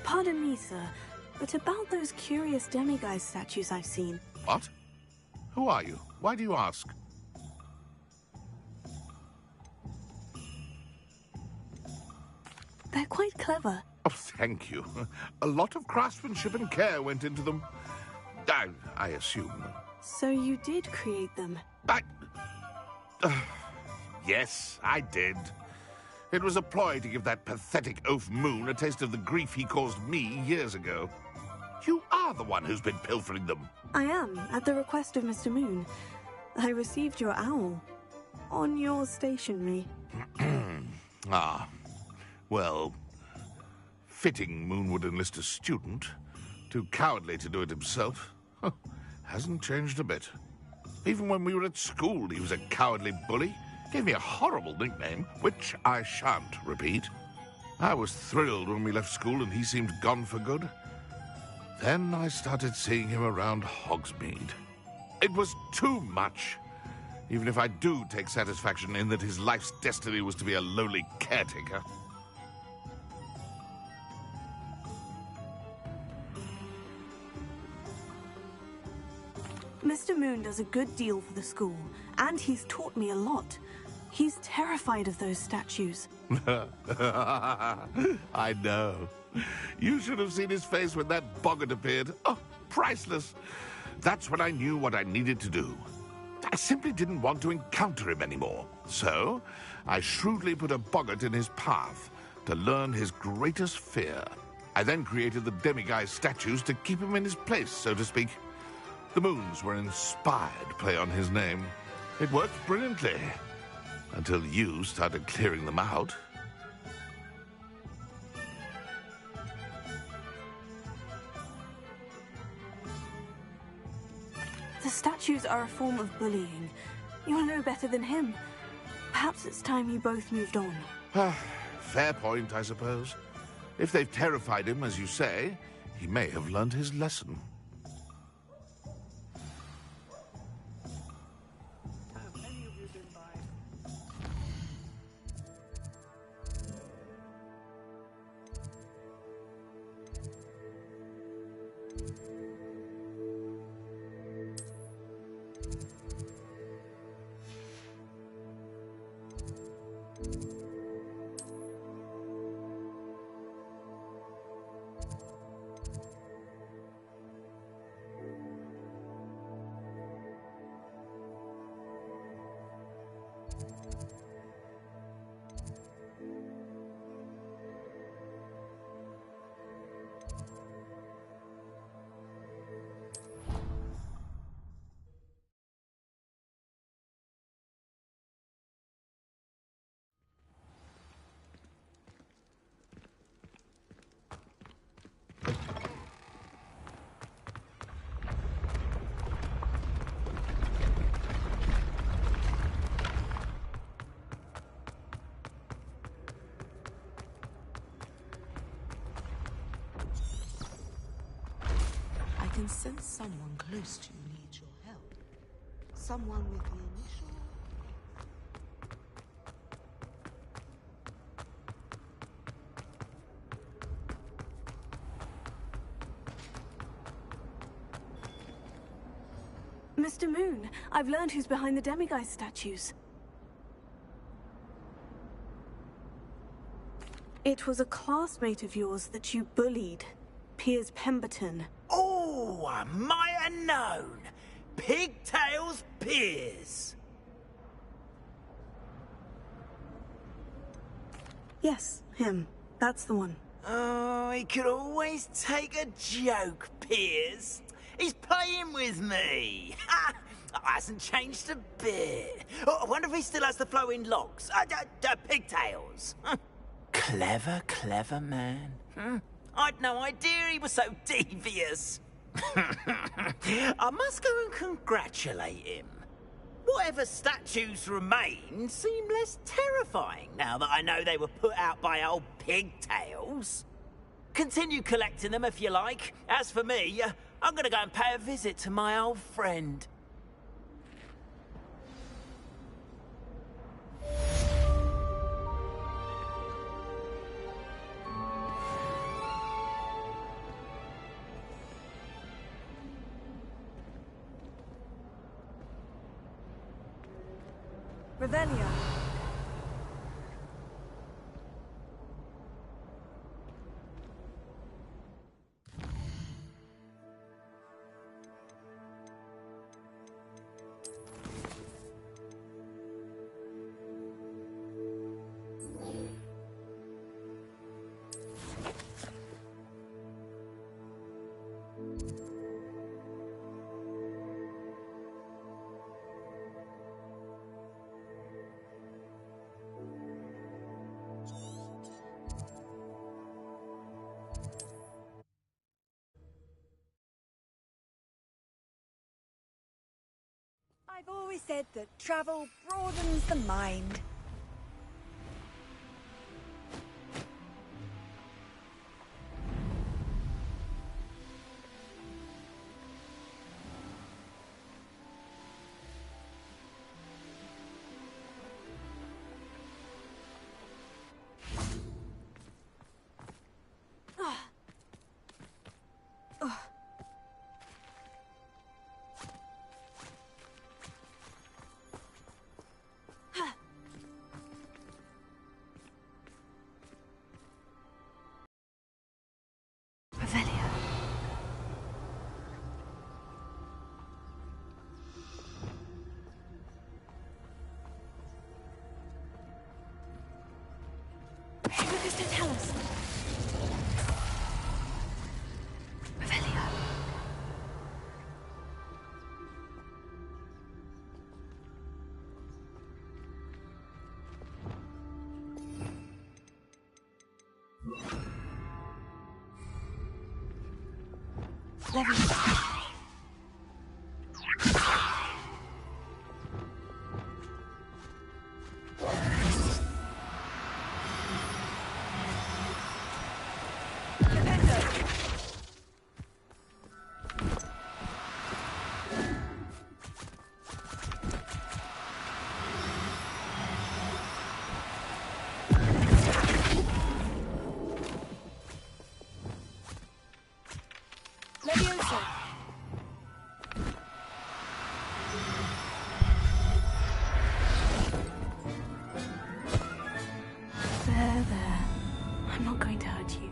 Pardon me, sir, but about those curious demiguise statues I've seen. What? Who are you? Why do you ask? They're quite clever. Oh, thank you. A lot of craftsmanship and care went into them. I assume. So you did create them? Yes, I did. It was a ploy to give that pathetic oaf Moon a taste of the grief he caused me years ago. You are the one who's been pilfering them. I am, at the request of Mr. Moon. I received your owl. On your stationery. Ah. Well, fitting Moon would enlist a student. Too cowardly to do it himself. Hasn't changed a bit. Even when we were at school, he was a cowardly bully. Gave me a horrible nickname, which I shan't repeat. I was thrilled when we left school and he seemed gone for good. Then I started seeing him around Hogsmeade. It was too much. Even if I do take satisfaction in that his life's destiny was to be a lowly caretaker. Mr. Moon does a good deal for the school, and he's taught me a lot. He's terrified of those statues. I know. You should have seen his face when that boggart appeared. Oh, priceless. That's when I knew what I needed to do. I simply didn't want to encounter him anymore. So, I shrewdly put a boggart in his path to learn his greatest fear. I then created the demiguise statues to keep him in his place, so to speak. The moons were an inspired play on his name. It worked brilliantly. Until you started clearing them out. The statues are a form of bullying. You're no better than him. Perhaps it's time you both moved on. Fair point, I suppose. If they've terrified him, as you say, he may have learned his lesson. I can sense someone close to you needs your help. Someone with the initial... Mr. Moon, I've learned who's behind the demiguise statues. It was a classmate of yours that you bullied, Piers Pemberton. Oh, I might have known. Pigtails Piers. Yes, him. That's the one. Oh, he could always take a joke, Piers. He's playing with me. Ha! Hasn't changed a bit. Oh, I wonder if he still has the flowing locks. Pigtails. Clever, clever man. I'd no idea he was so devious. I must go and congratulate him. Whatever statues remain seem less terrifying now that I know they were put out by old Pigtails. Continue collecting them if you like. As for me, I'm gonna go and pay a visit to my old friend. Revelio. I've always said that travel broadens the mind. Revelio. What does it tell us? Revelio. Leviosa. Leviosa. There. I'm not going to hurt you.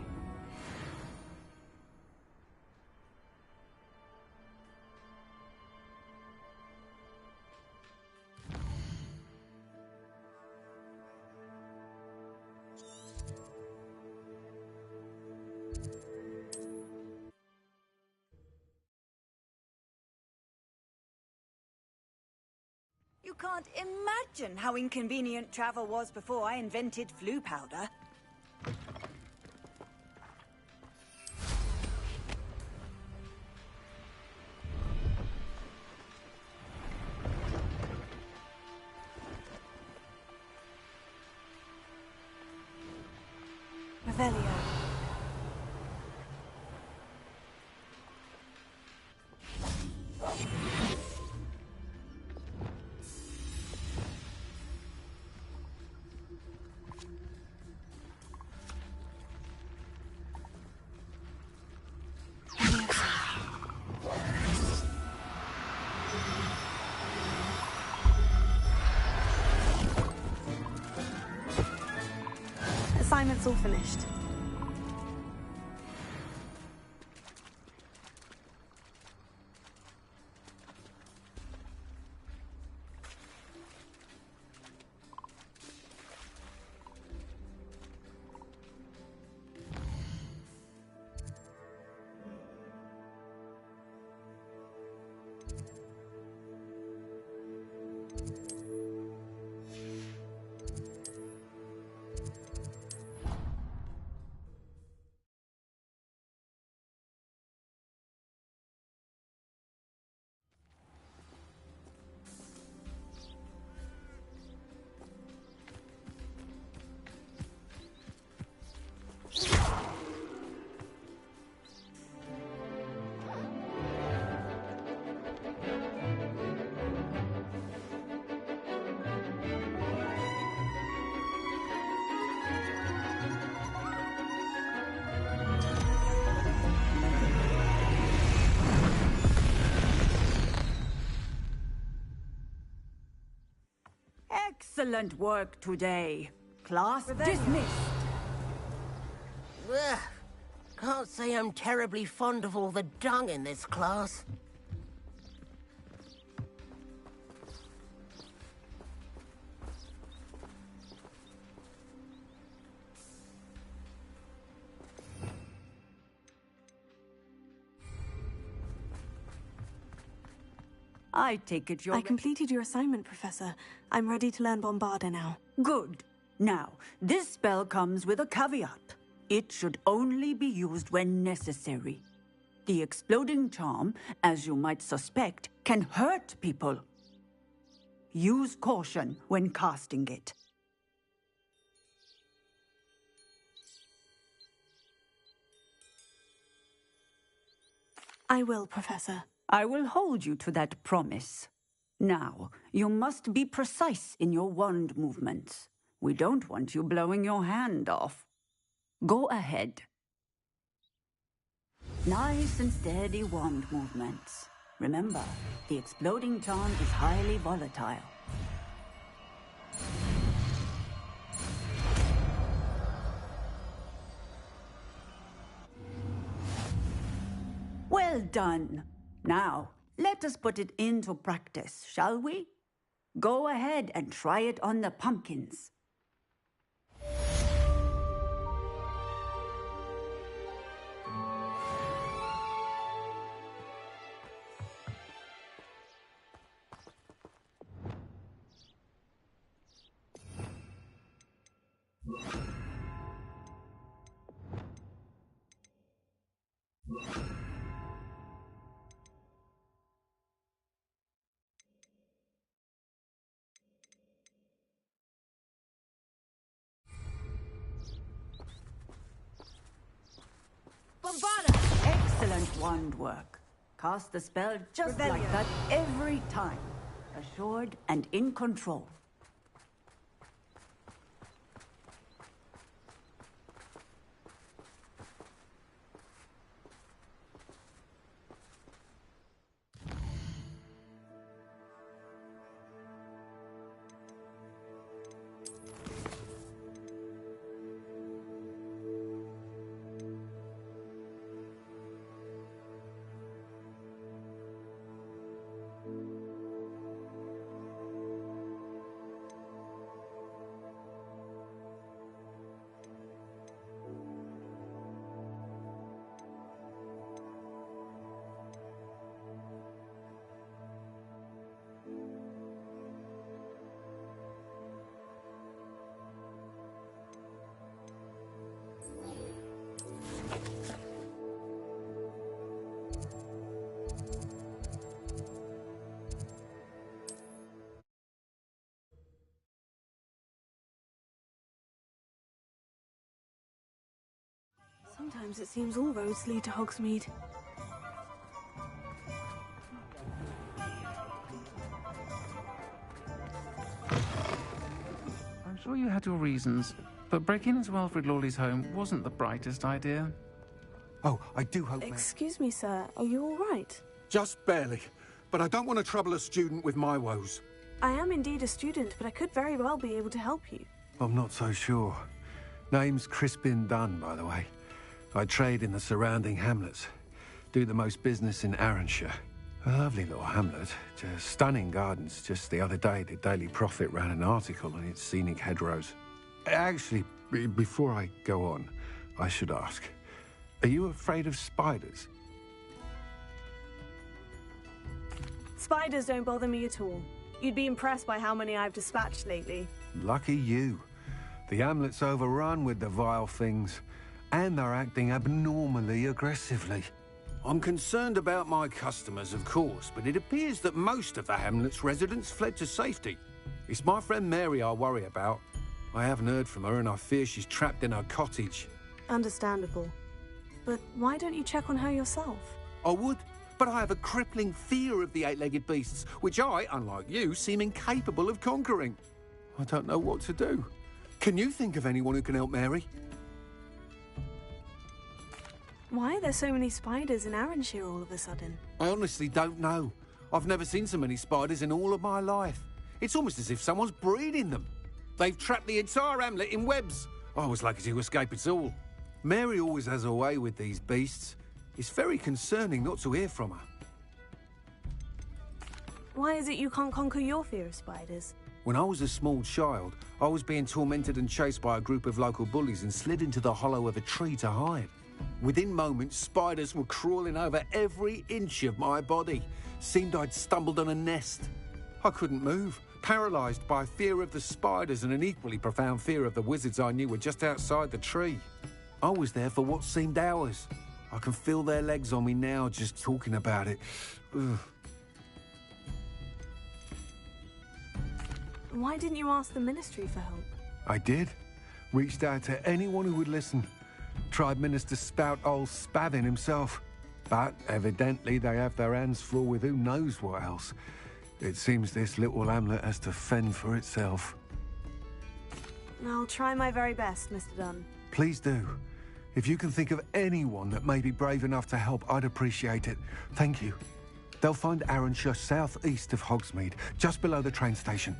You can't imagine how inconvenient travel was before I invented flu powder. Revelio. Assignment's all finished. Excellent work today. Class dismissed. Ugh. Can't say I'm terribly fond of all the dung in this class. I take it you're... I completed your assignment, Professor. I'm ready to learn Bombarda now. Good. Now, this spell comes with a caveat. It should only be used when necessary. The exploding charm, as you might suspect, can hurt people. Use caution when casting it. I will, Professor. I will hold you to that promise. Now, you must be precise in your wand movements. We don't want you blowing your hand off. Go ahead. Nice and steady wand movements. Remember, the exploding charm is highly volatile. Well done. Now, let us put it into practice, shall we? Go ahead and try it on the pumpkins. Excellent wand work. Cast the spell just like that every time. Assured and in control. Sometimes it seems all roads lead to Hogsmeade. I'm sure you had your reasons, but breaking into Wilfred Lawley's home wasn't the brightest idea. Oh, I do hope... Excuse me, sir. Are you all right? Just barely. But I don't want to trouble a student with my woes. I am indeed a student, but I could very well be able to help you. I'm not so sure. Name's Crispin Dunn, by the way. I trade in the surrounding hamlets. Do the most business in Arranshire. A lovely little hamlet. Just stunning gardens. Just the other day, the Daily Prophet ran an article on its scenic hedgerows. Actually, before I go on, I should ask, are you afraid of spiders? Spiders don't bother me at all. You'd be impressed by how many I've dispatched lately. Lucky you. The hamlet's overrun with the vile things. And they're acting abnormally aggressively. I'm concerned about my customers, of course, but it appears that most of the hamlet's residents fled to safety. It's my friend Mary I worry about. I haven't heard from her and I fear she's trapped in her cottage. Understandable. But why don't you check on her yourself? I would, but I have a crippling fear of the eight-legged beasts, which I, unlike you, seem incapable of conquering. I don't know what to do. Can you think of anyone who can help Mary? Why are there so many spiders in Arranshire all of a sudden? I honestly don't know. I've never seen so many spiders in all of my life. It's almost as if someone's breeding them. They've trapped the entire hamlet in webs. I was lucky to escape it all. Mary always has a way with these beasts. It's very concerning not to hear from her. Why is it you can't conquer your fear of spiders? When I was a small child, I was being tormented and chased by a group of local bullies and slid into the hollow of a tree to hide. Within moments, spiders were crawling over every inch of my body. Seemed I'd stumbled on a nest. I couldn't move, paralysed by fear of the spiders and an equally profound fear of the wizards I knew were just outside the tree. I was there for what seemed hours. I can feel their legs on me now just talking about it. Ugh. Why didn't you ask the Ministry for help? I did. Reached out to anyone who would listen. Tried Minister Spout old Spavin himself. But evidently they have their hands full with who knows what else. It seems this little hamlet has to fend for itself. I'll try my very best, Mr. Dunn. Please do. If you can think of anyone that may be brave enough to help, I'd appreciate it. Thank you. They'll find Arranshire southeast of Hogsmeade, just below the train station.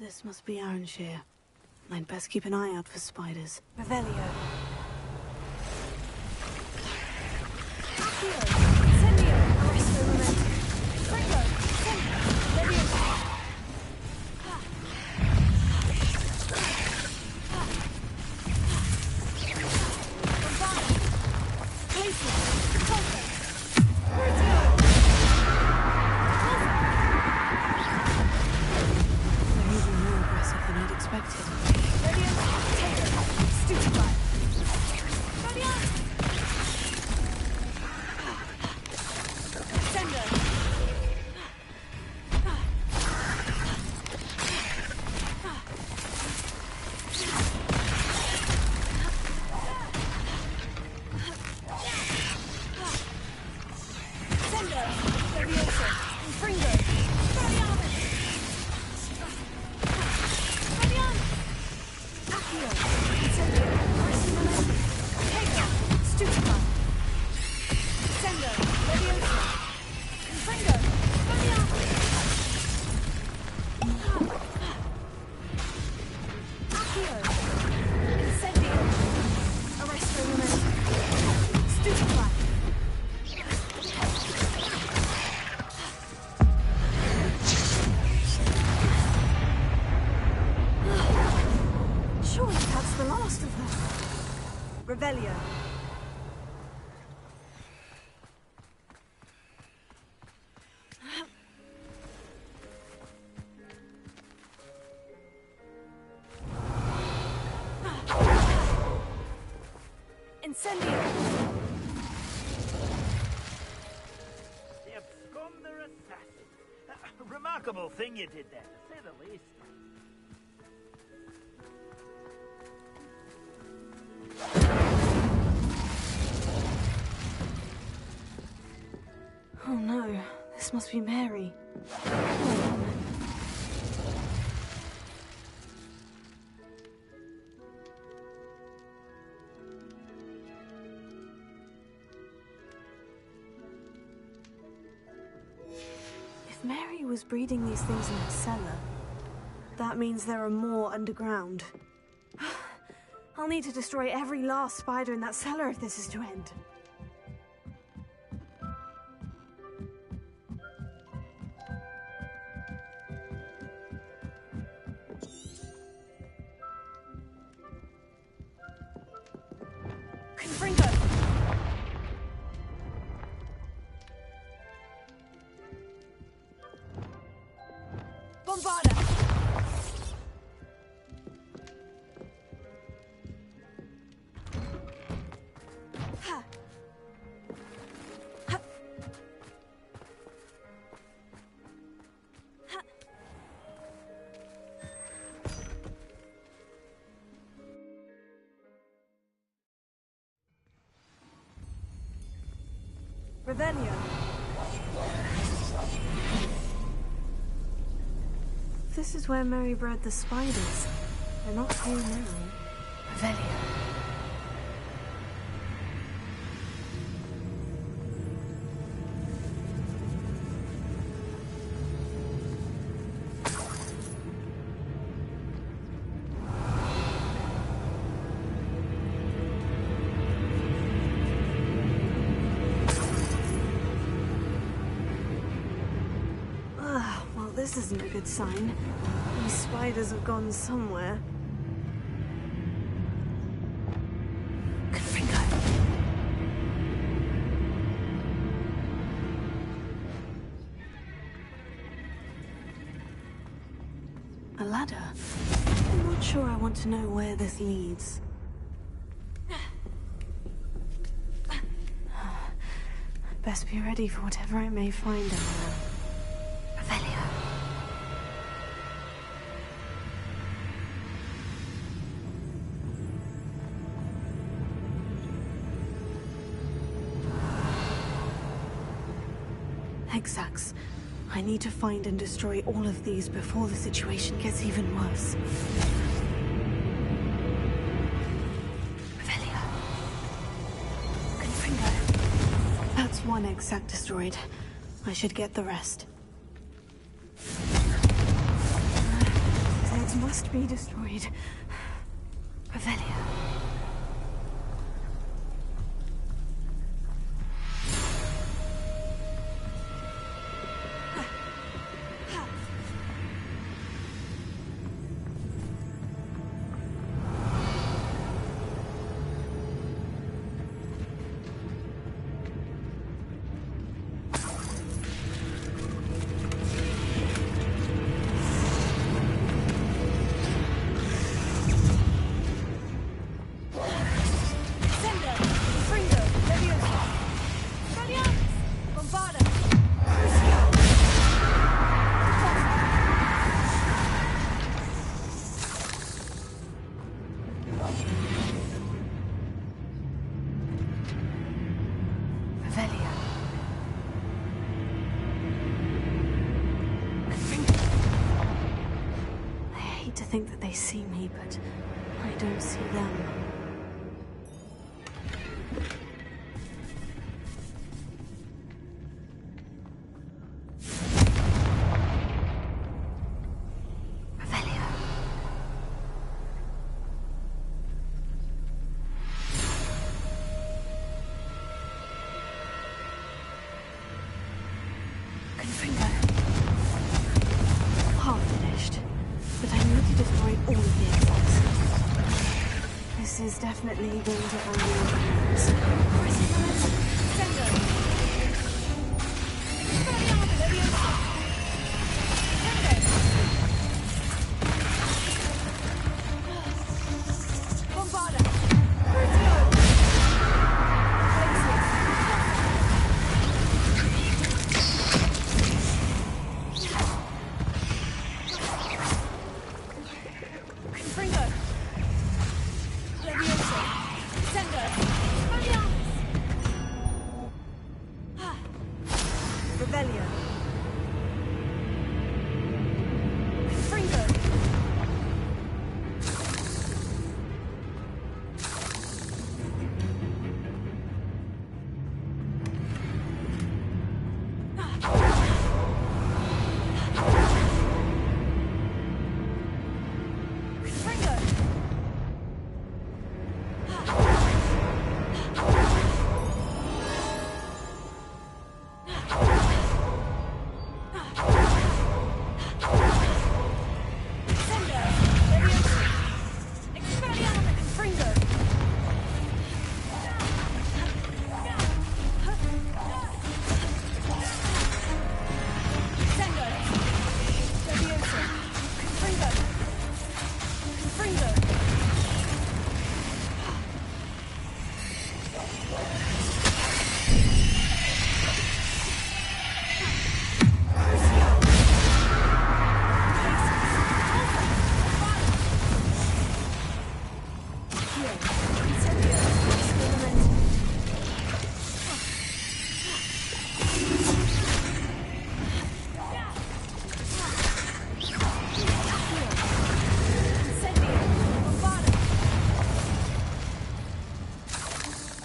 This must be Arranshire. I'd best keep an eye out for spiders. Revelio. Accio! Incendio! Arresto Momentum! Fringo! Incendio! Leviosa! Bombard! Glacier! Tulsa! Brutio! They're even more aggressive than I'd expected. Leviosa! Taker! Stupefy! Leviosa! Sender! Sender! Leviosa! Fringo! Furiamus! Furiamus! Accio! Incendio! Arresto Momentum! Taker! Stupefy! Sender! Leviosa! Fringo! Furiamus! Accio! Incendio! Arresto Momentum! Stupefy! Surely that's the last of them. Revelio. Incendio. The absconder assassin. A remarkable thing you did there, to say the least. Oh no, this must be Mary. If Mary was breeding these things in her cellar, that means there are more underground. I'll need to destroy every last spider in that cellar if this is to end. Confringo! Bombarda! Ha! Ha! Ha! Revelio. This is where Mary bred the spiders. They're not here now. Revelio. This isn't a good sign. These spiders have gone somewhere. Confringo. A ladder? I'm not sure I want to know where this leads. Best be ready for whatever I may find down there. Revelio. Hexax. I need to find and destroy all of these before the situation gets even worse. Revelio. Confringo. That's one Hexac destroyed. I should get the rest. These must be destroyed. Revelio. I think that they see me, but I don't see them. This is definitely going to find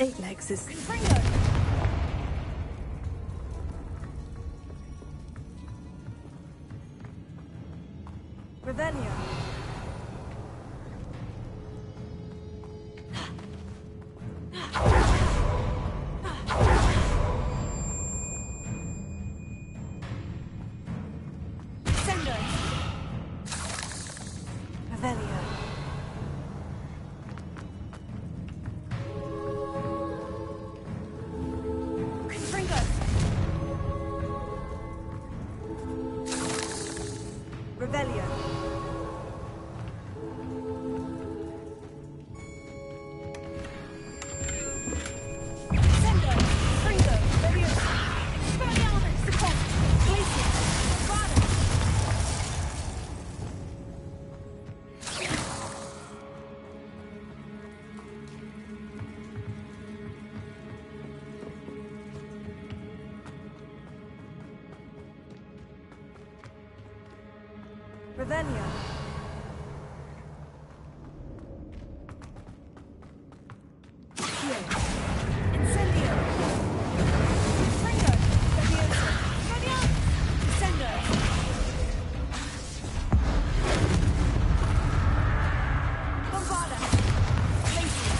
8 legs is... Revelio. Sendo. Revelio. Confringo. Revelio. Revelio. Incendio. Confringo. Leviosa. Revelio. Sendo. Bombarda. Glacius.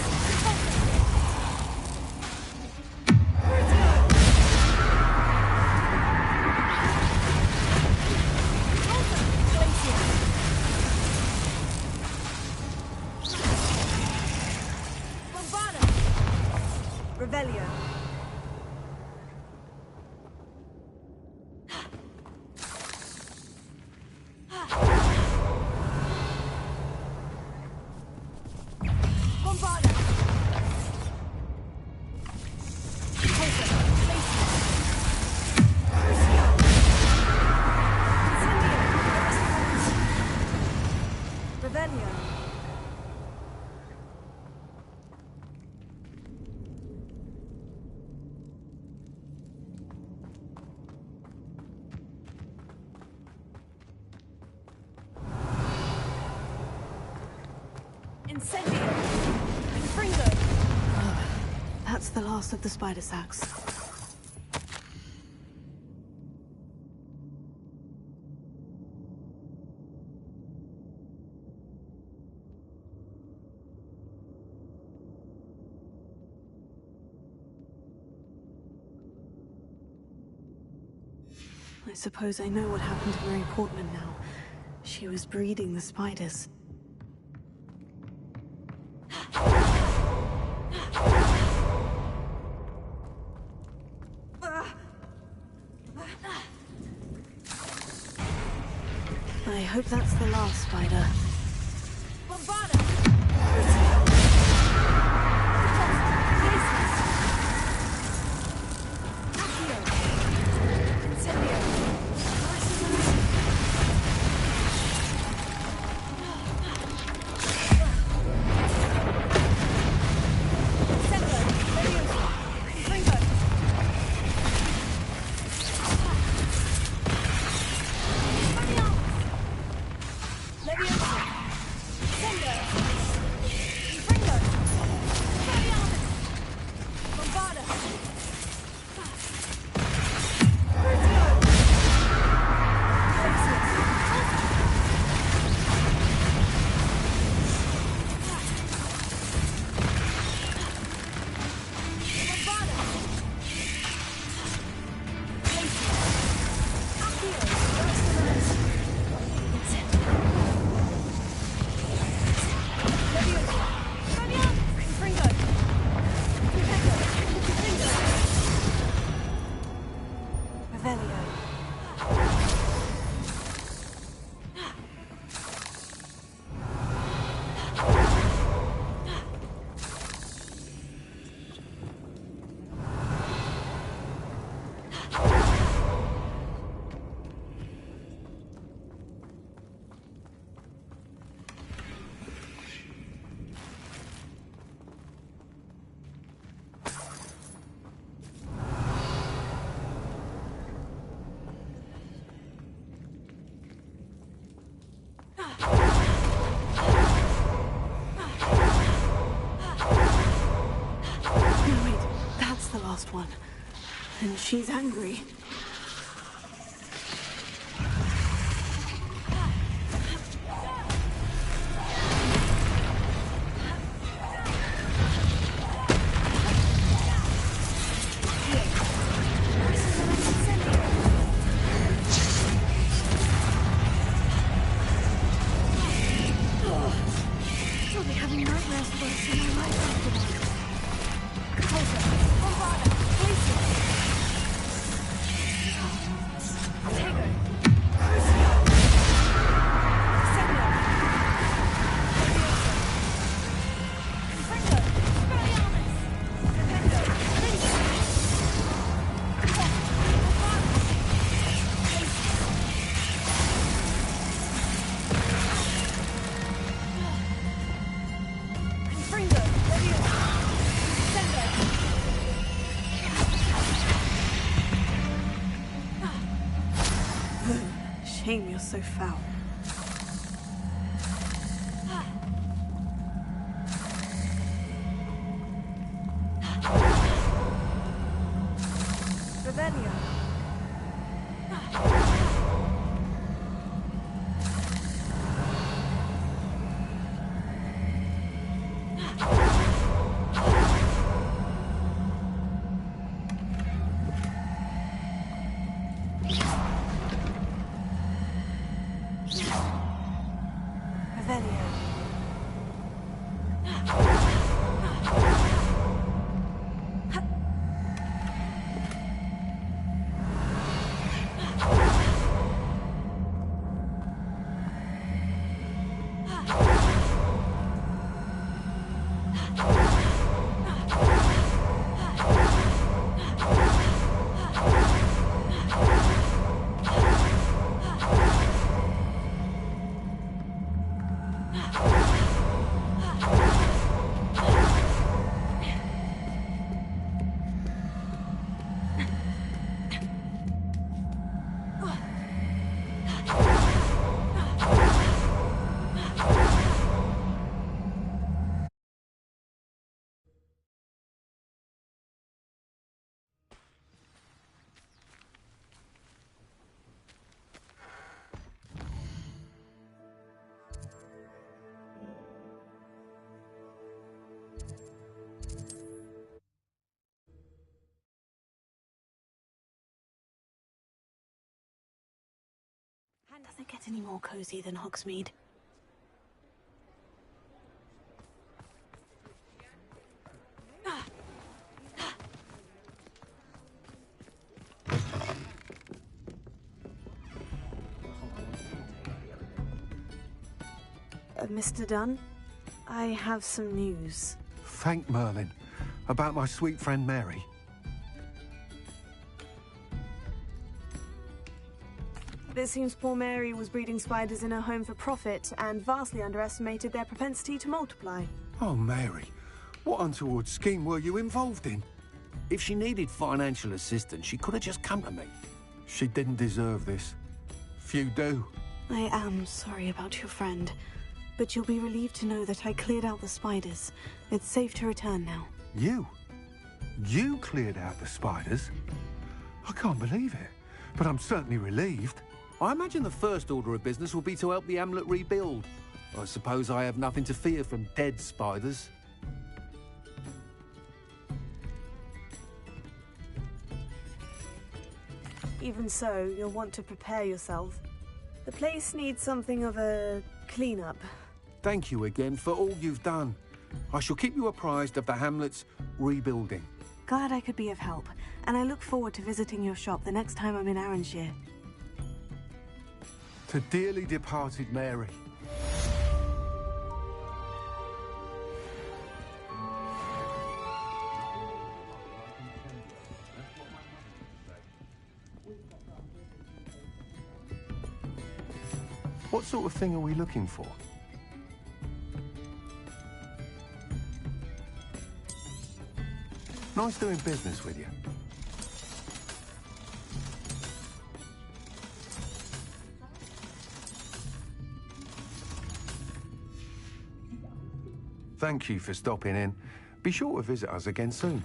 Revelio. Bombarda. Revelio. Incendio. Confringo. That's the last of the spider sacks. I suppose I know what happened to Mary Portman now. She was breeding the spiders. I hope that's the last spider. Bombarda! Leviosa! last one. And she's angry. Shame you're so foul. Revelio. Doesn't get any more cozy than Hogsmeade. Mr. Dunn, I have some news. Thank Merlin. About my sweet friend Mary. It seems poor Mary was breeding spiders in her home for profit and vastly underestimated their propensity to multiply. Oh, Mary, what untoward scheme were you involved in? If she needed financial assistance, she could have just come to me. She didn't deserve this. Few do. I am sorry about your friend, but you'll be relieved to know that I cleared out the spiders. It's safe to return now. You? You cleared out the spiders? I can't believe it, but I'm certainly relieved. I imagine the first order of business will be to help the amulet rebuild. I suppose I have nothing to fear from dead spiders. Even so, you'll want to prepare yourself. The place needs something of a clean-up. Thank you again for all you've done. I shall keep you apprised of the hamlet's rebuilding. Glad I could be of help, and I look forward to visiting your shop the next time I'm in Arranshire. To dearly departed Mary. What sort of thing are we looking for? Nice doing business with you. Thank you for stopping in. Be sure to visit us again soon.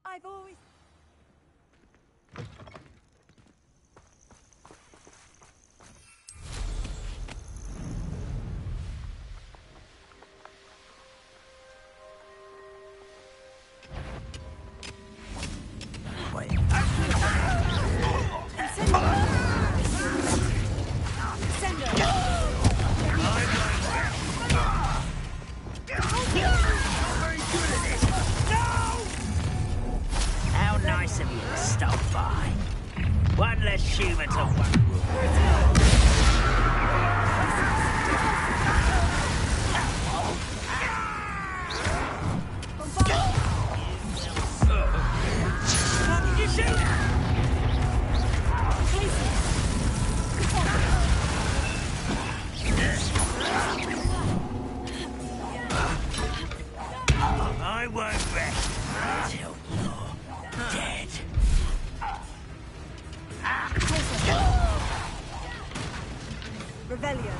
I've always... How nice of you to stop by. One less human to worry. How did you shoot? I won't rest until you're dead. Revelio.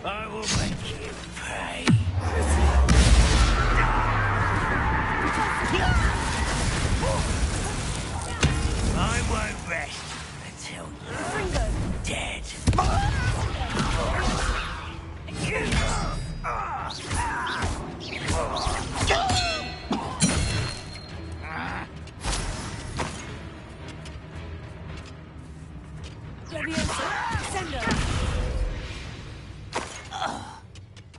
I will make you pay. I won't rest until you're dead.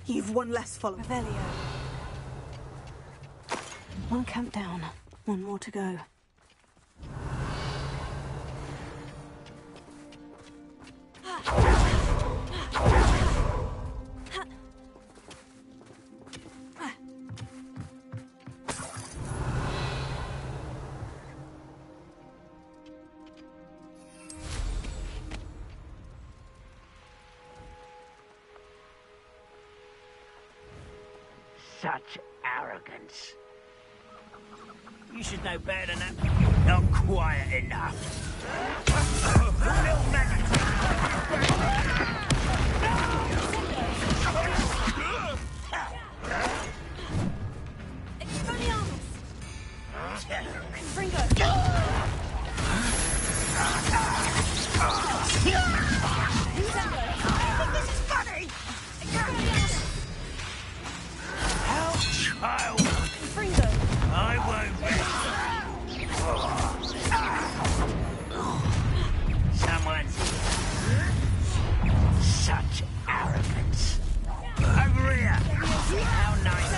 You've one less follower. Revelio. One camp down. One more to go. Such arrogance. You should know better than that. Not quiet enough. Little maggot. This is funny. Child. I won't rest. Someone's here. Such arrogance. Over here. How nice.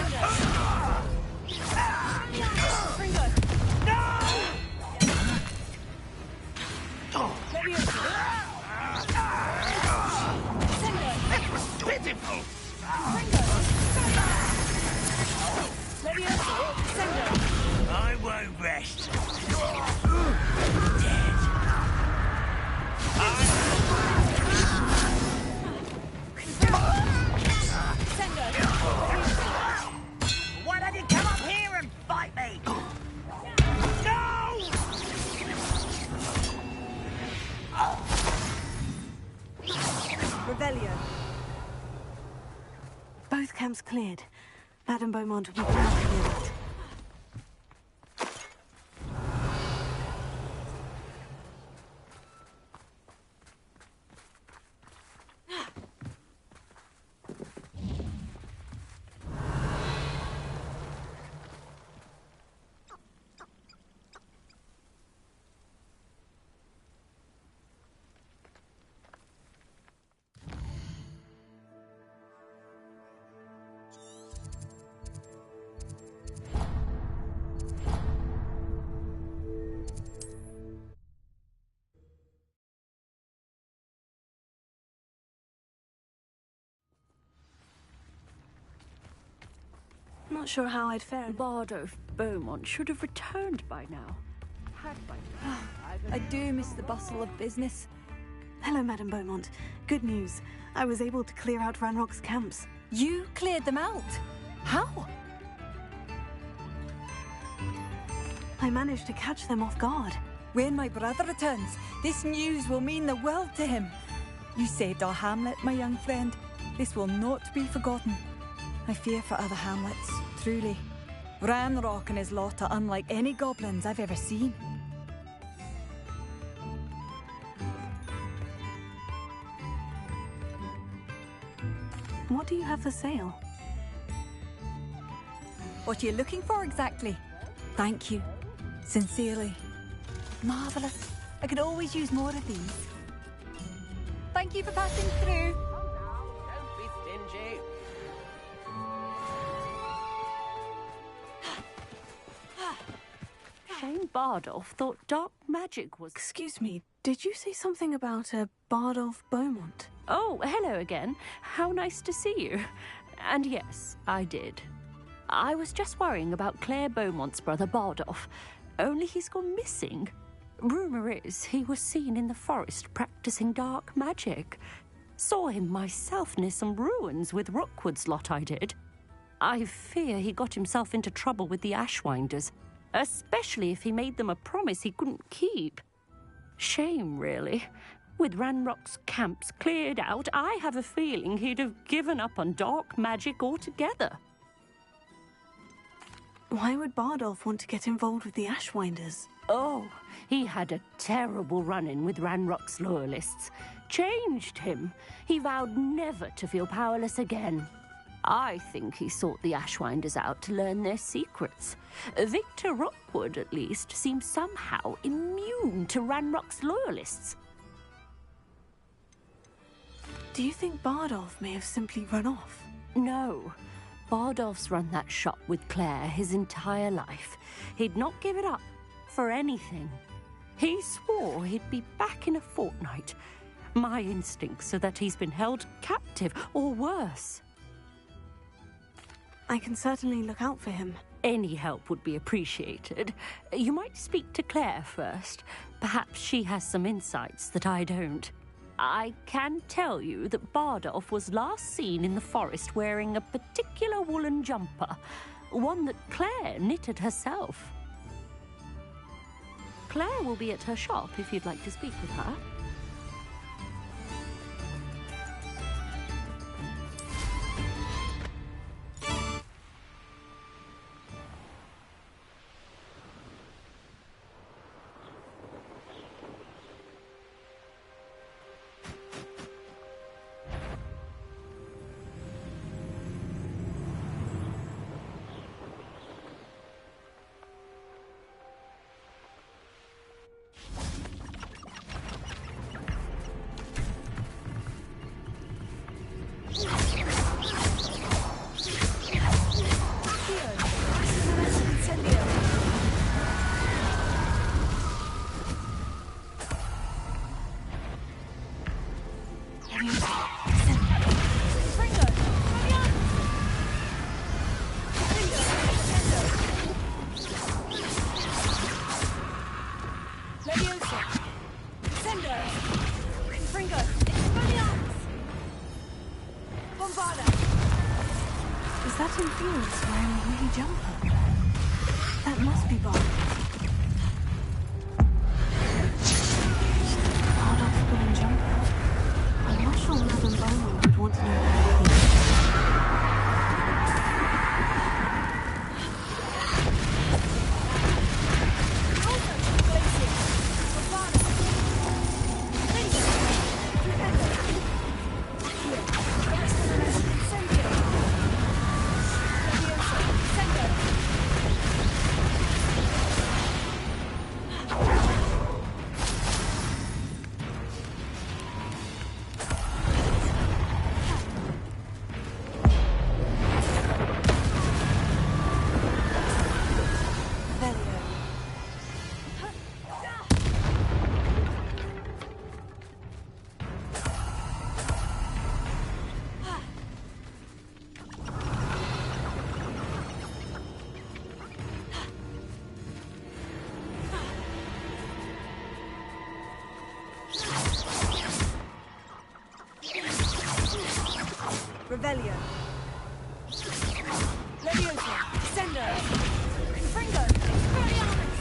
Pitiful. I won't rest. Dead. Why don't you come up here and fight me? No! Revelio. Both camps cleared. Madame Beaumont will be proud to hear that. Not sure how I'd fare. Bardo Beaumont should have returned by now. I do miss the bustle of business. Hello, Madame Beaumont. Good news. I was able to clear out Ranrock's camps. You cleared them out? How? I managed to catch them off guard. When my brother returns, this news will mean the world to him. You saved our hamlet, my young friend. This will not be forgotten. I fear for other hamlets, truly. Ranrock and his lot are unlike any goblins I've ever seen. What do you have for sale? What are you looking for exactly? Thank you. Sincerely. Marvellous. I could always use more of these. Thank you for passing through. Don't be stingy. Shane Bardolph thought dark magic was... Excuse me, did you say something about a Bardolph Beaumont? Oh, hello again. How nice to see you. And yes, I did. I was just worrying about Claire Beaumont's brother Bardolph. Only he's gone missing. Rumour is he was seen in the forest practicing dark magic. Saw him myself near some ruins with Rookwood's lot I did. I fear he got himself into trouble with the Ashwinders, especially if he made them a promise he couldn't keep. Shame, really. With Ranrock's camps cleared out, I have a feeling he'd have given up on dark magic altogether. Why would Bardolph want to get involved with the Ashwinders? Oh, he had a terrible run-in with Ranrock's loyalists. Changed him. He vowed never to feel powerless again. I think he sought the Ashwinders out to learn their secrets. Victor Rookwood, at least, seems somehow immune to Ranrock's loyalists. Do you think Bardolph may have simply run off? No. Bardolph's run that shop with Claire his entire life. He'd not give it up for anything. He swore he'd be back in a fortnight. My instincts are that he's been held captive, or worse. I can certainly look out for him. Any help would be appreciated. You might speak to Claire first. Perhaps she has some insights that I don't. I can tell you that Bardolph was last seen in the forest wearing a particular woolen jumper, one that Claire knitted herself. Claire will be at her shop if you'd like to speak with her. Is that influence wearing a woolly jumper? That must be Bardolph. Bardolph's woolen jumper. I'm not sure Madame Beaumont would want to know that. Revelio. Leviosa. Sendo. Fringo. Expelliarmus.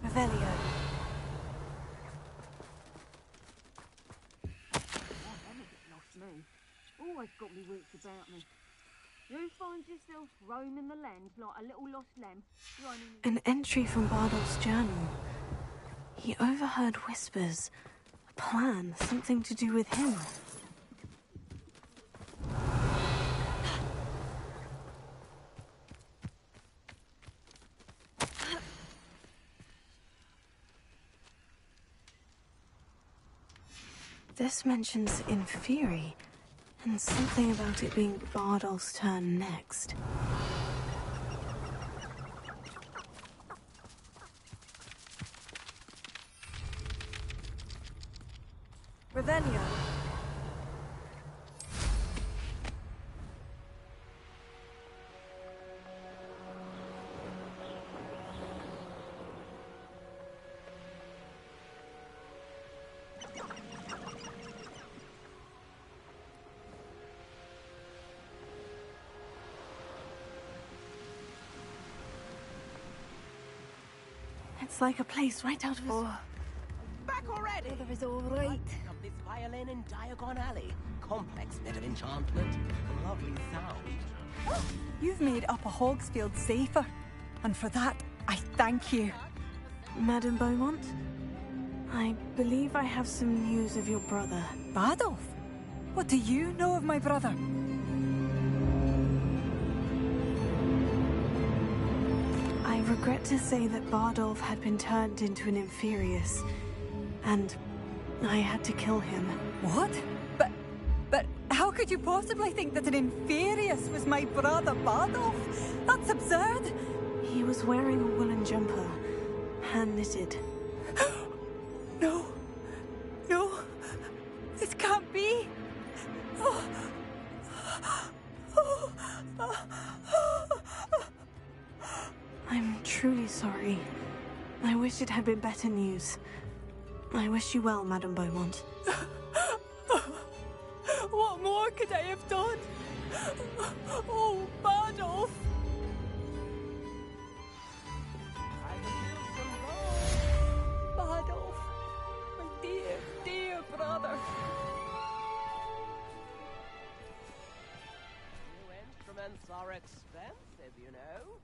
Revelio. always got me wits about me. You find yourself roaming the land like a little lost lamb, running... An entry from Bardolph's journal. He overheard whispers. A plan, something to do with him. This mentions Inferi, and something about it being Bardolph's turn next. Revelio. It's like a place right out of his... Back already? Brother is all right. Pick up this violin in Diagon Alley. Complex bit of enchantment. Lovely sound. You've made Upper Hogsfield safer, and for that, I thank you. Madame Beaumont? I believe I have some news of your brother. Bardolph? What do you know of my brother? I regret to say that Bardolph had been turned into an Inferius, and I had to kill him. What? But how could you possibly think that an Inferius was my brother Bardolph? That's absurd! He was wearing a woolen jumper, hand-knitted. No. No. This can't be. I'm truly sorry. I wish it had been better news. I wish you well, Madame Beaumont. What more could I have done? Oh, Bardolph! Bardolph, my dear, dear brother. New instruments are expensive, you know.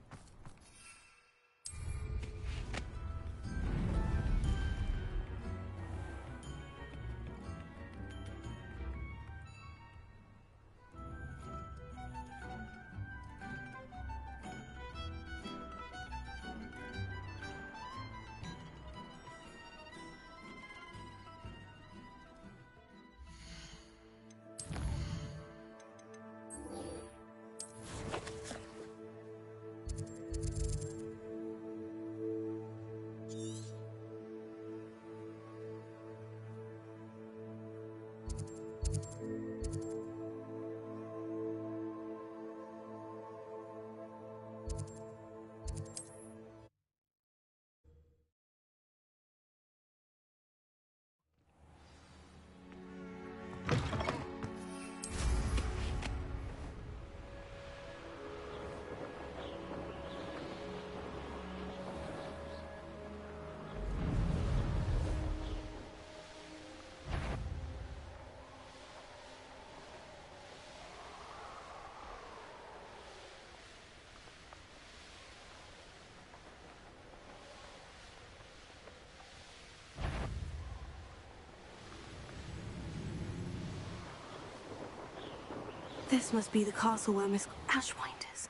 This must be the castle where Miss Ashwind is.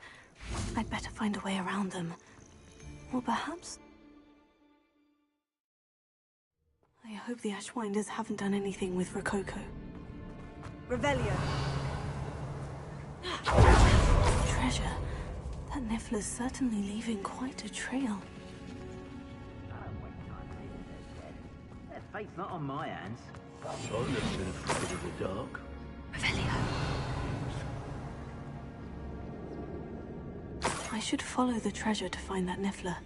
I'd better find a way around them. Or perhaps... I hope the Ashwinders haven't done anything with Rococo. Revelio. Treasure. That Niffler's certainly leaving quite a trail. That fate's not on my hands. I've never been afraid of the dark. Revelio. I should follow the treasure to find that Niffler.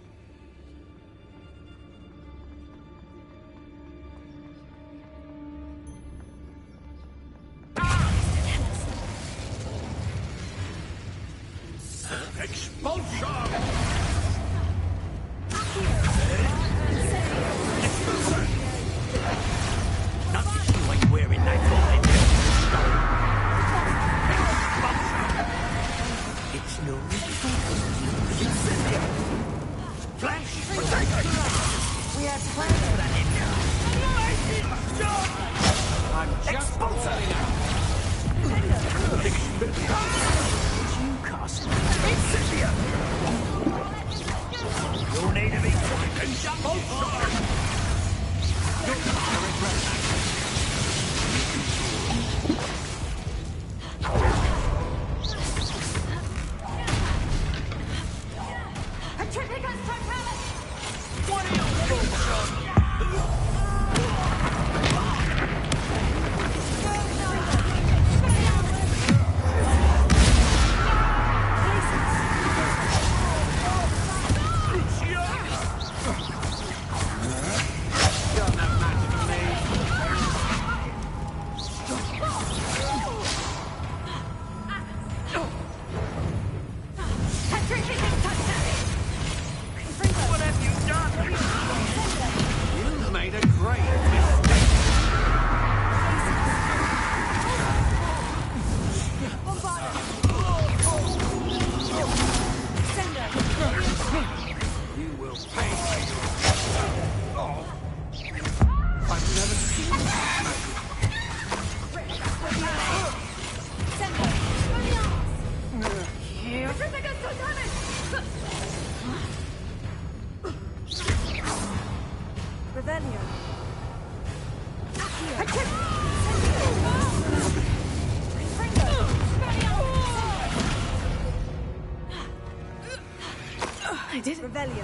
Revelio. I did it. Revelio.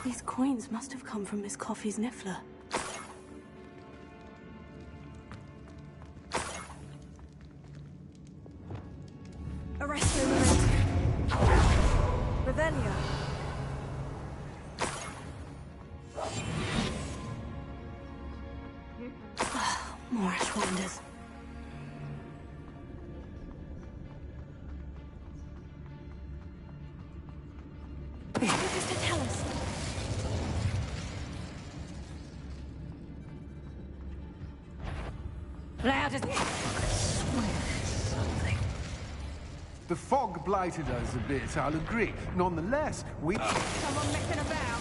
These coins must have come from Miss Coffee's Niffler. Arresto Revelio. More Ashwinders. Just to tell us. Loud as... The fog blighted us a bit, I'll agree. Nonetheless, we... Someone messing about.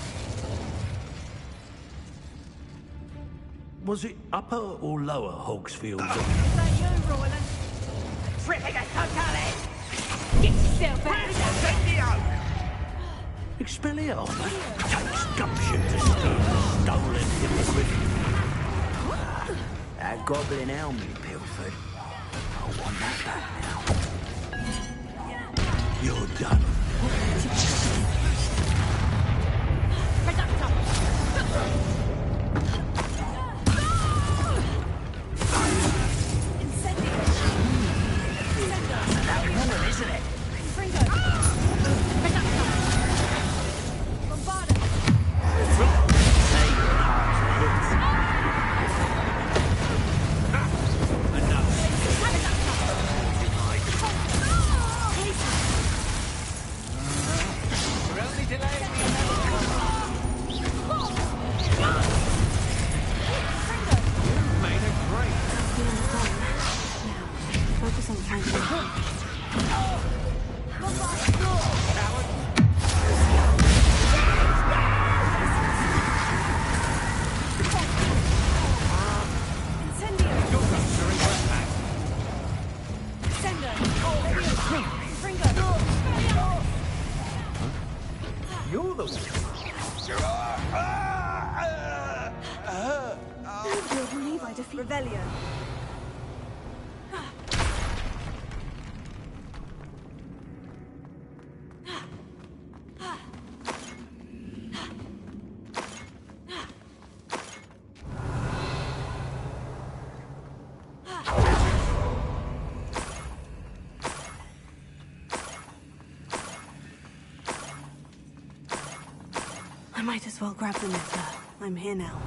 Was it upper or lower Hogsfield? Is that you, Roland? Tripping us totally! Get yourself out of there! Expelliarmus takes gumption to steal a stolen hippogriff. That goblin helm you pilfered. I want that back now. You're done. That woman, isn't it? Focus on finding You're the one. You'll believe I defeat Revelio. I might as well grab the Niffler. I'm here now.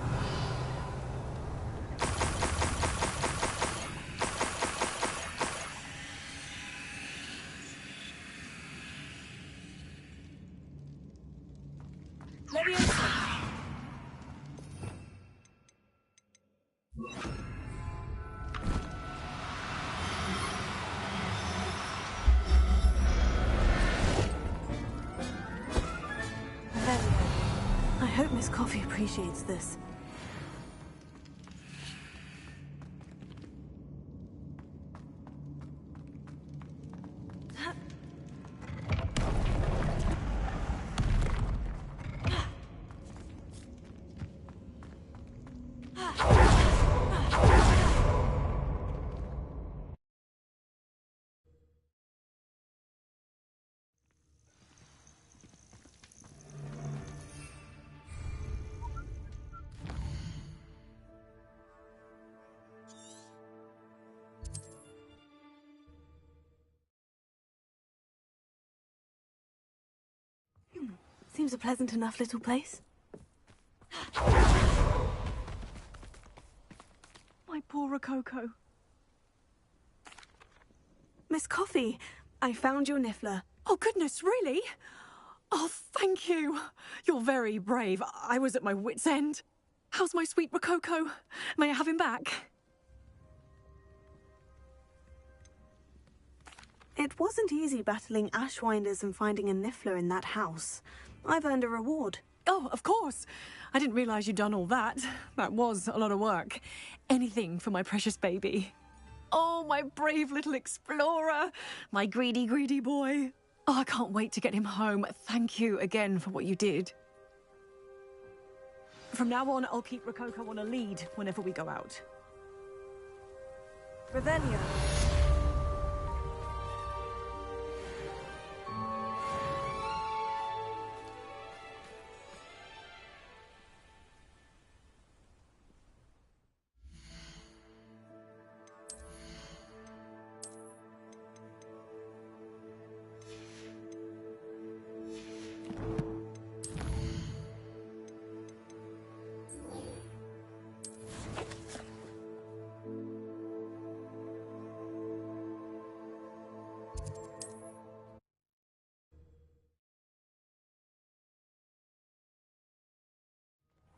I hope Miss Coffee appreciates this. Seems a pleasant enough little place. My poor Rococo. Miss Coffee, I found your Niffler. Oh, goodness, really? Oh, thank you. You're very brave. I was at my wit's end. How's my sweet Rococo? May I have him back? It wasn't easy battling Ashwinders and finding a Niffler in that house. I've earned a reward. Oh, of course. I didn't realise you'd done all that. That was a lot of work. Anything for my precious baby. Oh, my brave little explorer. My greedy, greedy boy. Oh, I can't wait to get him home. Thank you again for what you did. From now on, I'll keep Rococo on a lead whenever we go out. Revelio.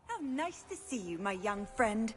How nice to see you, my young friend.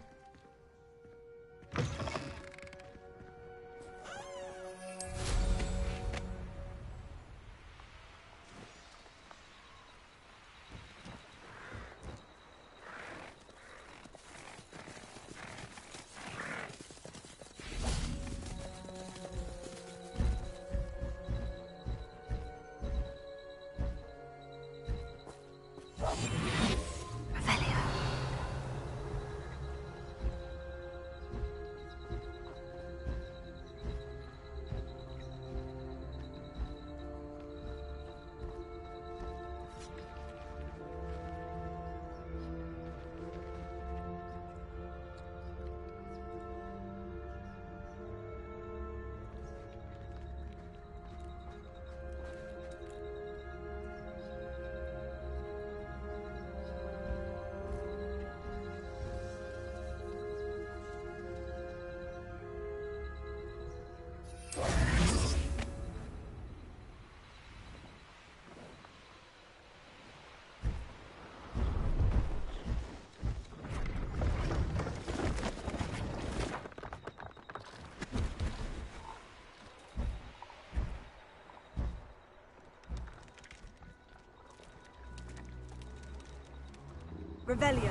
Revelio.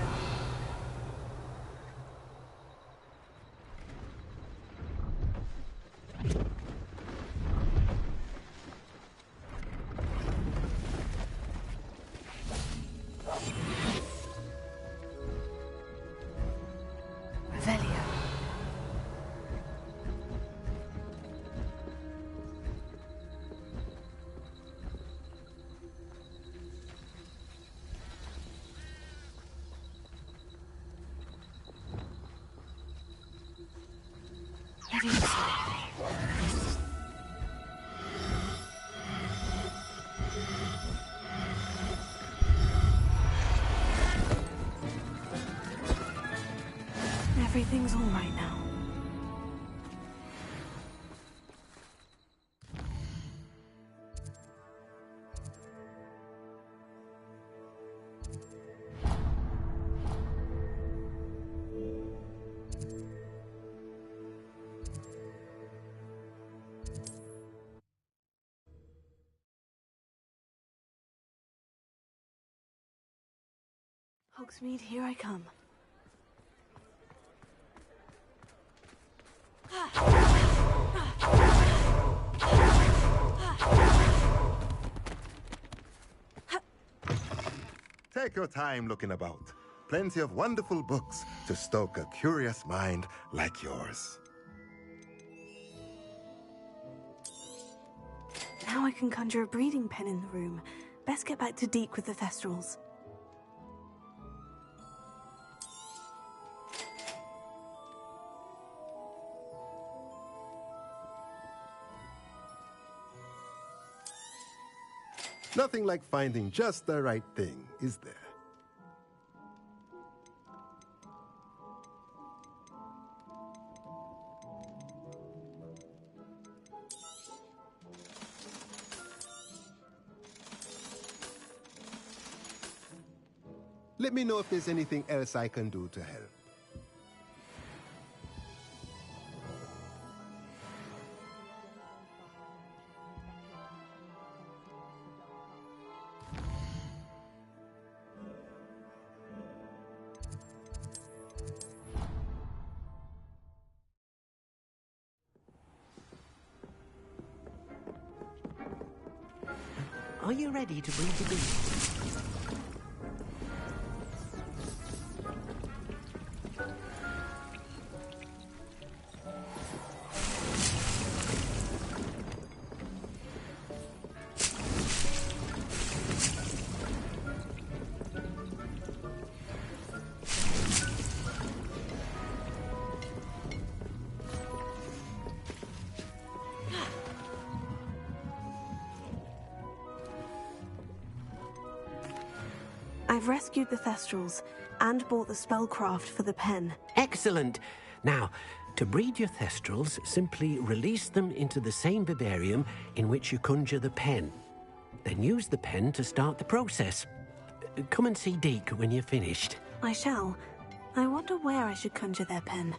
Revelio. Everything's all right now. Hogsmeade, here I come. Take your time looking about. Plenty of wonderful books to stoke a curious mind like yours. Now I can conjure a breeding pen in the room. Best get back to Deke with the Thestrals. Nothing like finding just the right thing, is there? Let me know if there's anything else I can do to help. are you ready to breed your bees? I've rescued the Thestrals and bought the spellcraft for the pen. Excellent. Now, to breed your Thestrals, simply release them into the same vivarium in which you conjure the pen. Then use the pen to start the process. Come and see Deke when you're finished. I shall. I wonder where I should conjure their pen.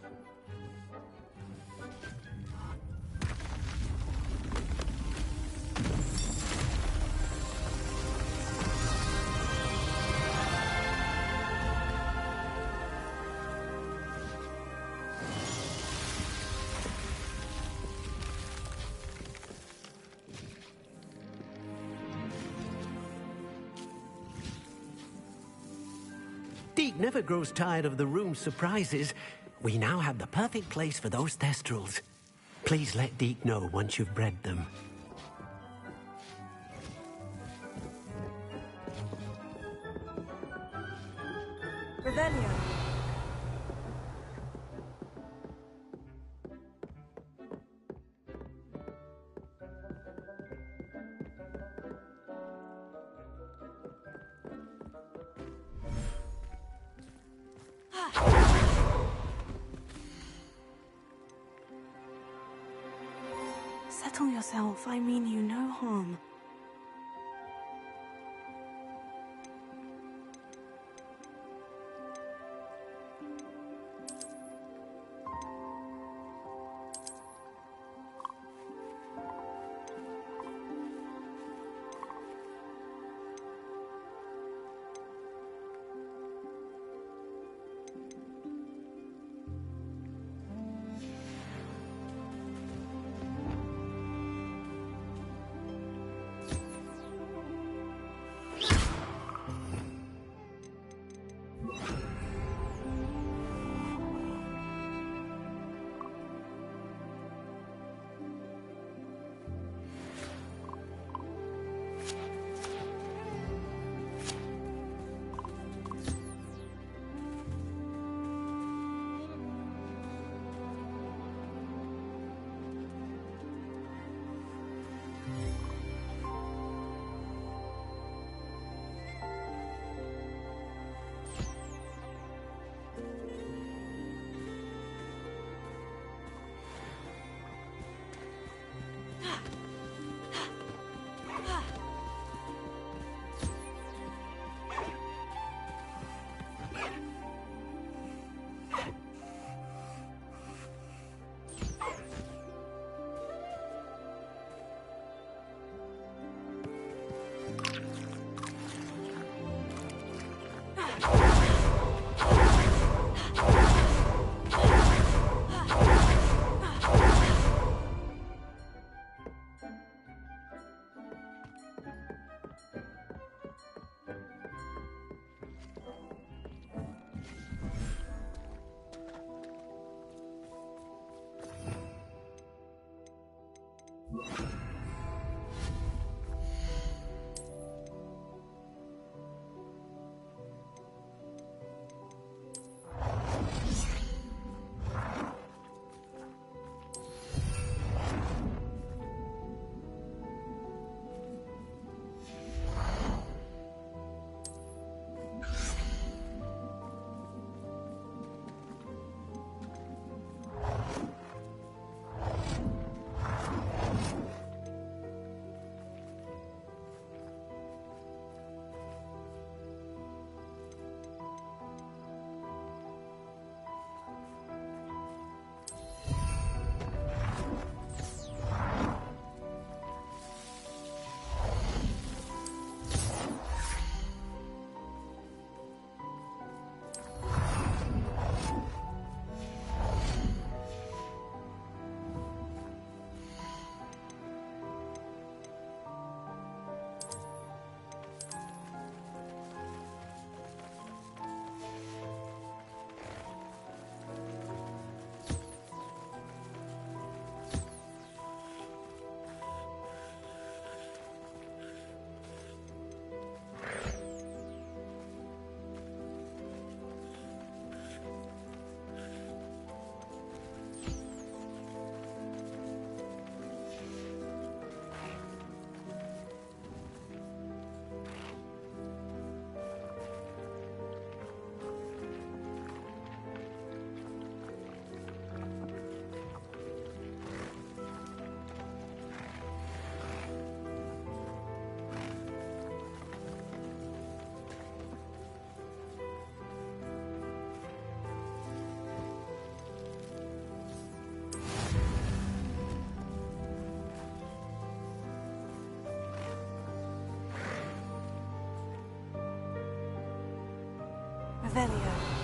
Deke never grows tired of the room's surprises. We now have the perfect place for those Thestrals. Please let Deke know once you've bred them. Revelio. Settle yourself. I mean you no harm. Revelio.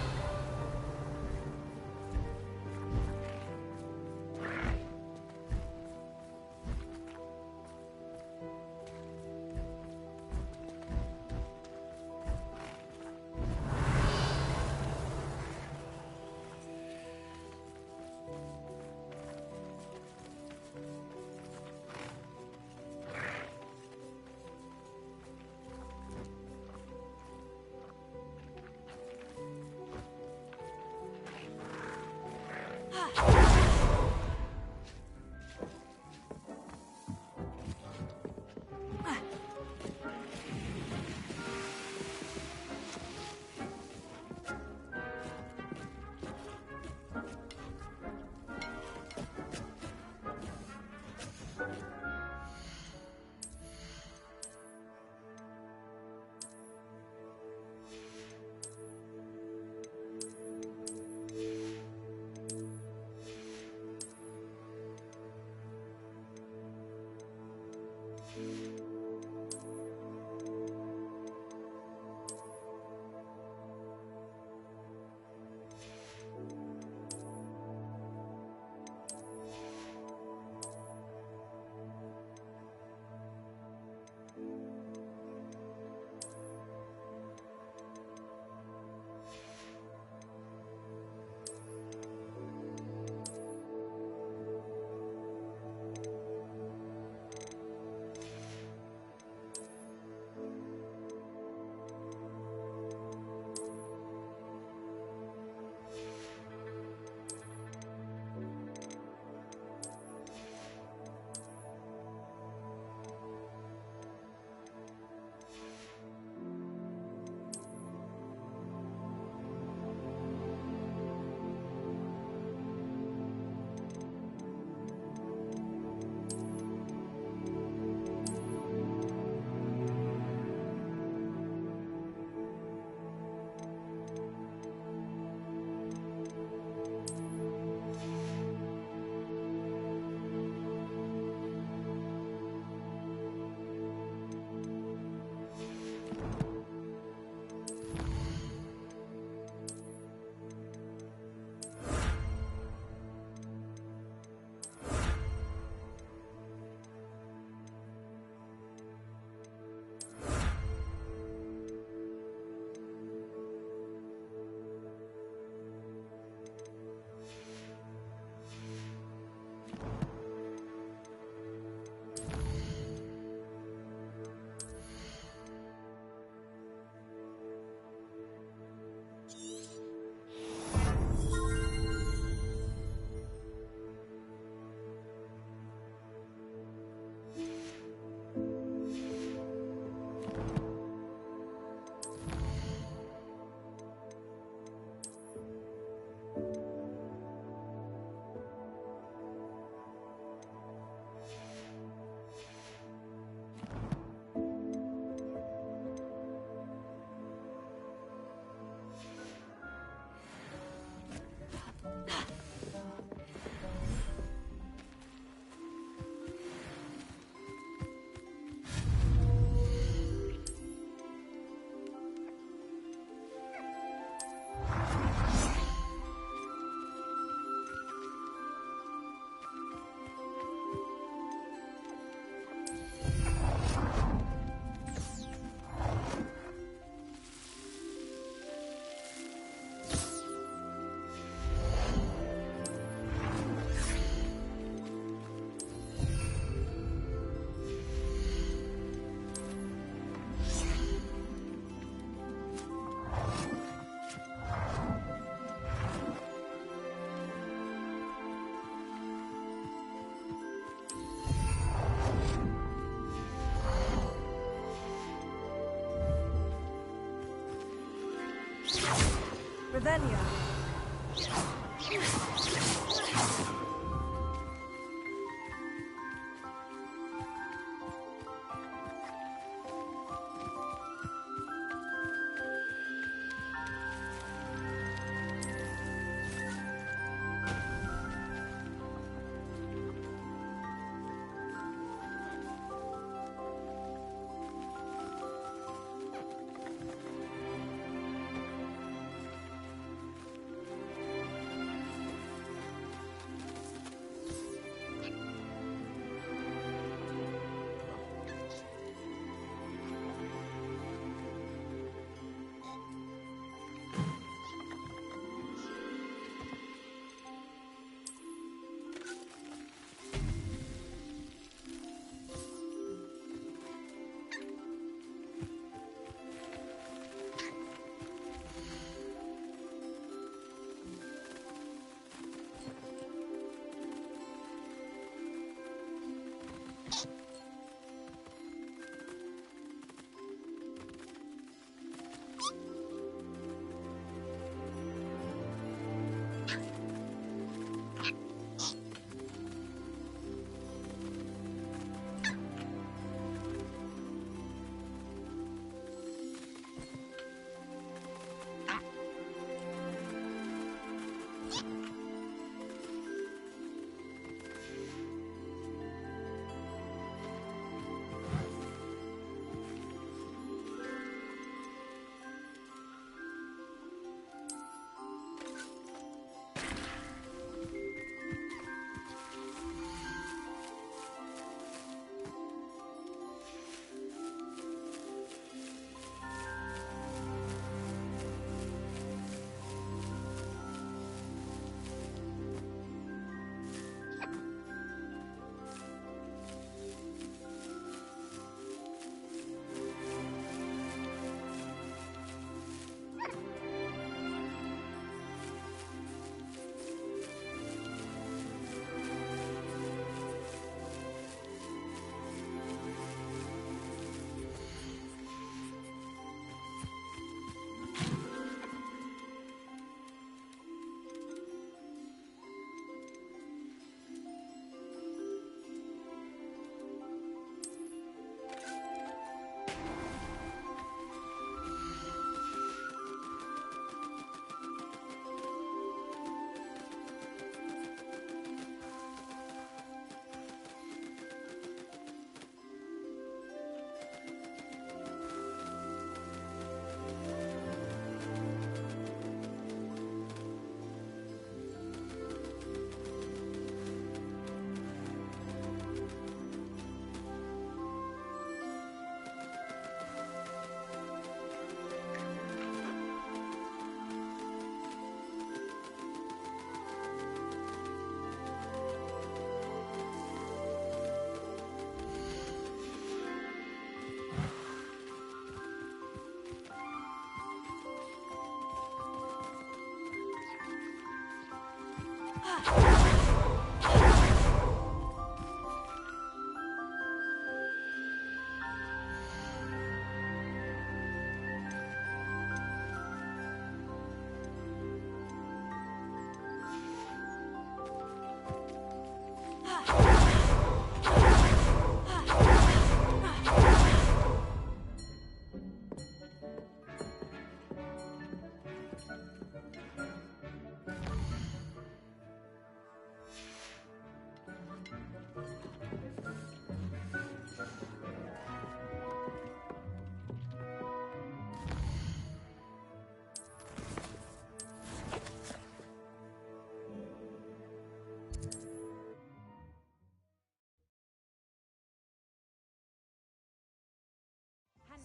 Revelio.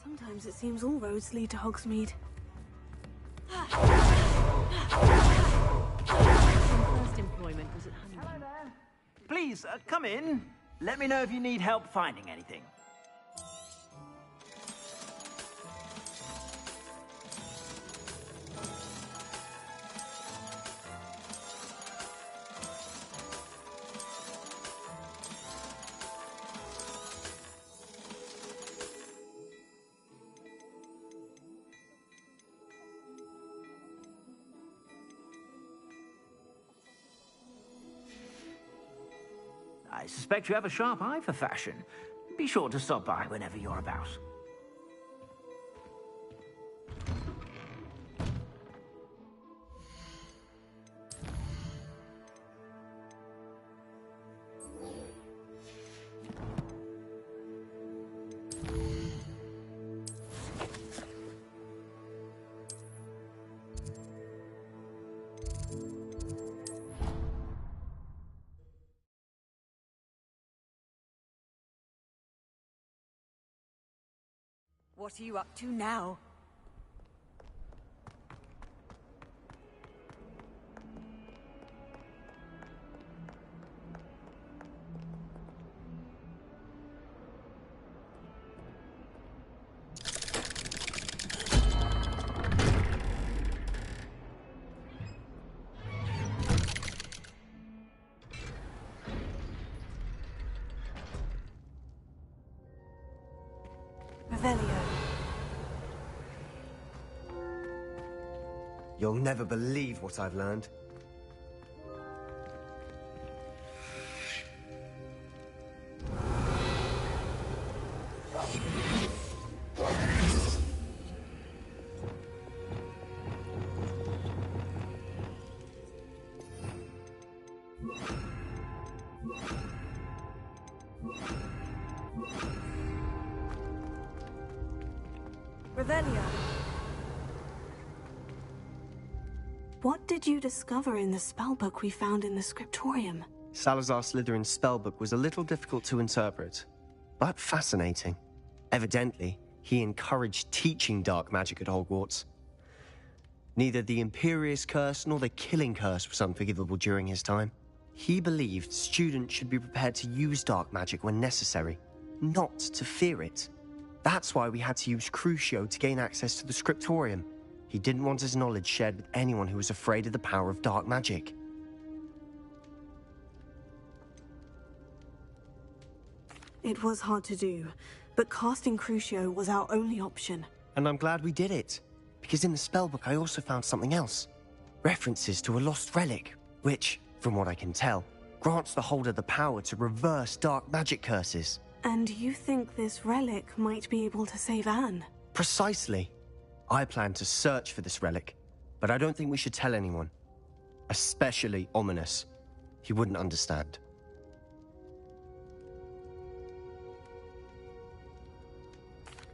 Sometimes it seems all roads lead to Hogsmeade. My first employment was at Honeymoon. Please, come in. Let me know if you need help finding anything. I suspect you have a sharp eye for fashion. Be sure to stop by whenever you're about. What are you up to now? You'll never believe what I've learned. Revelio. What did you discover in the spellbook we found in the scriptorium? Salazar Slytherin's spellbook was a little difficult to interpret, but fascinating. Evidently, he encouraged teaching dark magic at Hogwarts. Neither the Imperious Curse nor the Killing Curse was unforgivable during his time. He believed students should be prepared to use dark magic when necessary, not to fear it. That's why we had to use Crucio to gain access to the scriptorium. He didn't want his knowledge shared with anyone who was afraid of the power of dark magic. It was hard to do, but casting Crucio was our only option. And I'm glad we did it, because in the spellbook I also found something else. References to a lost relic, which, from what I can tell, grants the holder the power to reverse dark magic curses. And you think this relic might be able to save Anne? Precisely. I plan to search for this relic, but I don't think we should tell anyone. Especially Ominous. He wouldn't understand.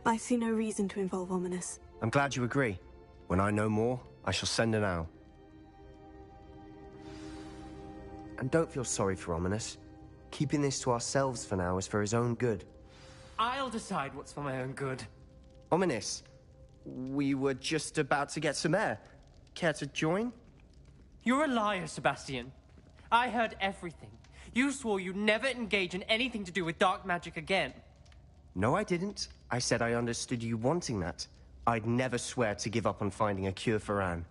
I see no reason to involve Ominous. I'm glad you agree. When I know more, I shall send an owl. And don't feel sorry for Ominous. Keeping this to ourselves for now is for his own good. I'll decide what's for my own good. Ominous, we were just about to get some air. Care to join? You're a liar, Sebastian. I heard everything. You swore you'd never engage in anything to do with dark magic again. No, I didn't. I said I understood you wanting that. I'd never swear to give up on finding a cure for Anne.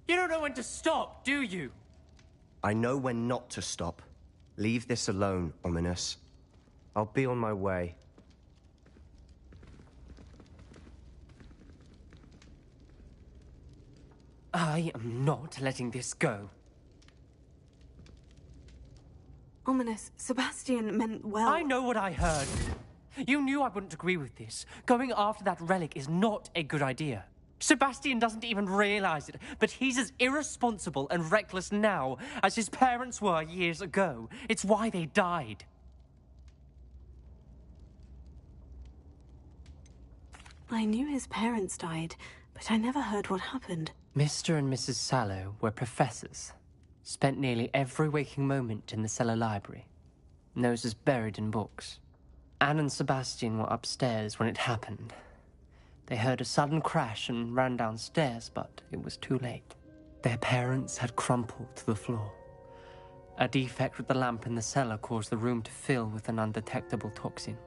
You don't know when to stop, do you? I know when not to stop. Leave this alone, Ominous. I'll be on my way. I am not letting this go. Ominous, Sebastian meant well. I know what I heard. You knew I wouldn't agree with this. Going after that relic is not a good idea. Sebastian doesn't even realize it, but he's as irresponsible and reckless now as his parents were years ago. It's why they died. I knew his parents died, but I never heard what happened. Mr. and Mrs. Sallow were professors. Spent nearly every waking moment in the cellar library. Noses buried in books. Anne and Sebastian were upstairs when it happened. They heard a sudden crash and ran downstairs, but it was too late. Their parents had crumpled to the floor. A defect with the lamp in the cellar caused the room to fill with an undetectable toxin.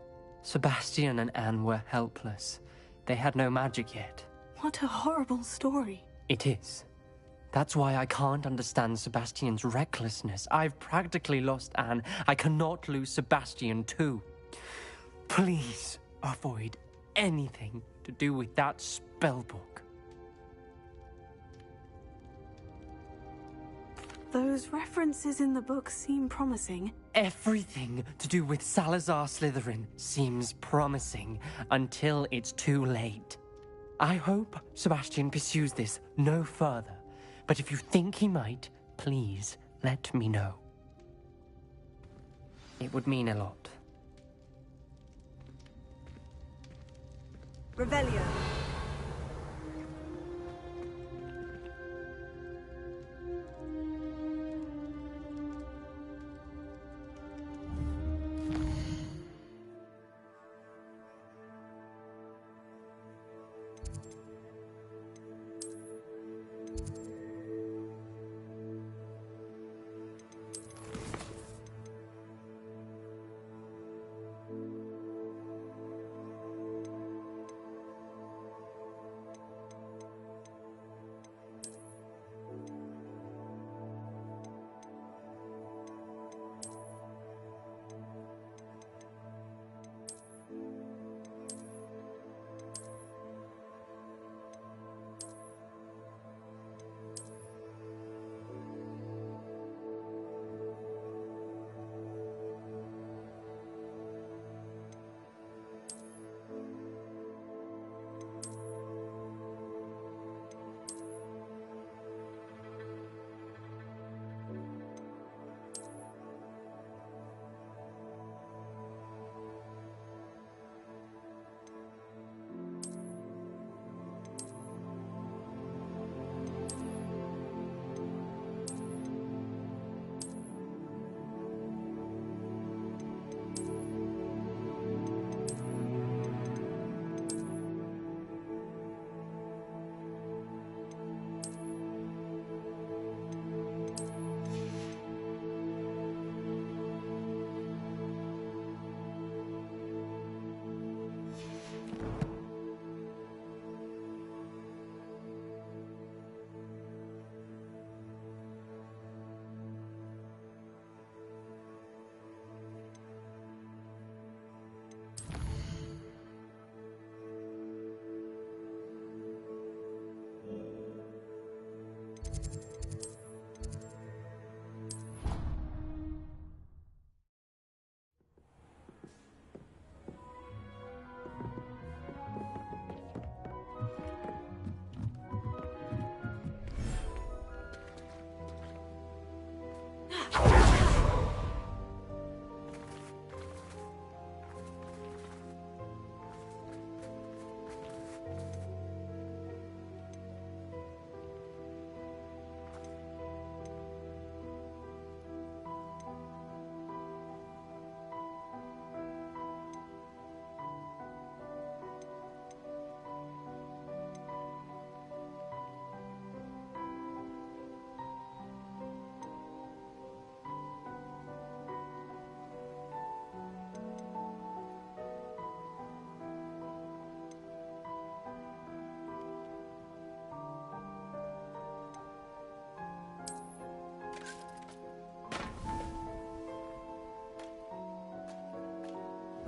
Sebastian and Anne were helpless. They had no magic yet. What a horrible story. It is. That's why I can't understand Sebastian's recklessness. I've practically lost Anne. I cannot lose Sebastian too. Please avoid anything to do with that spellbook. Those references in the book seem promising. Everything to do with Salazar Slytherin seems promising until it's too late. I hope Sebastian pursues this no further, but if you think he might, please let me know. It would mean a lot. Revelio.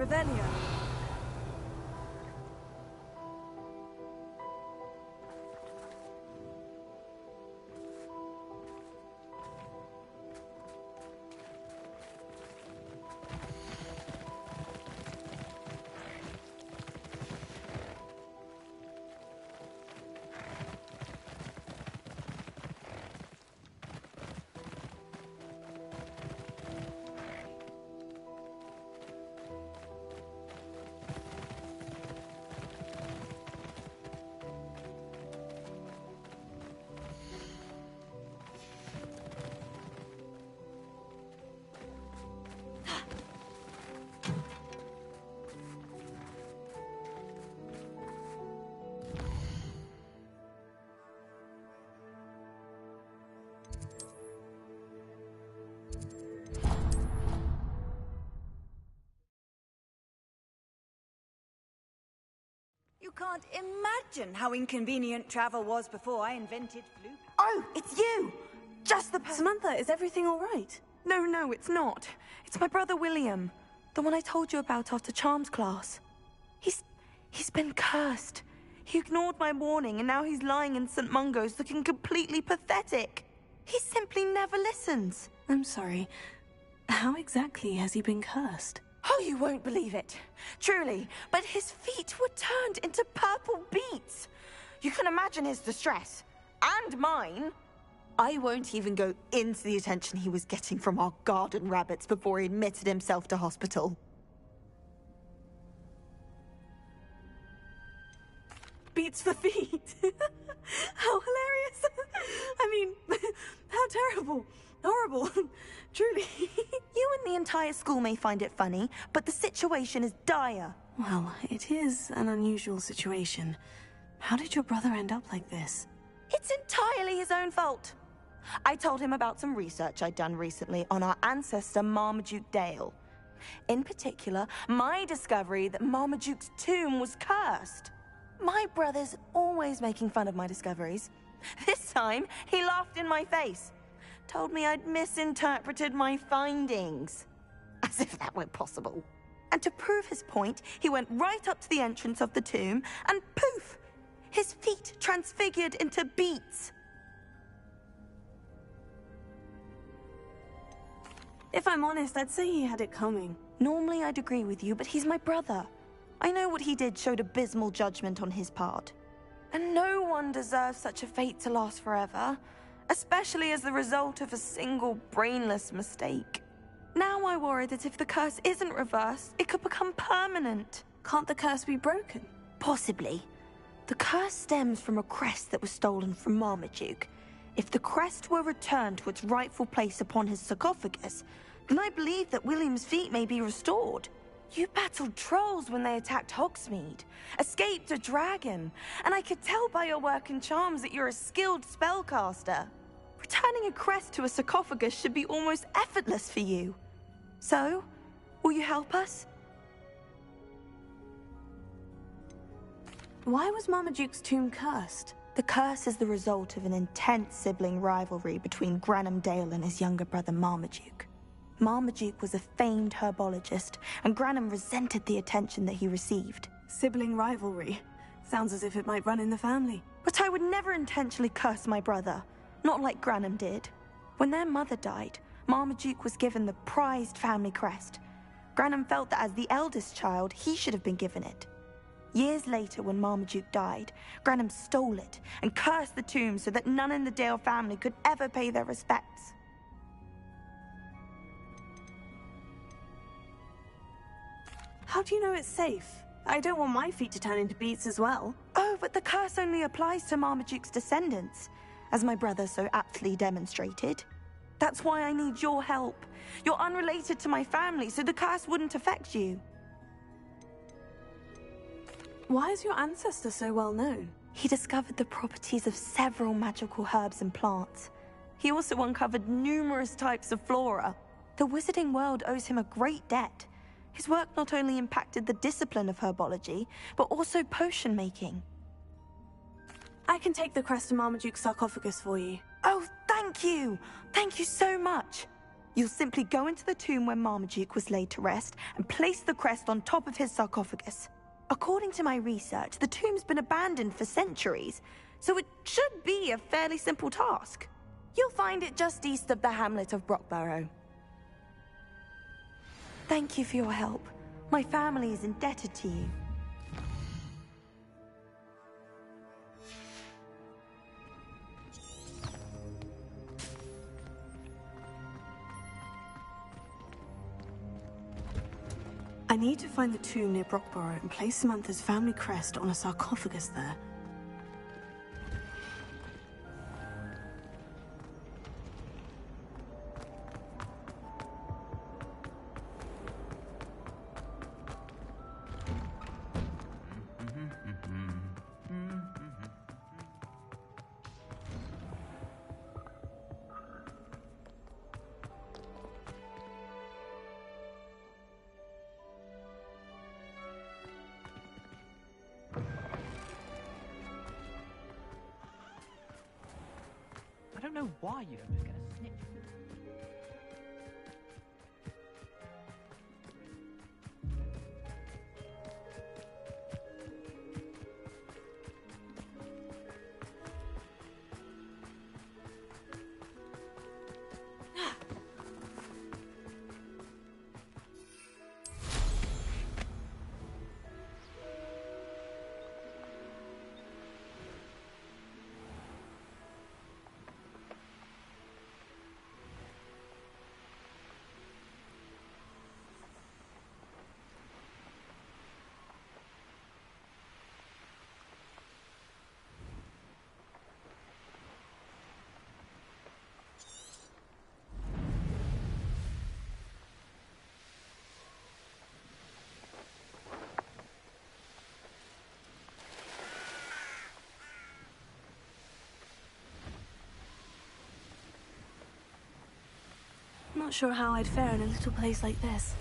Revelio. You can't imagine how inconvenient travel was before I invented Floop. Oh, it's you! Just the Samantha, is everything all right? No, it's not. It's my brother William. The one I told you about after Charms class. He's been cursed. He ignored my warning and now he's lying in St. Mungo's looking completely pathetic. He simply never listens. I'm sorry. How exactly has he been cursed? Oh, you won't believe it. Truly, but his feet were turned into purple beets. You can imagine his distress. And mine. I won't even go into the attention he was getting from our garden rabbits before he admitted himself to hospital. Beats for feet. How hilarious. I mean, how terrible. Horrible. Truly. You and the entire school may find it funny, but the situation is dire. Well, it is an unusual situation. How did your brother end up like this? It's entirely his own fault. I told him about some research I'd done recently on our ancestor Marmaduke Dale. In particular, my discovery that Marmaduke's tomb was cursed. My brother's always making fun of my discoveries. This time, he laughed in my face. Told me I'd misinterpreted my findings. As if that were possible. And to prove his point, he went right up to the entrance of the tomb and poof! His feet transfigured into beets. If I'm honest, I'd say he had it coming. Normally I'd agree with you, but he's my brother. I know what he did showed abysmal judgment on his part. And no one deserves such a fate to last forever, especially as the result of a single brainless mistake. Now I worry that if the curse isn't reversed, it could become permanent. Can't the curse be broken? Possibly. The curse stems from a crest that was stolen from Marmaduke. If the crest were returned to its rightful place upon his sarcophagus, then I believe that William's feet may be restored. You battled trolls when they attacked Hogsmeade, escaped a dragon, and I could tell by your work in charms that you're a skilled spellcaster. Returning a crest to a sarcophagus should be almost effortless for you. So, will you help us? Why was Marmaduke's tomb cursed? The curse is the result of an intense sibling rivalry between Granham Dale and his younger brother Marmaduke. Marmaduke was a famed herbologist, and Granham resented the attention that he received. Sibling rivalry. Sounds as if it might run in the family. But I would never intentionally curse my brother, not like Granham did. When their mother died, Marmaduke was given the prized family crest. Granham felt that as the eldest child, he should have been given it. Years later, when Marmaduke died, Granham stole it and cursed the tomb so that none in the Dale family could ever pay their respects. How do you know it's safe? I don't want my feet to turn into beets as well. Oh, but the curse only applies to Marmaduke's descendants, as my brother so aptly demonstrated. That's why I need your help. You're unrelated to my family, so the curse wouldn't affect you. Why is your ancestor so well known? He discovered the properties of several magical herbs and plants. He also uncovered numerous types of flora. The wizarding world owes him a great debt. His work not only impacted the discipline of herbology, but also potion making. I can take the crest to Marmaduke's sarcophagus for you. Oh, thank you! Thank you so much! You'll simply go into the tomb where Marmaduke was laid to rest and place the crest on top of his sarcophagus. According to my research, the tomb's been abandoned for centuries, so it should be a fairly simple task. You'll find it just east of the hamlet of Brockborough. Thank you for your help. My family is indebted to you. I need to find the tomb near Brockborough and place Samantha's family crest on a sarcophagus there. I don't know why you don't get a snip. Not sure how I'd fare in a little place like this.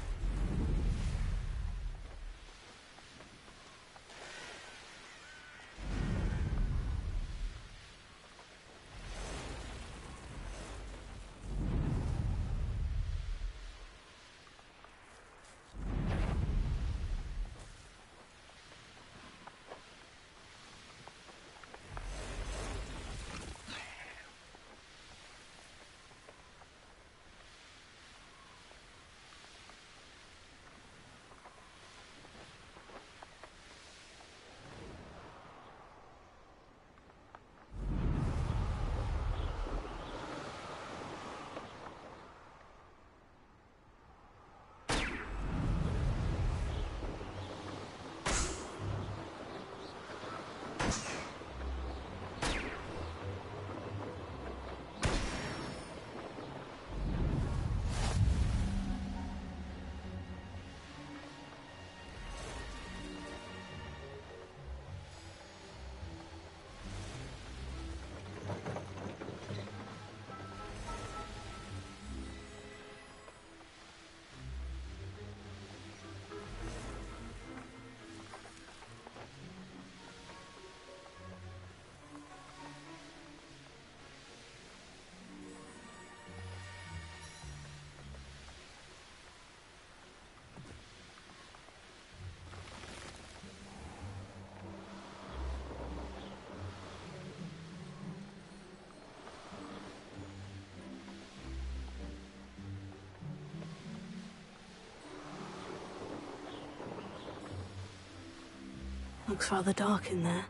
Looks rather dark in there.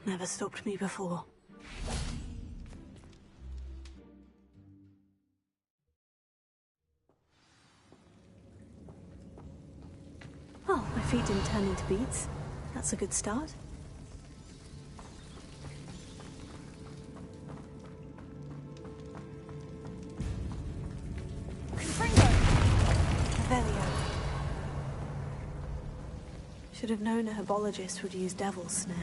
Never stopped me before. Oh, my feet didn't turn into beads. That's a good start. Should have known a herbologist would use Devil's Snare.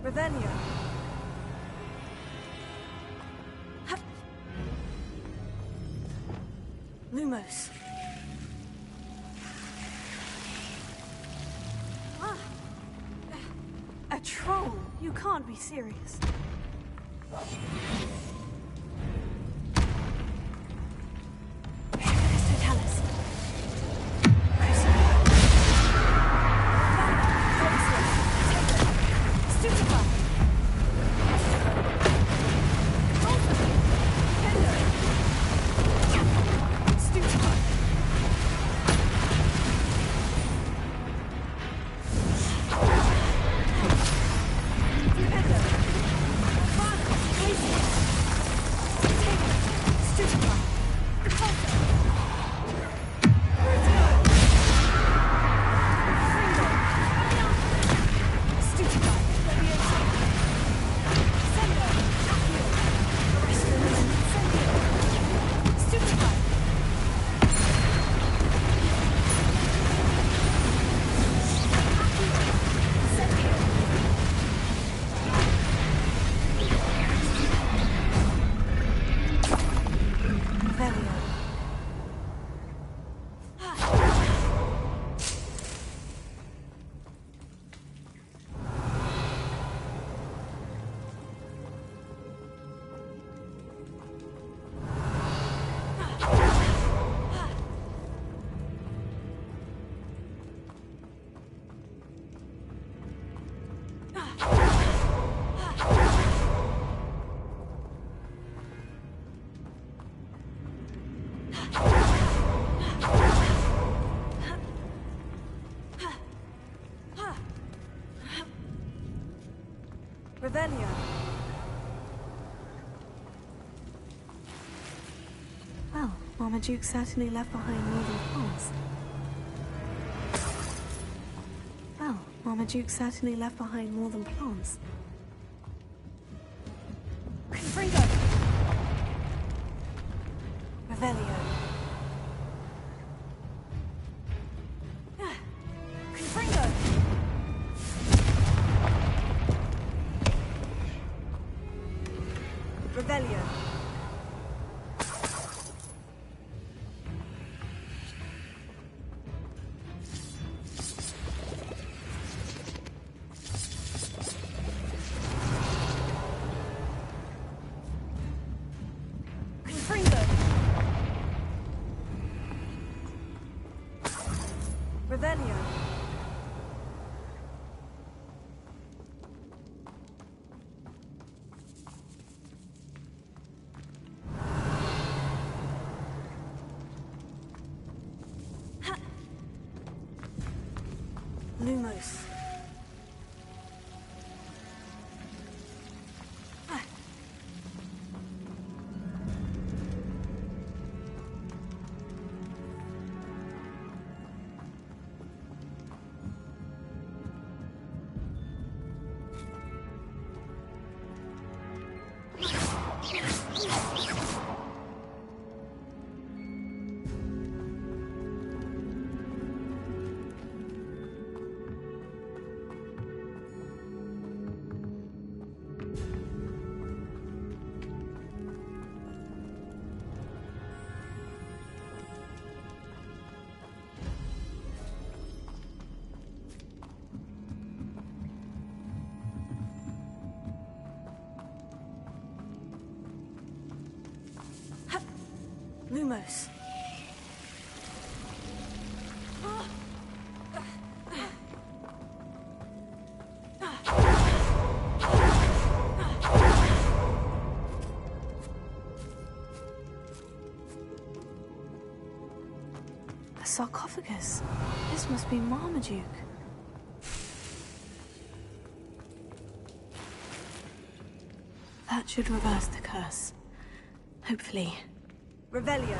Revelio. Lumos. A troll? You can't be serious. Revelio. Well, Marmaduke certainly left behind more than plants. Well, Marmaduke certainly left behind more than plants. Confringo! Revelio. Confringo! Revelio. Confringo. Revelio. Lumos. Lumos. A sarcophagus. This must be Marmaduke. That should reverse the curse. Hopefully. Revelio.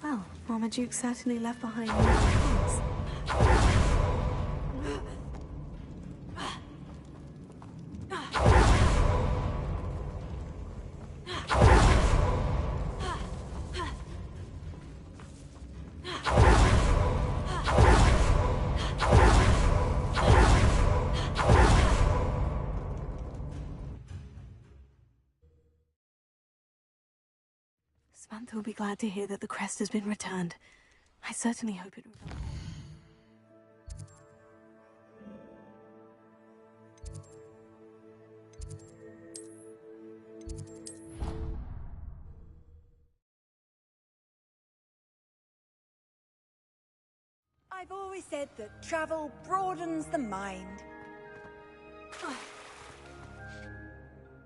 Well, Marmaduke certainly left behind more things. Samantha will be glad to hear that the crest has been returned. I certainly hope it will. I've always said that travel broadens the mind.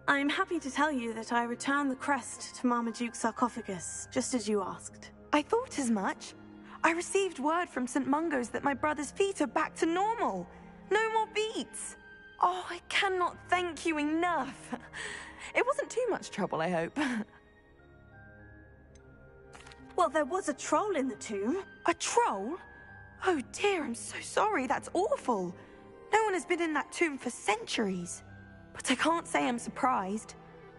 I'm happy to tell you that I returned the crest to Marmaduke's sarcophagus, just as you asked. I thought as much. I received word from St. Mungo's that my brother's feet are back to normal. No more beats. Oh, I cannot thank you enough. It wasn't too much trouble, I hope. Well, there was a troll in the tomb. A troll? Oh dear, I'm so sorry. That's awful. No one has been in that tomb for centuries. But I can't say I'm surprised.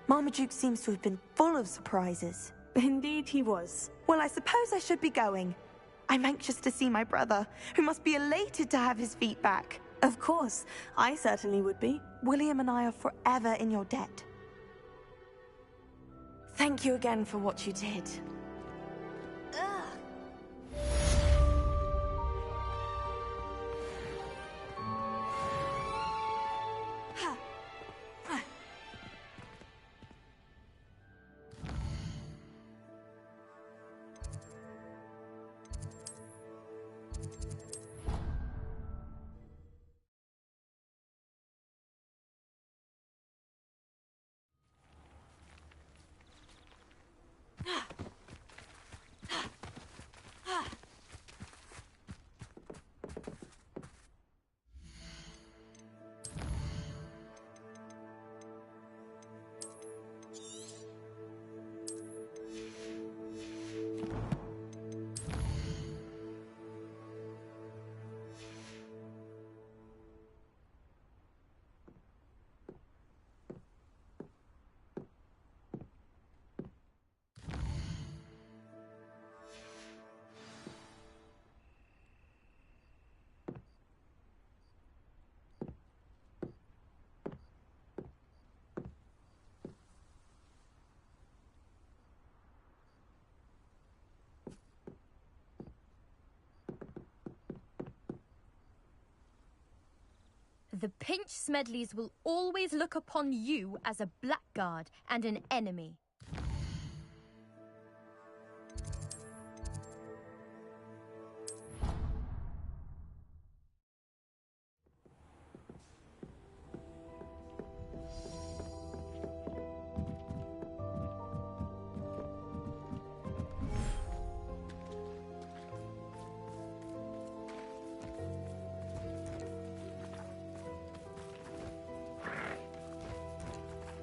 Marmaduke seems to have been full of surprises. Indeed he was. Well, I suppose I should be going. I'm anxious to see my brother, who must be elated to have his feet back. Of course. I certainly would be. William and I are forever in your debt. Thank you again for what you did. The Pinch Smedleys will always look upon you as a blackguard and an enemy.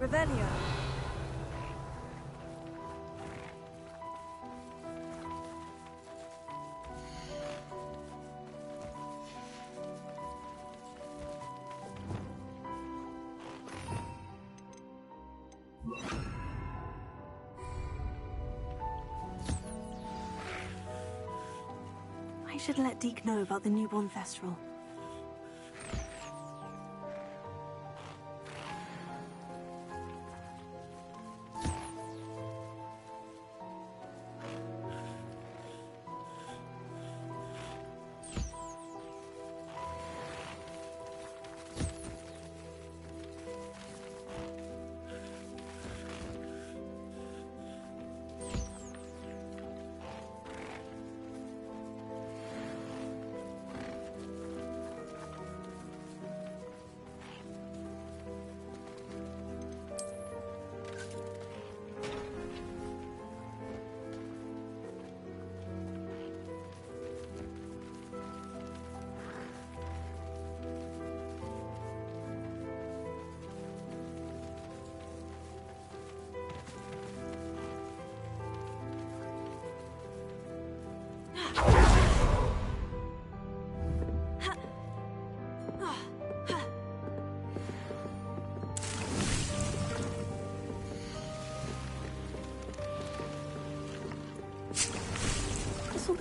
Revelio. I should let Deke know about the newborn Thestral.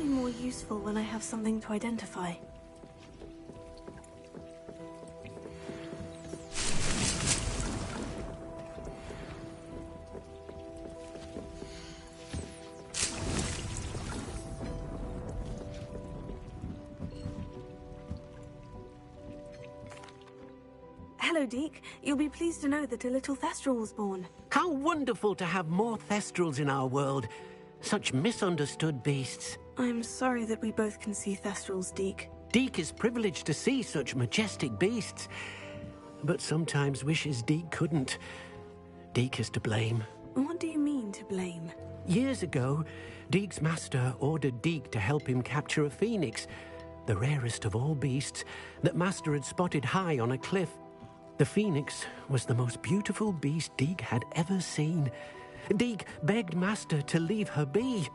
be more useful when I have something to identify. Hello, Deke. You'll be pleased to know that a little Thestral was born. How wonderful to have more Thestrals in our world. Such misunderstood beasts. I'm sorry that we both can see Thestrals, Deke. Deke is privileged to see such majestic beasts, but sometimes wishes Deke couldn't. Deke is to blame. What do you mean, to blame? Years ago, Deke's master ordered Deke to help him capture a phoenix, the rarest of all beasts, that master had spotted high on a cliff. The phoenix was the most beautiful beast Deke had ever seen. Deke begged master to leave her be.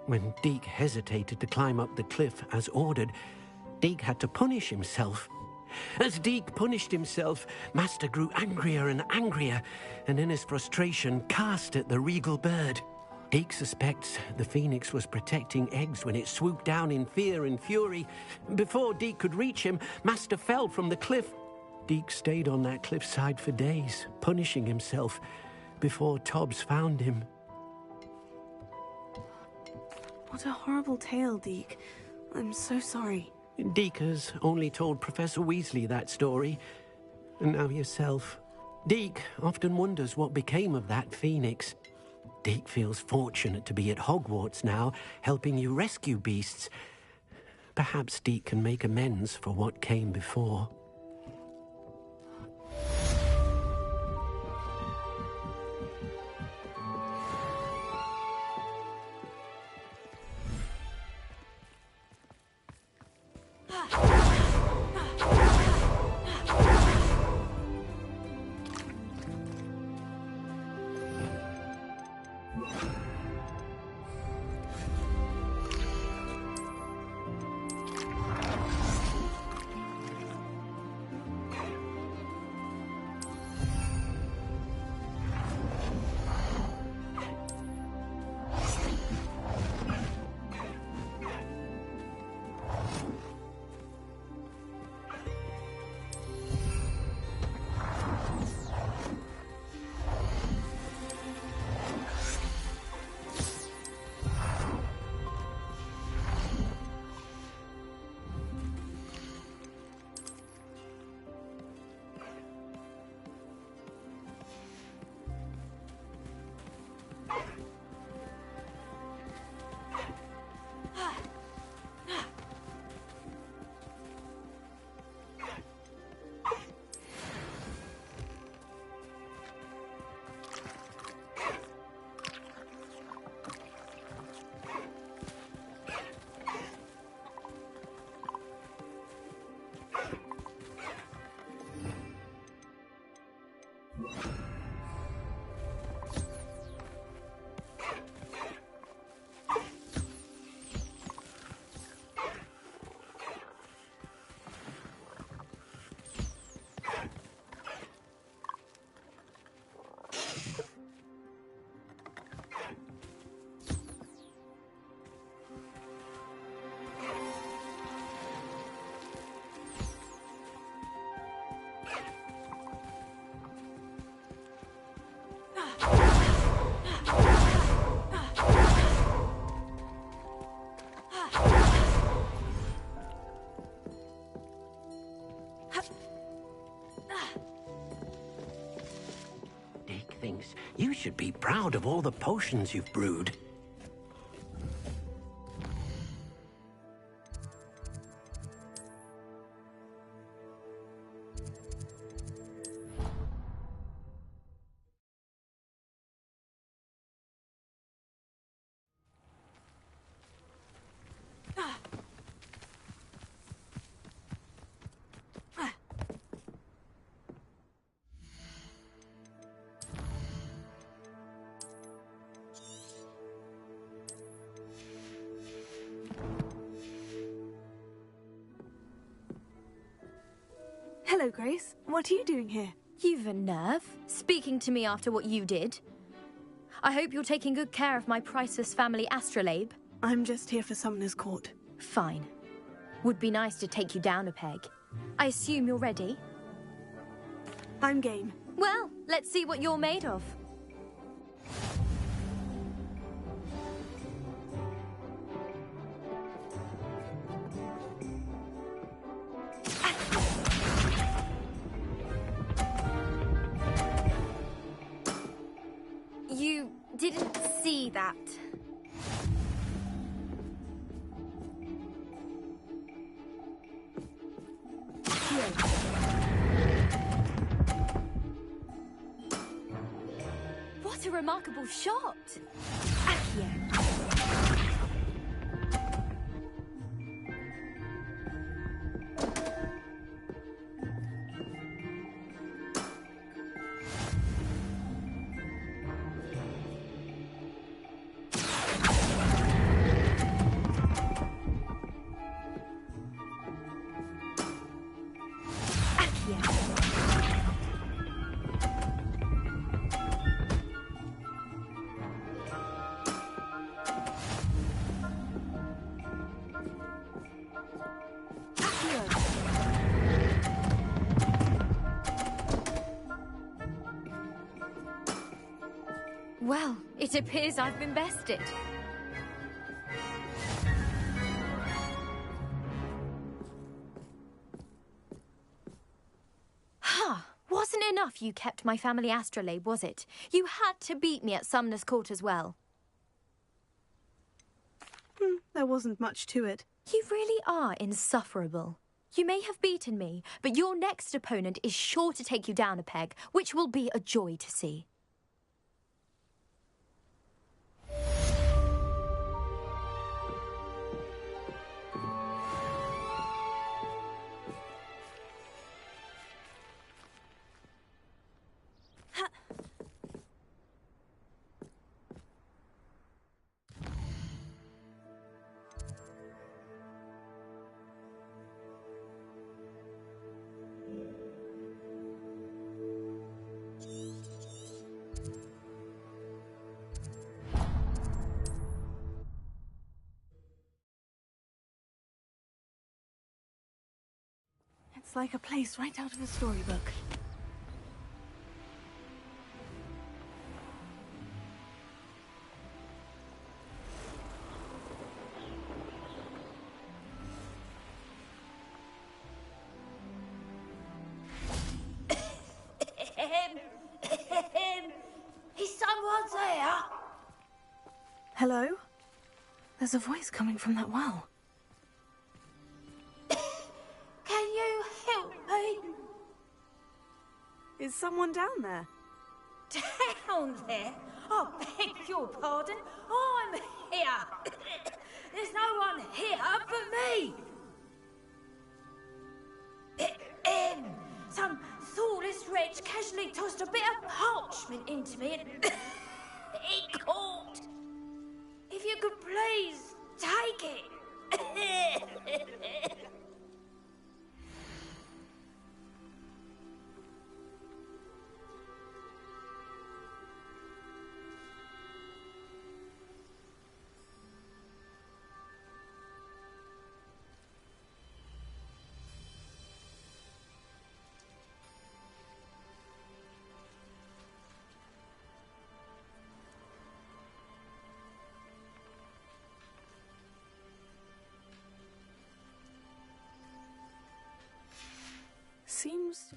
When Deke hesitated to climb up the cliff as ordered, Deke had to punish himself. As Deke punished himself, master grew angrier and angrier, and in his frustration cast at the regal bird. Deke suspects the phoenix was protecting eggs when it swooped down in fear and fury. Before Deke could reach him, master fell from the cliff. Deke stayed on that cliffside for days, punishing himself, before Tobbs found him. What a horrible tale, Deke. I'm so sorry. Deke has only told Professor Weasley that story, and now yourself. Deke often wonders what became of that phoenix. Deke feels fortunate to be at Hogwarts now, helping you rescue beasts. Perhaps Deke can make amends for what came before. You should be proud of all the potions you've brewed. Hello, Grace. What are you doing here? You've a nerve, speaking to me after what you did. I hope you're taking good care of my priceless family astrolabe. I'm just here for Summoner's Court. Fine. Would be nice to take you down a peg. I assume you're ready? I'm game. Well, let's see what you're made of. You didn't see that. What a remarkable shot! Accio. Well, it appears I've been bested. Ha! Wasn't enough you kept my family astrolabe, was it? You had to beat me at Summoner's Court as well. There wasn't much to it. You really are insufferable. You may have beaten me, but your next opponent is sure to take you down a peg, which will be a joy to see. It's like a place right out of a storybook. Is someone there? Hello? There's a voice coming from that well. Can you help me? Is someone down there? Down there? I beg your pardon. I'm here. There's no one here but me. Some thoughtless wretch casually tossed a bit of parchment into me and it caught. If you could please take it. Seems...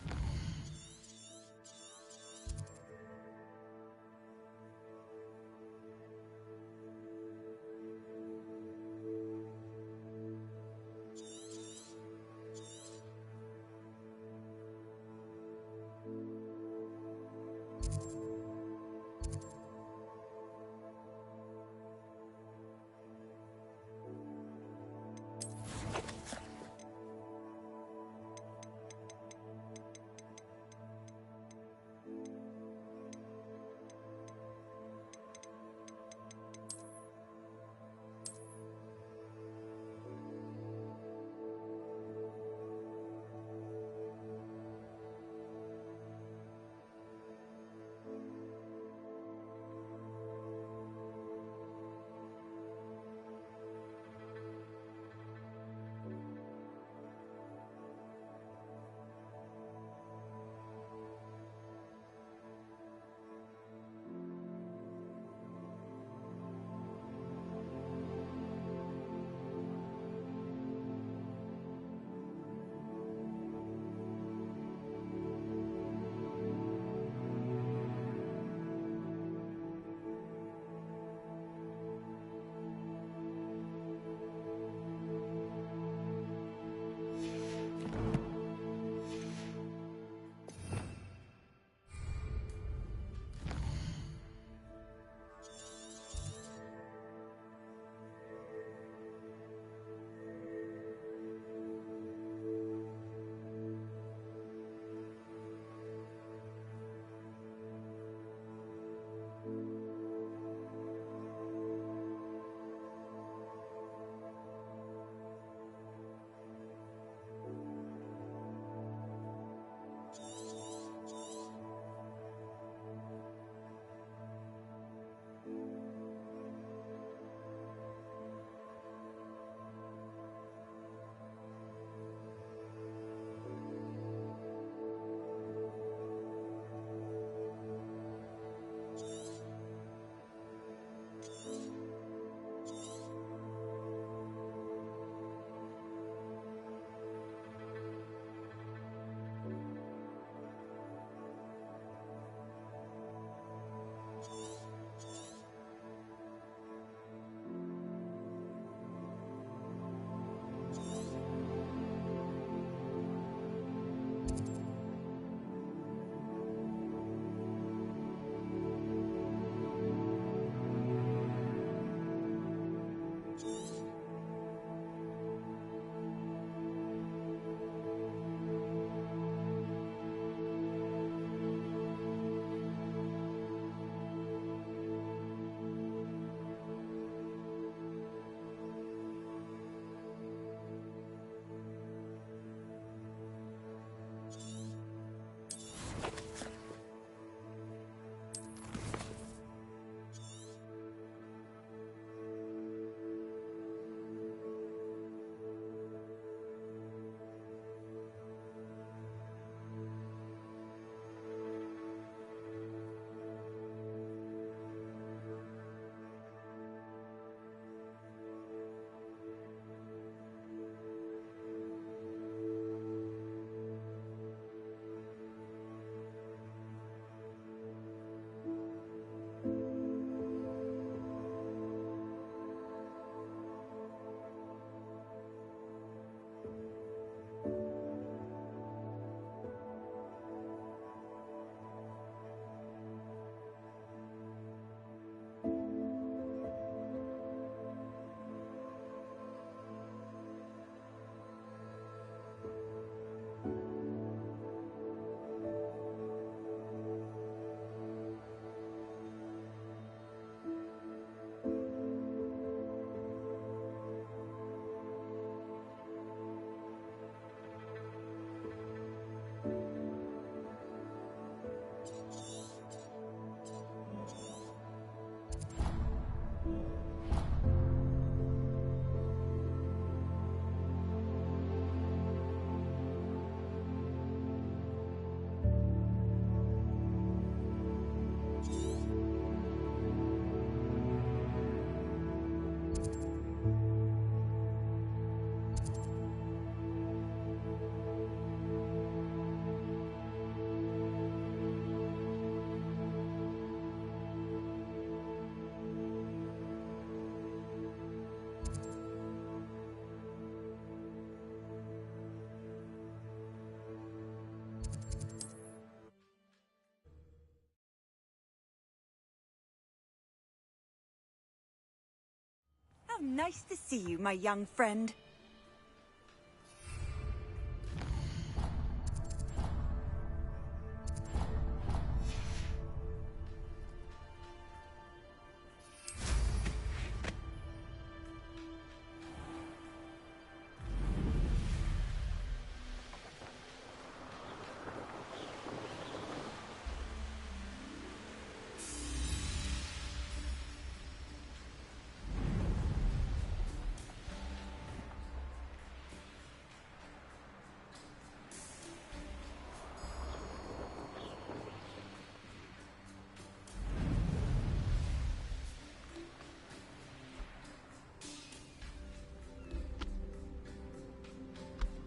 How nice to see you, my young friend.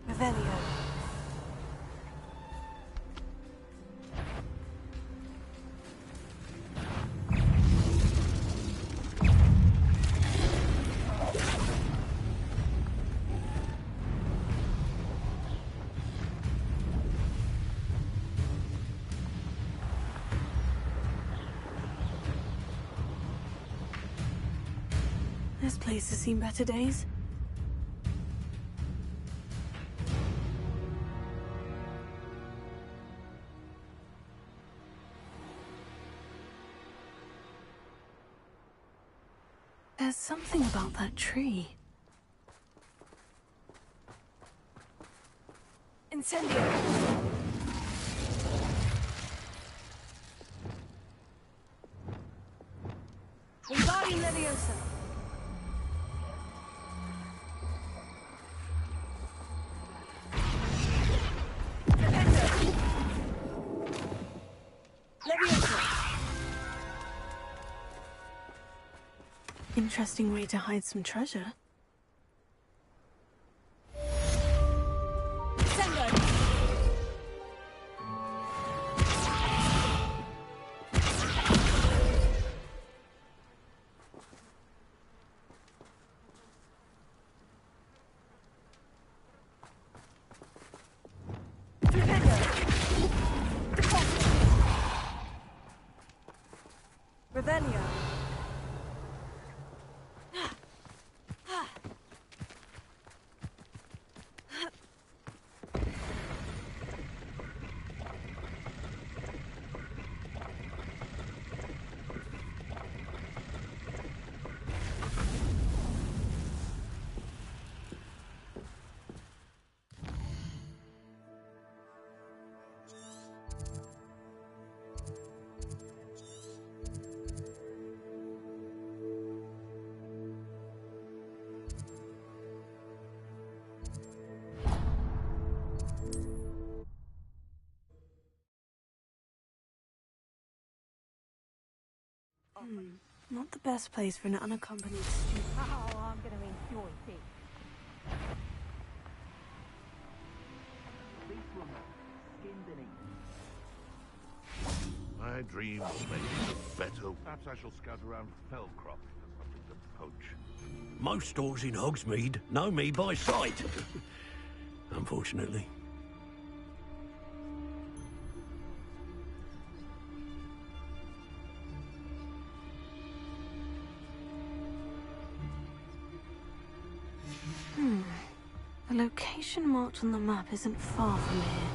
Revelio. This place has seen better days. There's something about that tree. Incendio! Wingardium Leviosa! Interesting way to hide some treasure. Revelio. Not the best place for an unaccompanied student. Oh, I'm gonna enjoy this. My dreams make it better. Perhaps I shall scout around Fellcroft for something to poach. Most stores in Hogsmeade know me by sight. Unfortunately. The location marked on the map isn't far from here.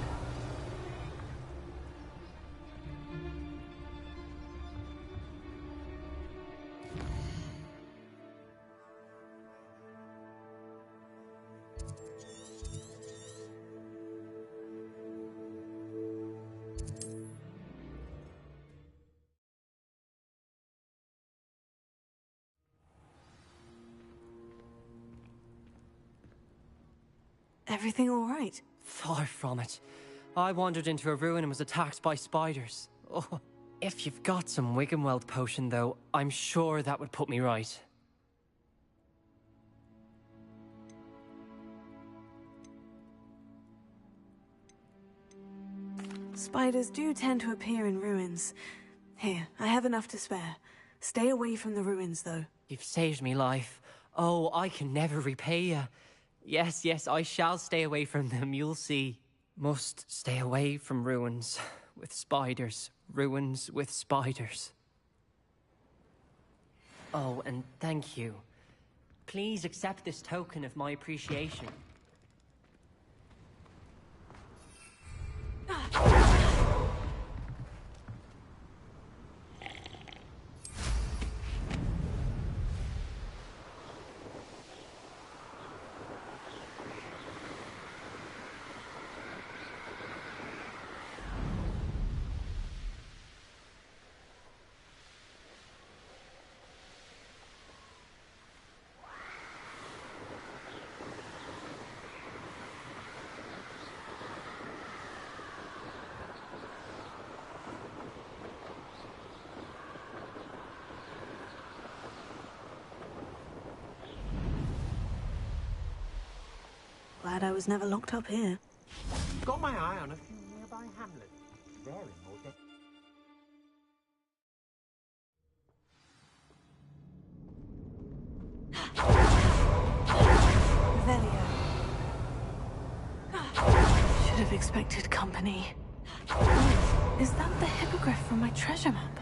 Everything all right? Far from it. I wandered into a ruin and was attacked by spiders. Oh, if you've got some Wiggenweld potion, though, I'm sure that would put me right. Spiders do tend to appear in ruins. Here, I have enough to spare. Stay away from the ruins, though. You've saved me life. Oh, I can never repay you. Yes, yes, I shall stay away from them, you'll see. Must stay away from ruins with spiders. Ruins with spiders. Oh, and thank you. Please accept this token of my appreciation. Glad I was never locked up here. Got my eye on a few nearby hamlets. Very more. Revelio. Should have expected company. Is that the hippogriff from my treasure map?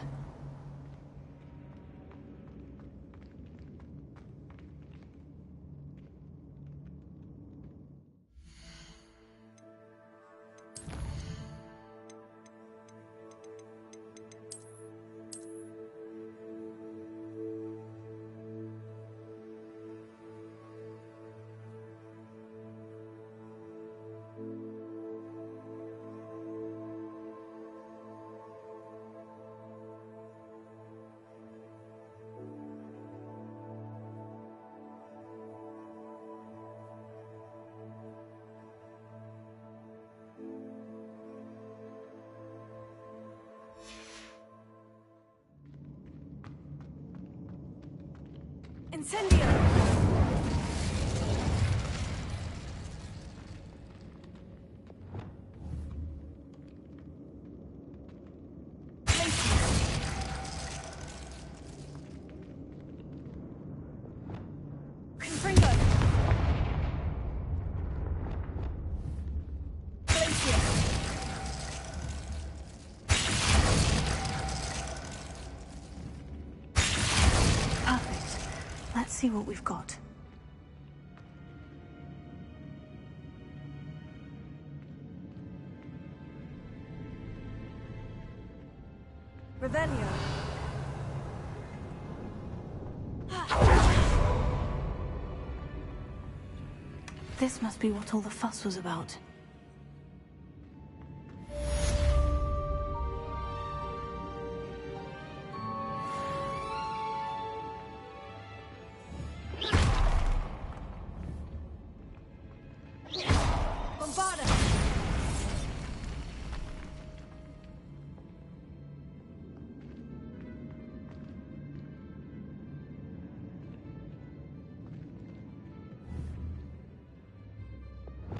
Incendio! Let's see what we've got. Revelio. This must be what all the fuss was about.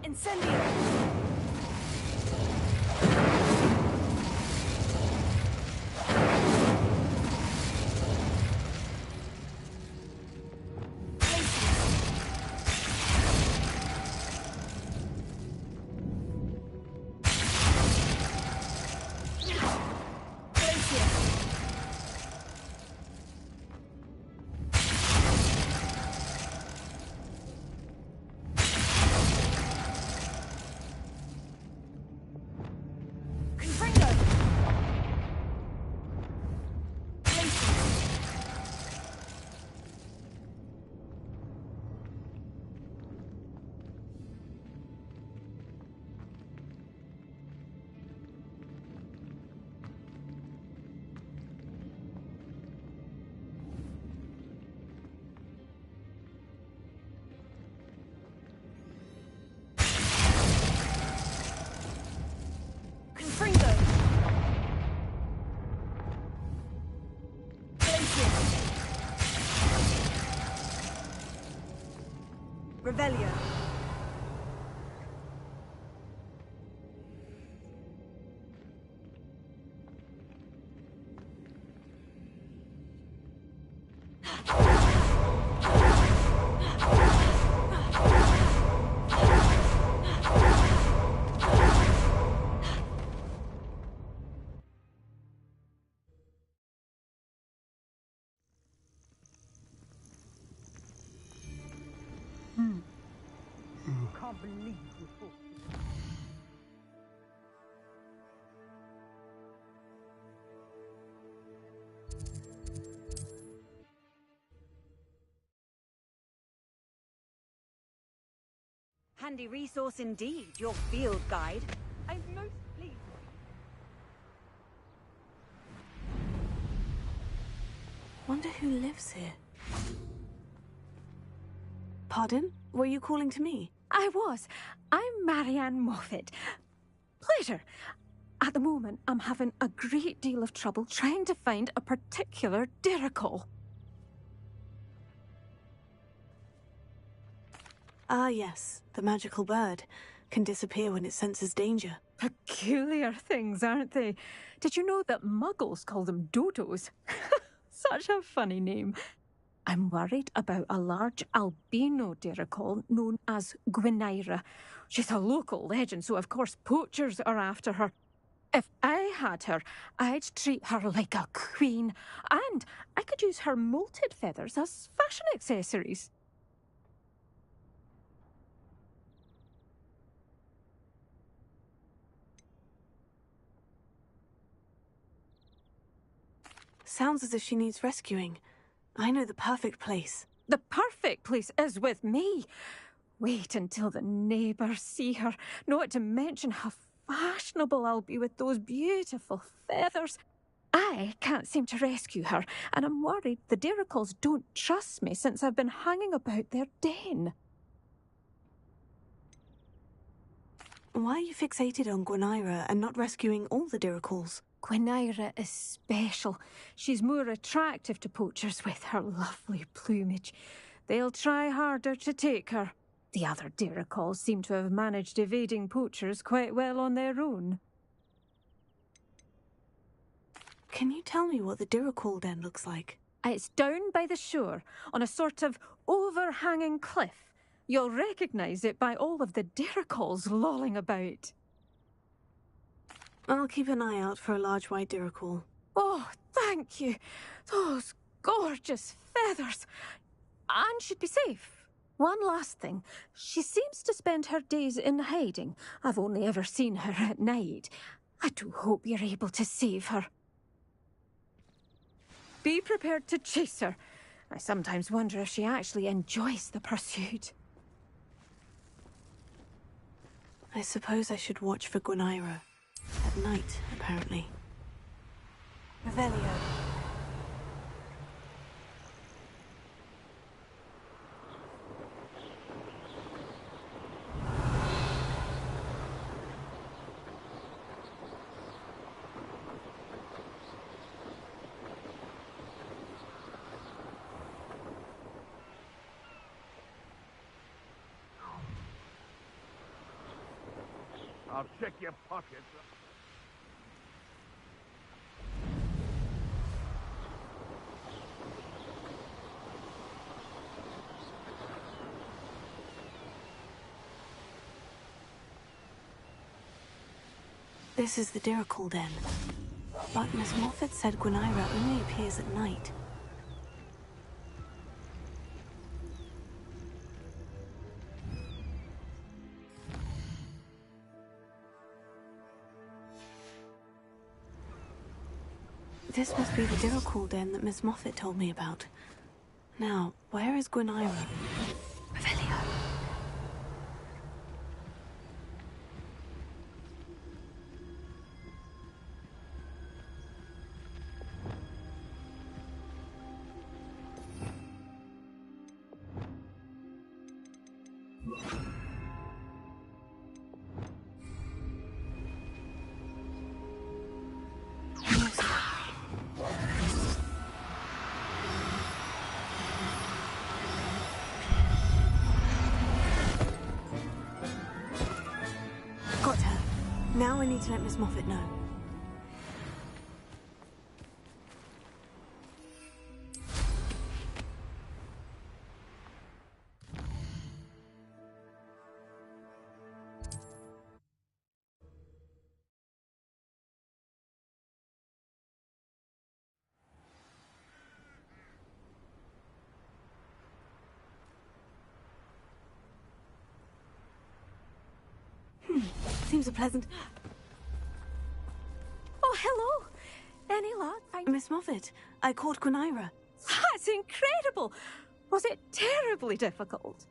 Incendio! Revelio. can't believe we thought. Handy resource indeed, your field guide. I'm most pleased. Wonder who lives here. Pardon? Were you calling to me? I was. I'm Marianne Moffat. Pleasure. At the moment, I'm having a great deal of trouble trying to find a particular Diricol. Ah, yes. The magical bird can disappear when it senses danger. Peculiar things, aren't they? Did you know that muggles call them dodos? Such a funny name. I'm worried about a large albino Diricol known as Gwynaira. She's a local legend, so of course poachers are after her. If I had her, I'd treat her like a queen, and I could use her molted feathers as fashion accessories. Sounds as if she needs rescuing. I know the perfect place. The perfect place is with me. Wait until the neighbours see her, not to mention how fashionable I'll be with those beautiful feathers. I can't seem to rescue her, and I'm worried the Diricols don't trust me since I've been hanging about their den. Why are you fixated on Gwynaira and not rescuing all the Diricols? Gwynaira is special. She's more attractive to poachers with her lovely plumage. They'll try harder to take her. The other Diricols seem to have managed evading poachers quite well on their own. Can you tell me what the Diricol den looks like? It's down by the shore, on a sort of overhanging cliff. You'll recognise it by all of the Diricols lolling about. I'll keep an eye out for a large white Diricol. Oh, thank you. Those gorgeous feathers. And she'd be safe. One last thing. She seems to spend her days in hiding. I've only ever seen her at night. I do hope you're able to save her. Be prepared to chase her. I sometimes wonder if she actually enjoys the pursuit. I suppose I should watch for Gwynaira. At night, apparently. Revelio. I'll check your pockets. This is the Diricol den. But Miss Moffat said Gwynaira only appears at night. This must be the Diricol den that Miss Moffat told me about. Now, where is Gwynaira? Revelio. Got her. Now I need to let Miss Moffat know. Seems a pleasant... Oh, hello. Any luck? Miss Moffat, I caught Quinaira. That's incredible. Was it terribly difficult?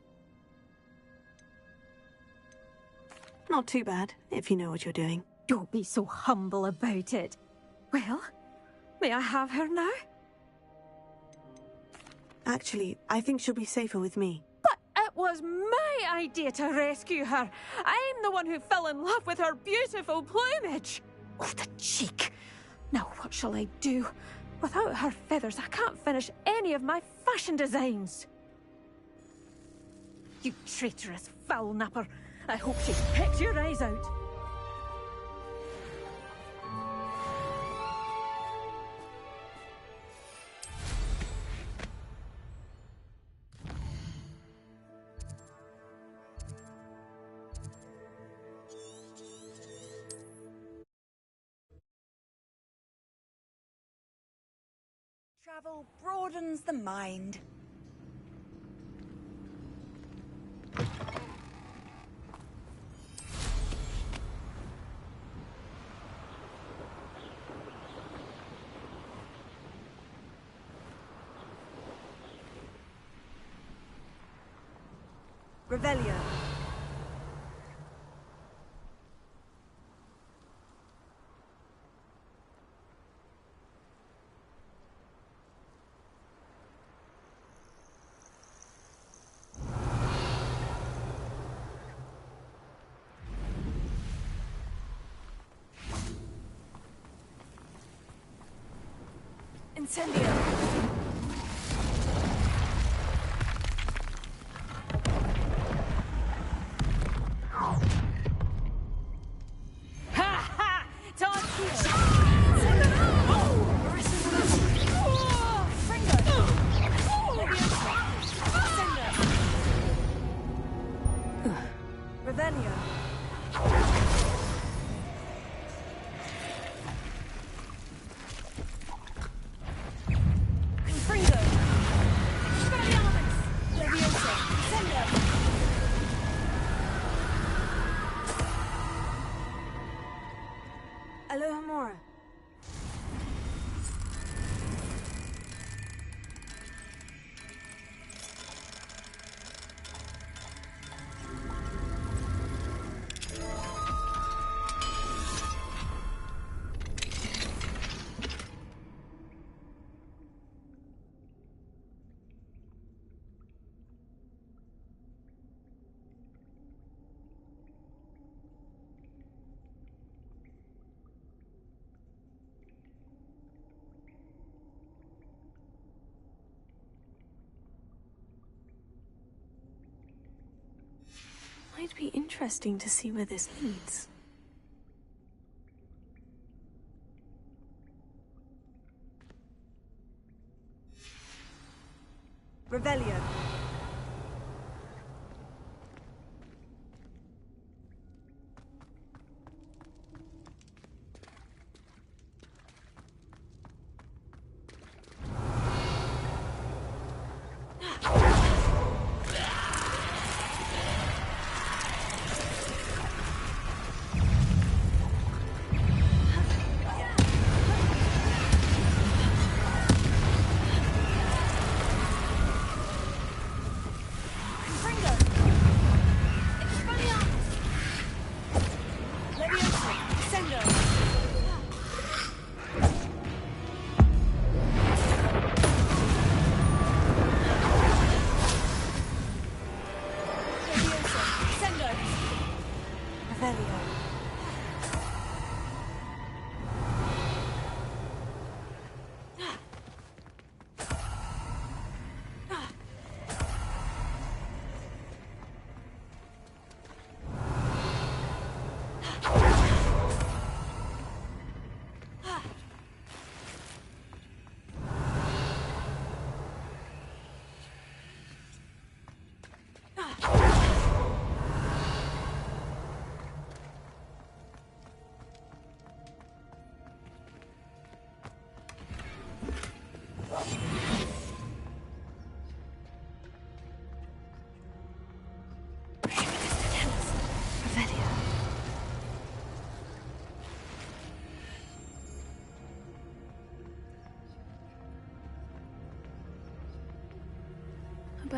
Not too bad, if you know what you're doing. Don't be so humble about it. Well, may I have her now? Actually, I think she'll be safer with me. But it was my idea to rescue her. I'm the one who fell in love with her beautiful plumage. Oh, the cheek. Now what shall I do? Without her feathers, I can't finish any of my fashion designs. You traitorous foul napper. I hope she pecks your eyes out. Travel broadens the mind. Revelio. Incendio. Alohomora. Might be interesting to see where this leads. Revelio.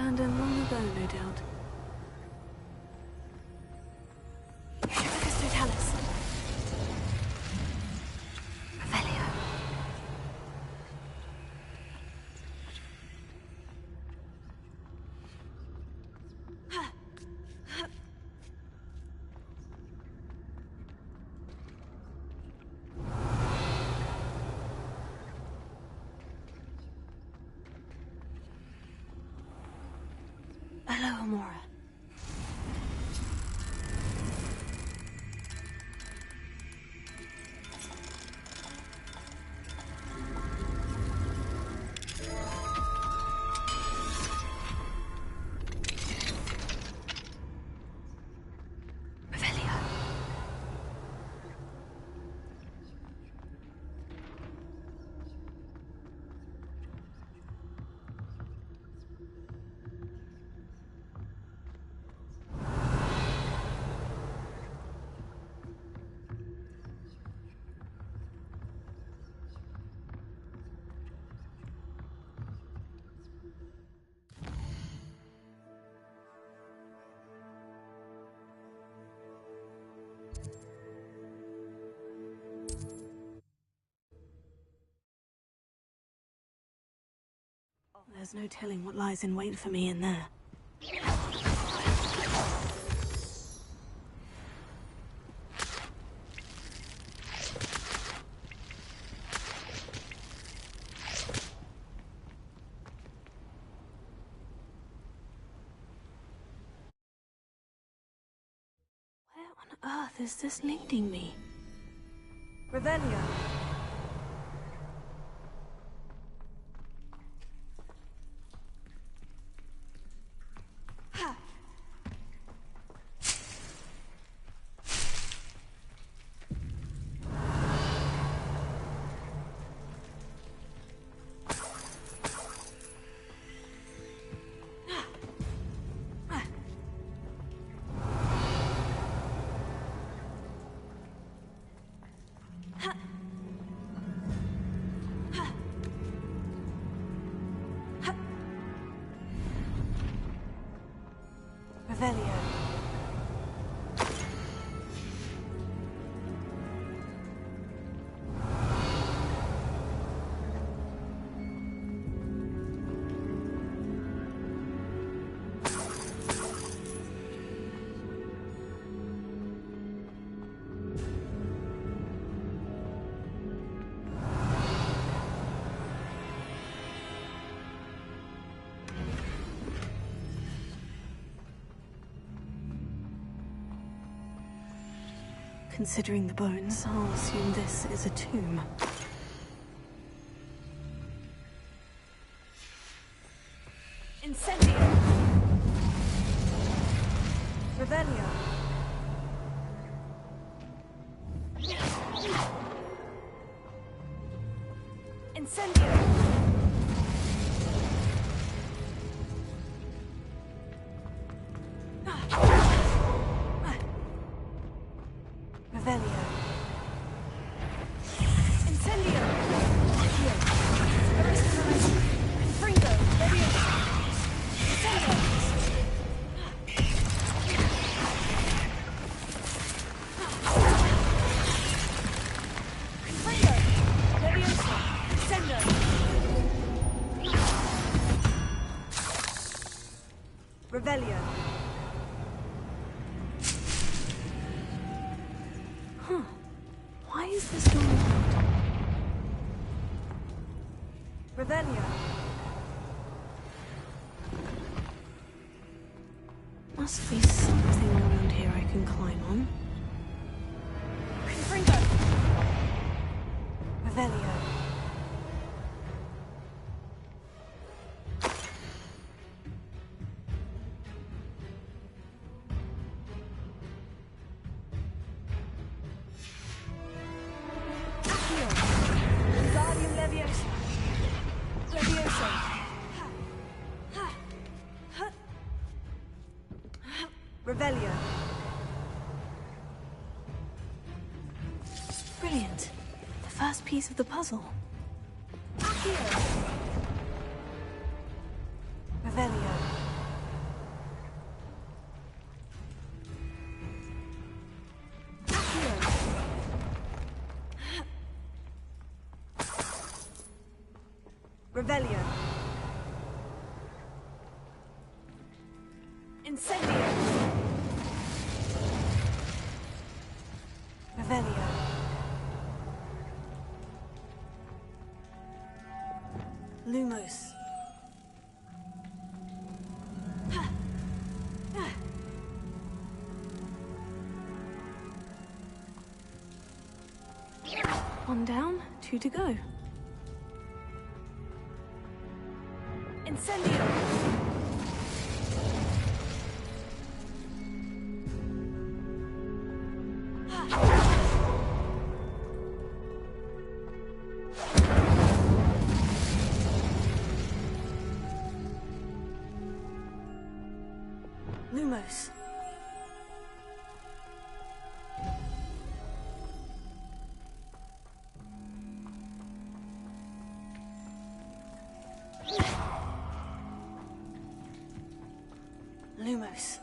Abandoned long ago, no doubt. Impecus Totalis. Revelio. Hello, Amora. Revelio. There's no telling what lies in wait for me in there. Where on earth is this leading me? Revelio. Revelio. Considering the bones, I'll assume this is a tomb. Incendio. Revelio. Incendio. Revelio. Incendio. Accio. Confringo. Leviosa. Incendio. Confringo. Leviosa. Incendio. Revelio. Huh. Why is this door locked? Revelio. Must be something around here I can climb on. Confringo. Revelio. Accio. Wingardium Leviosa. Leviosa. Revelio. Brilliant. The first piece of the puzzle. Accio. Revelio. Revelio. Incendio. Revelio. Lumos. One down, 2 to go. Incendio! Lumos. Lumos.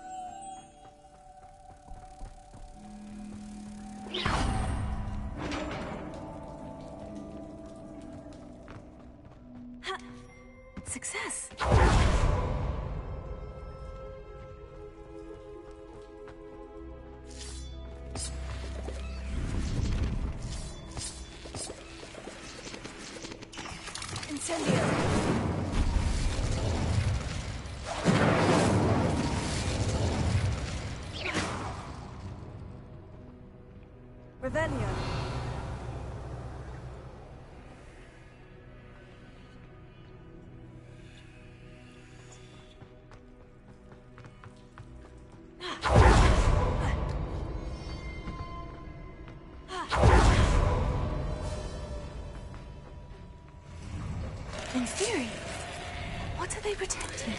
Ha! Success! Incendio! Revelio. In theory, what are they protecting?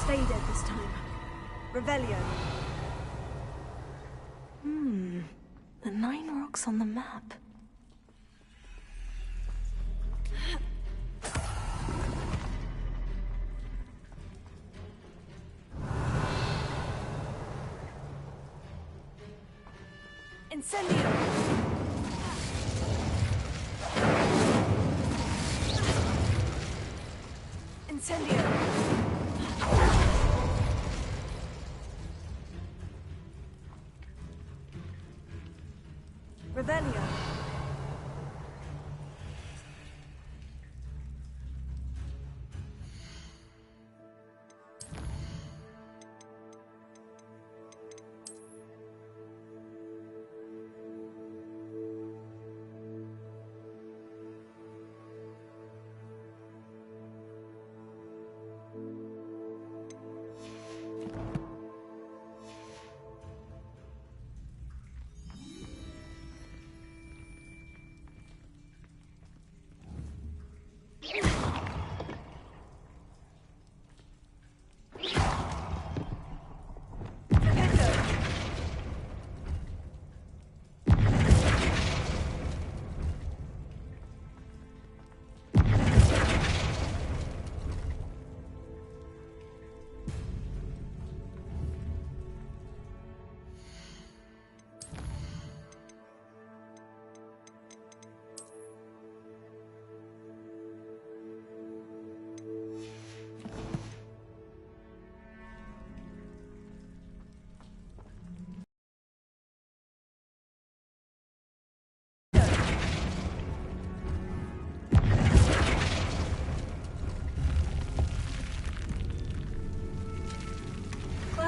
Stay dead this time. Revelio. The 9 rocks on the map. Incendio! Incendio! Revelio.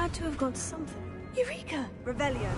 had to have got something. Eureka! Revelio.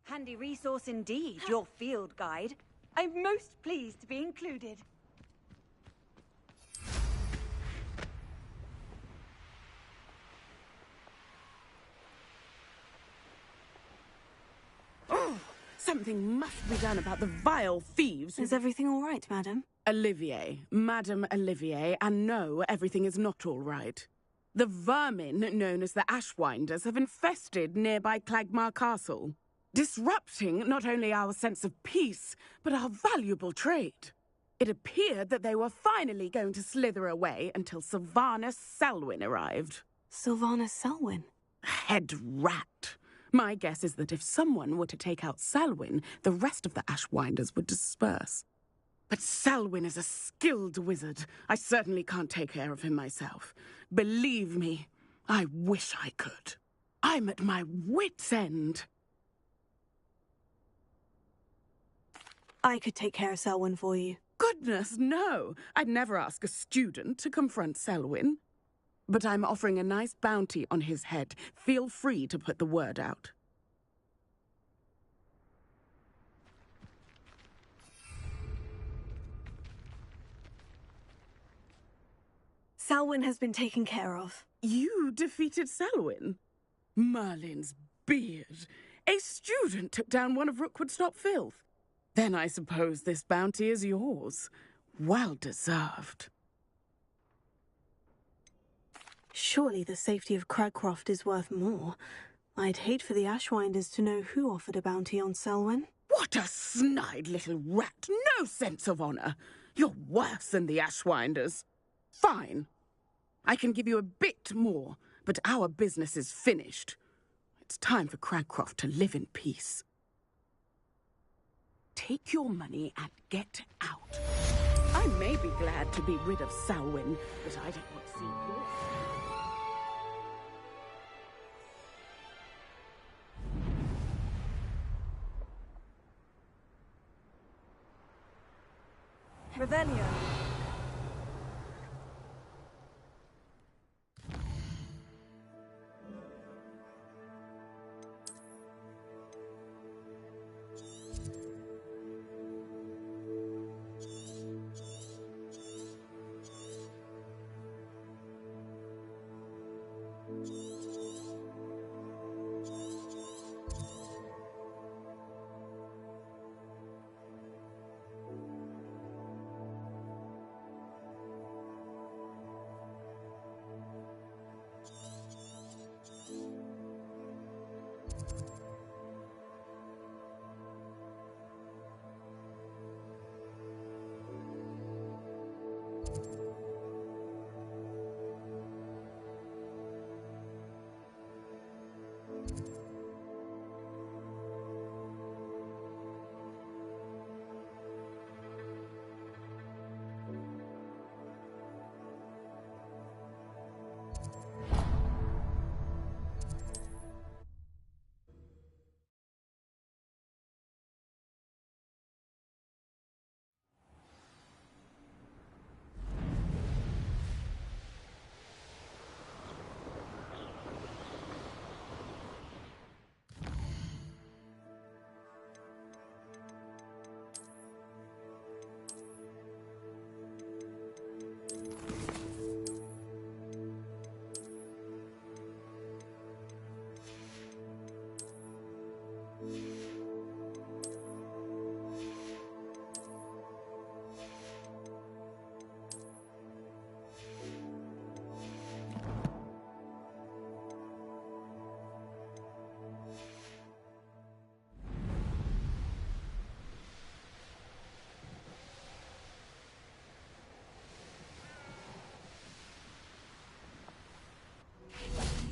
Handy resource indeed, your field guide. I'm most pleased to be included. Oh, something must be done about the vile thieves. Is everything all right, madam? Olivier, Madame Olivier, and no, everything is not all right. The vermin known as the Ashwinders have infested nearby Clagmar Castle, disrupting not only our sense of peace, but our valuable trade. It appeared that they were finally going to slither away until Sylvanus Selwyn arrived. Sylvanus Selwyn? Head rat. My guess is that if someone were to take out Selwyn, the rest of the Ashwinders would disperse. But Selwyn is a skilled wizard. I certainly can't take care of him myself. Believe me, I wish I could. I'm at my wit's end. I could take care of Selwyn for you. Goodness, no! I'd never ask a student to confront Selwyn. But I'm offering a nice bounty on his head. Feel free to put the word out. Selwyn has been taken care of. You defeated Selwyn? Merlin's beard. A student took down one of Rookwood's top filth. Then I suppose this bounty is yours. Well deserved. Surely the safety of Cragcroft is worth more. I'd hate for the Ashwinders to know who offered a bounty on Selwyn. What a snide little rat! No sense of honor! You're worse than the Ashwinders. Fine. I can give you a bit more, but our business is finished. It's time for Cragcroft to live in peace. Take your money and get out. I may be glad to be rid of Selwyn, but I don't want to see yours. Revelio.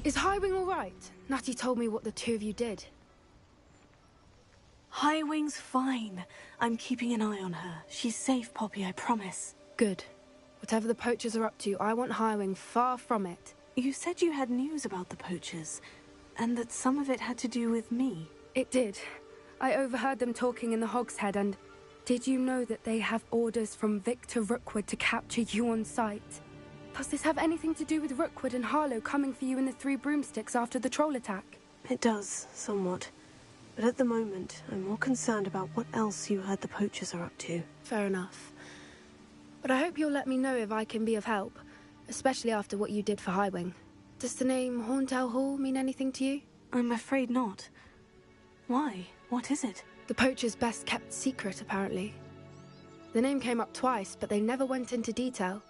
Is Highwing all right? Natty told me what the two of you did. Highwing's fine. I'm keeping an eye on her. She's safe, Poppy, I promise. Good. Whatever the poachers are up to, I want Highwing far from it. You said you had news about the poachers, and that some of it had to do with me. It did. I overheard them talking in the Hogshead, and did you know that they have orders from Victor Rookwood to capture you on sight? Does this have anything to do with Rookwood and Harlow coming for you in the Three Broomsticks after the troll attack? It does, somewhat. But at the moment, I'm more concerned about what else you heard the poachers are up to. Fair enough. But I hope you'll let me know if I can be of help, especially after what you did for Highwing. Does the name Horntail Hall mean anything to you? I'm afraid not. Why? What is it? The poachers' best kept secret, apparently. The name came up twice, but they never went into detail.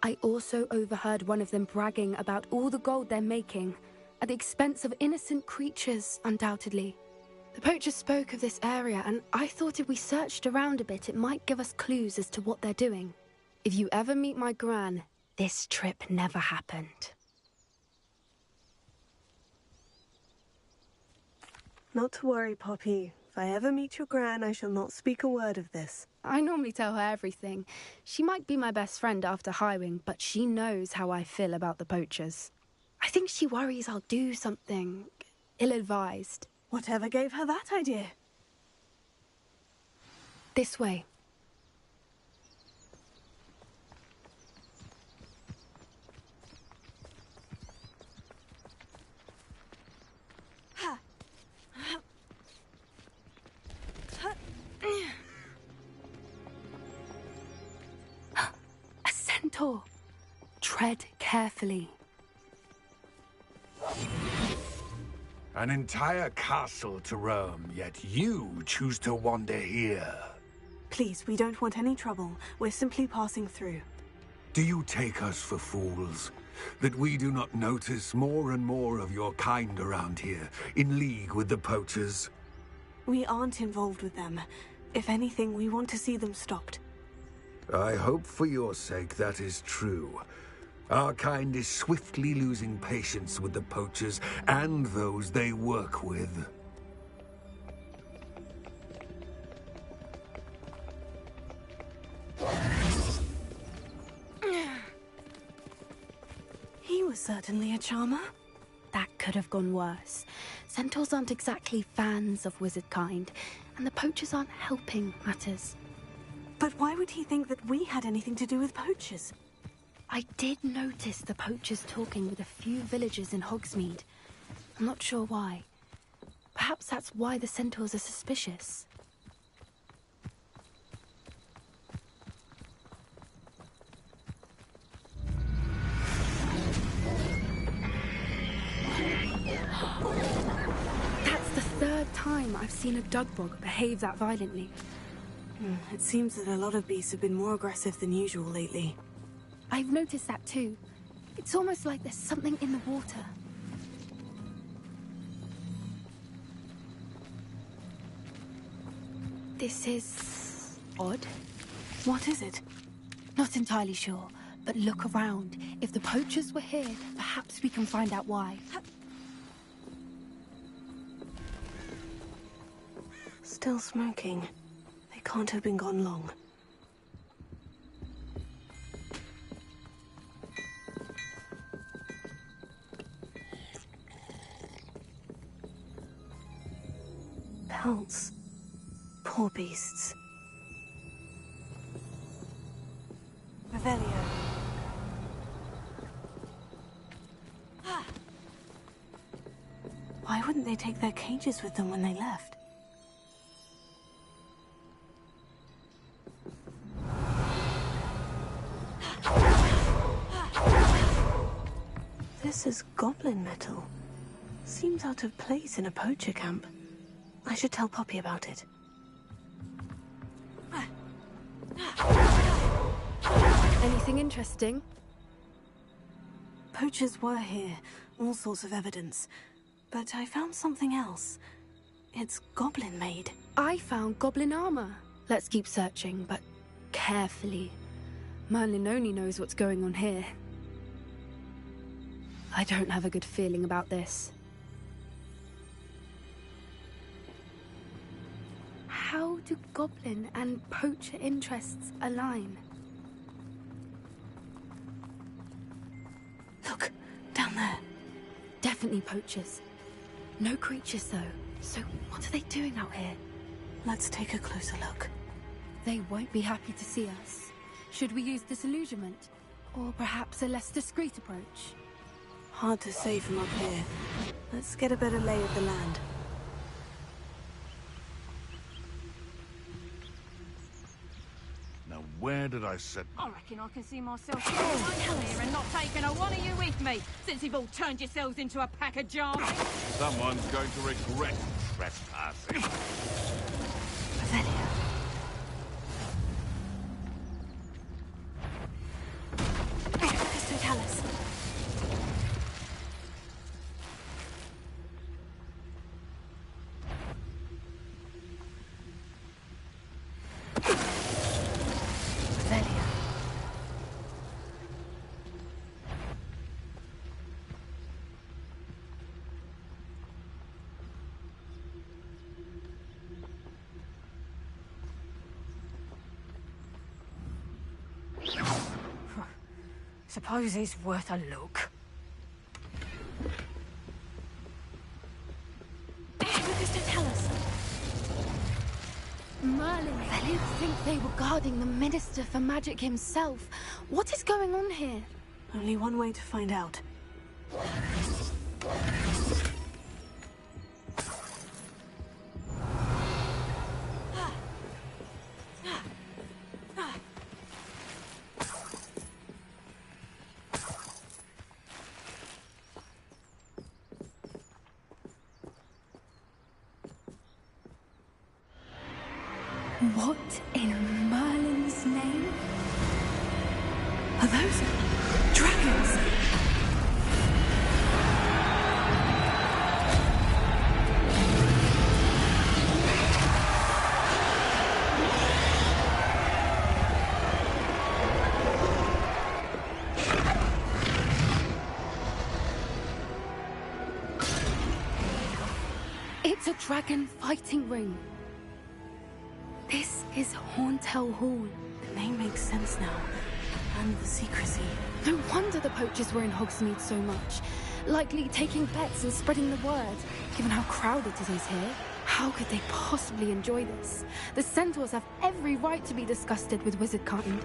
I also overheard one of them bragging about all the gold they're making, at the expense of innocent creatures, undoubtedly. The poachers spoke of this area, and I thought if we searched around a bit, it might give us clues as to what they're doing. If you ever meet my gran, this trip never happened. Not to worry, Poppy. If I ever meet your gran, I shall not speak a word of this. I normally tell her everything. She might be my best friend after Highwing, but she knows how I feel about the poachers. I think she worries I'll do something ill-advised. Whatever gave her that idea? This way. A centaur. Tread carefully. An entire castle to roam, yet you choose to wander here. Please, we don't want any trouble. We're simply passing through. Do you take us for fools? That we do not notice more and more of your kind around here, in league with the poachers? We aren't involved with them. If anything, we want to see them stopped. I hope for your sake that is true. Our kind is swiftly losing patience with the poachers and those they work with. He was certainly a charmer. That could have gone worse. Centaurs aren't exactly fans of wizard kind, and the poachers aren't helping matters. But why would he think that we had anything to do with poachers? I did notice the poachers talking with a few villagers in Hogsmeade. I'm not sure why. Perhaps that's why the centaurs are suspicious. That's the third time I've seen a dugbog behave that violently. It seems that a lot of beasts have been more aggressive than usual lately. I've noticed that too. It's almost like there's something in the water. This is odd. What is it? Not entirely sure, but look around. If the poachers were here, perhaps we can find out why. Still smoking. They can't have been gone long. Pelts. Poor beasts. Revelio. Why wouldn't they take their cages with them when they left? This is goblin metal. Seems out of place in a poacher camp. I should tell Poppy about it. Anything interesting? Poachers were here, all sorts of evidence. But I found something else. It's goblin-made. I found goblin armor. Let's keep searching, but carefully. Merlin only knows what's going on here. I don't have a good feeling about this. How do goblin and poacher interests align? Look, down there. Definitely poachers. No creatures, though. So what are they doing out here? Let's take a closer look. They won't be happy to see us. Should we use disillusionment? Or perhaps a less discreet approach? Hard to say from up here. Let's get a better lay of the land. Now, where did I set... I reckon I can see myself here and not taking a one of you with me, since you've all turned yourselves into a pack of jarheads. Someone's going to regret trespassing. Totalis. Suppose he's worth a look. Merlin, you'd think they were guarding the Minister for Magic himself. What is going on here? Only one way to find out. What in Merlin's name? Are those dragons? It's a dragon fighting ring. This is Hauntel Hall. The name makes sense now. And the secrecy. No wonder the poachers were in Hogsmeade so much. Likely taking bets and spreading the word, given how crowded it is here. How could they possibly enjoy this? The centaurs have every right to be disgusted with wizardkind.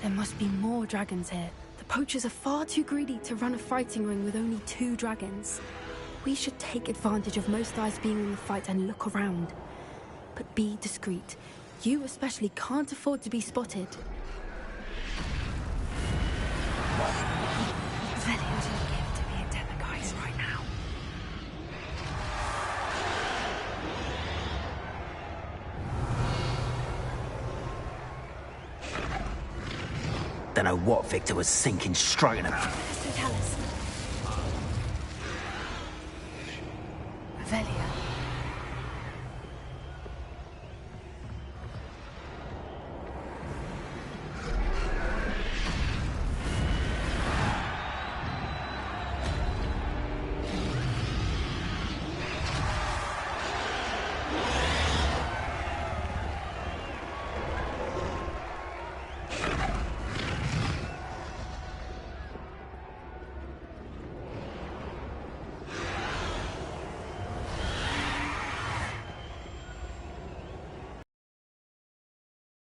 There must be more dragons here. The poachers are far too greedy to run a fighting ring with only 2 dragons. We should take advantage of most eyes being in the fight and look around. But be discreet. You especially can't afford to be spotted. Very would you give to be a Demogorgon right now? Don't know what Victor was thinking, stroking him. Totalis. Revelia.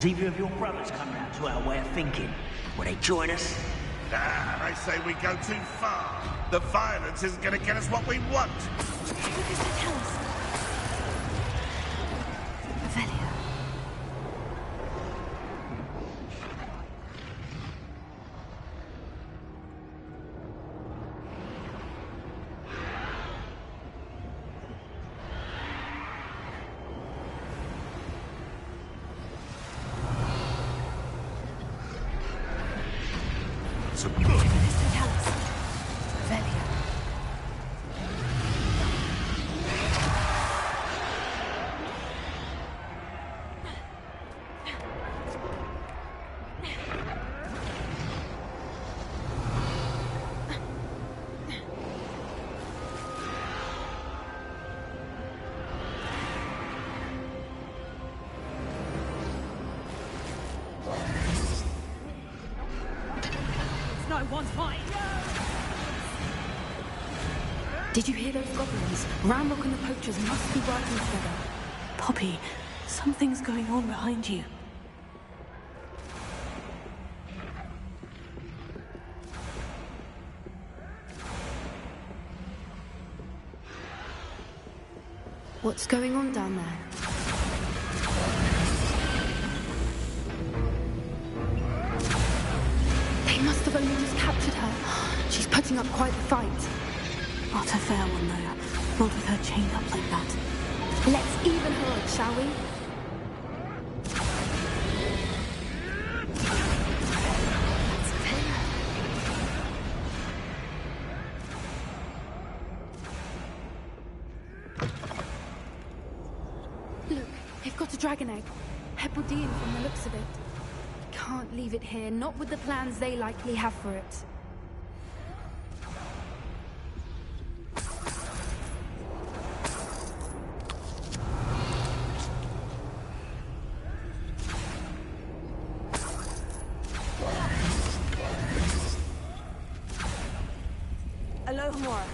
Either of your brothers come round to our way of thinking? Will they join us? Ah, I say we go too far. The violence isn't going to get us what we want. Revelia. So I want my... Did you hear those goblins? Ramrock and the poachers must be working together. Poppy, something's going on behind you. What's going on down there? They must have only just captured her. She's putting up quite the fight. Not a fair one, though. Not with her chained up like that. Let's even her up, shall we? Look, they've got a dragon egg. Hebridean from the looks of it. Can't leave it here, not with the plans they likely have for it. Alohomora.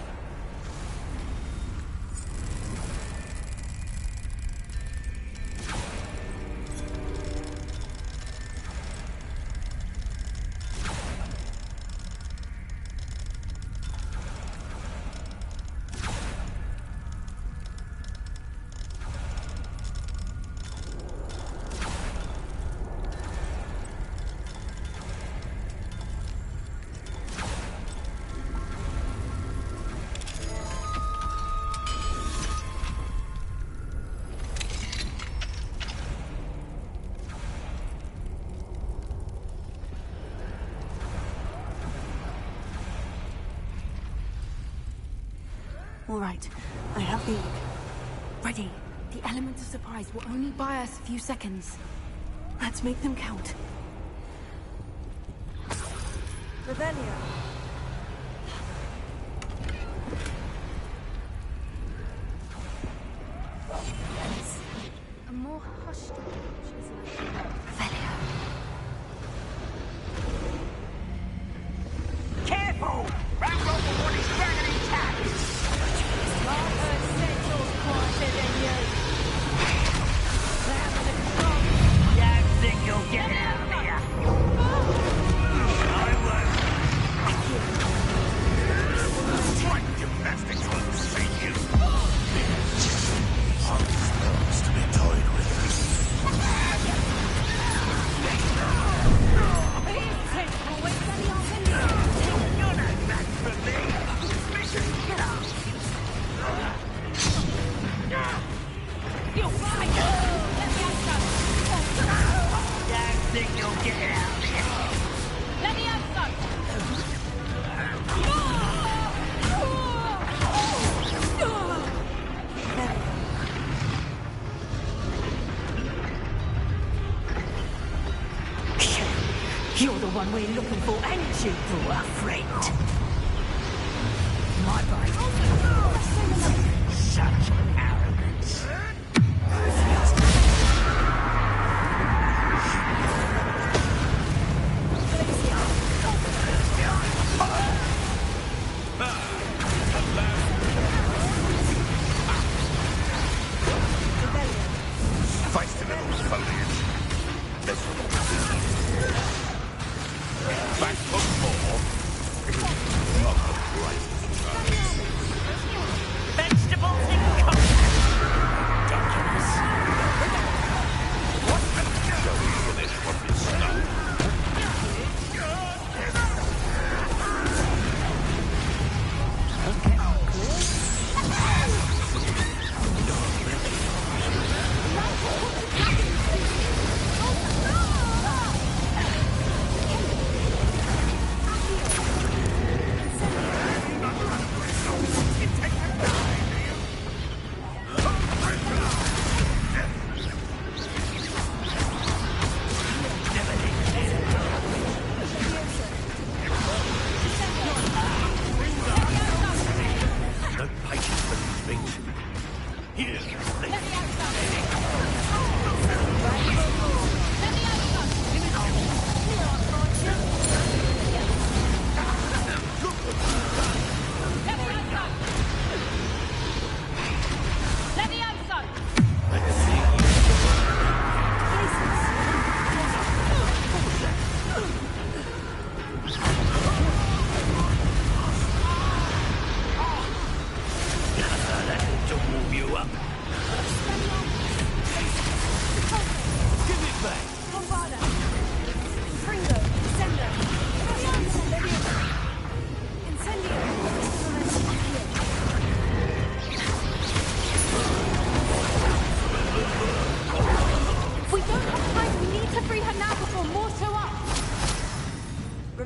All right, I have the egg. Ready. The element of surprise will only buy us a few seconds. Let's make them count. Revelio. A more hushed approach is like Careful! Ramrock will want his dragon intact! I've heard Central's quieter than you. They're having a control. Don't think you'll get out of here! I won't! Strike gymnastics won't save you! Spells to be toyed with. Here's Central, we're bloody off anyway. You're no match for me! Mission killer! You're fine! Let me have some! Don't think you'll get out of here! Let me have some! You're the one we're looking for, and you brought a friend. My brain. Such arrogance. Feisty little foliage. Back for more. Not the brightest of times. Vegetables in coffee!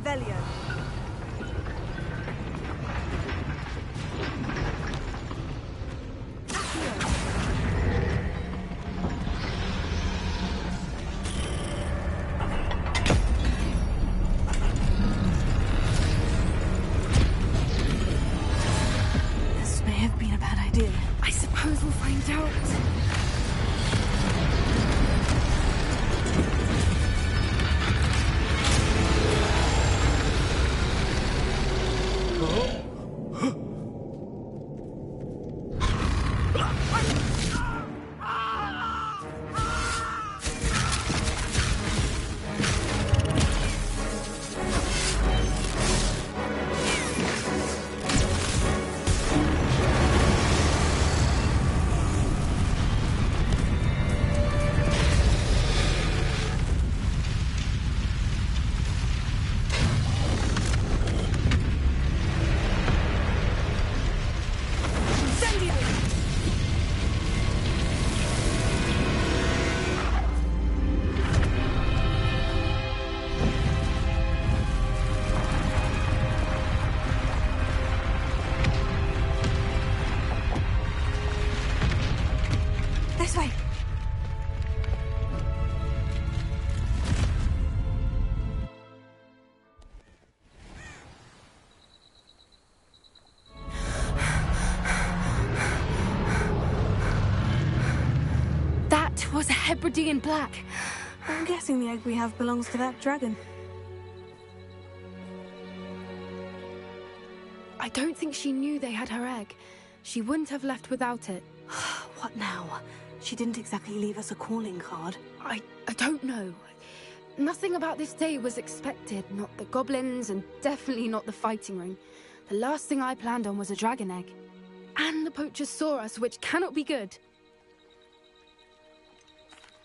Revelio. This may have been a bad idea. I suppose we'll find out. This way. That was a Hebridean black. I'm guessing the egg we have belongs to that dragon. I don't think she knew they had her egg. She wouldn't have left without it. What now? She didn't exactly leave us a calling card. I don't know. Nothing about this day was expected. Not the goblins, and definitely not the fighting ring. The last thing I planned on was a dragon egg. And the poachers saw us, which cannot be good.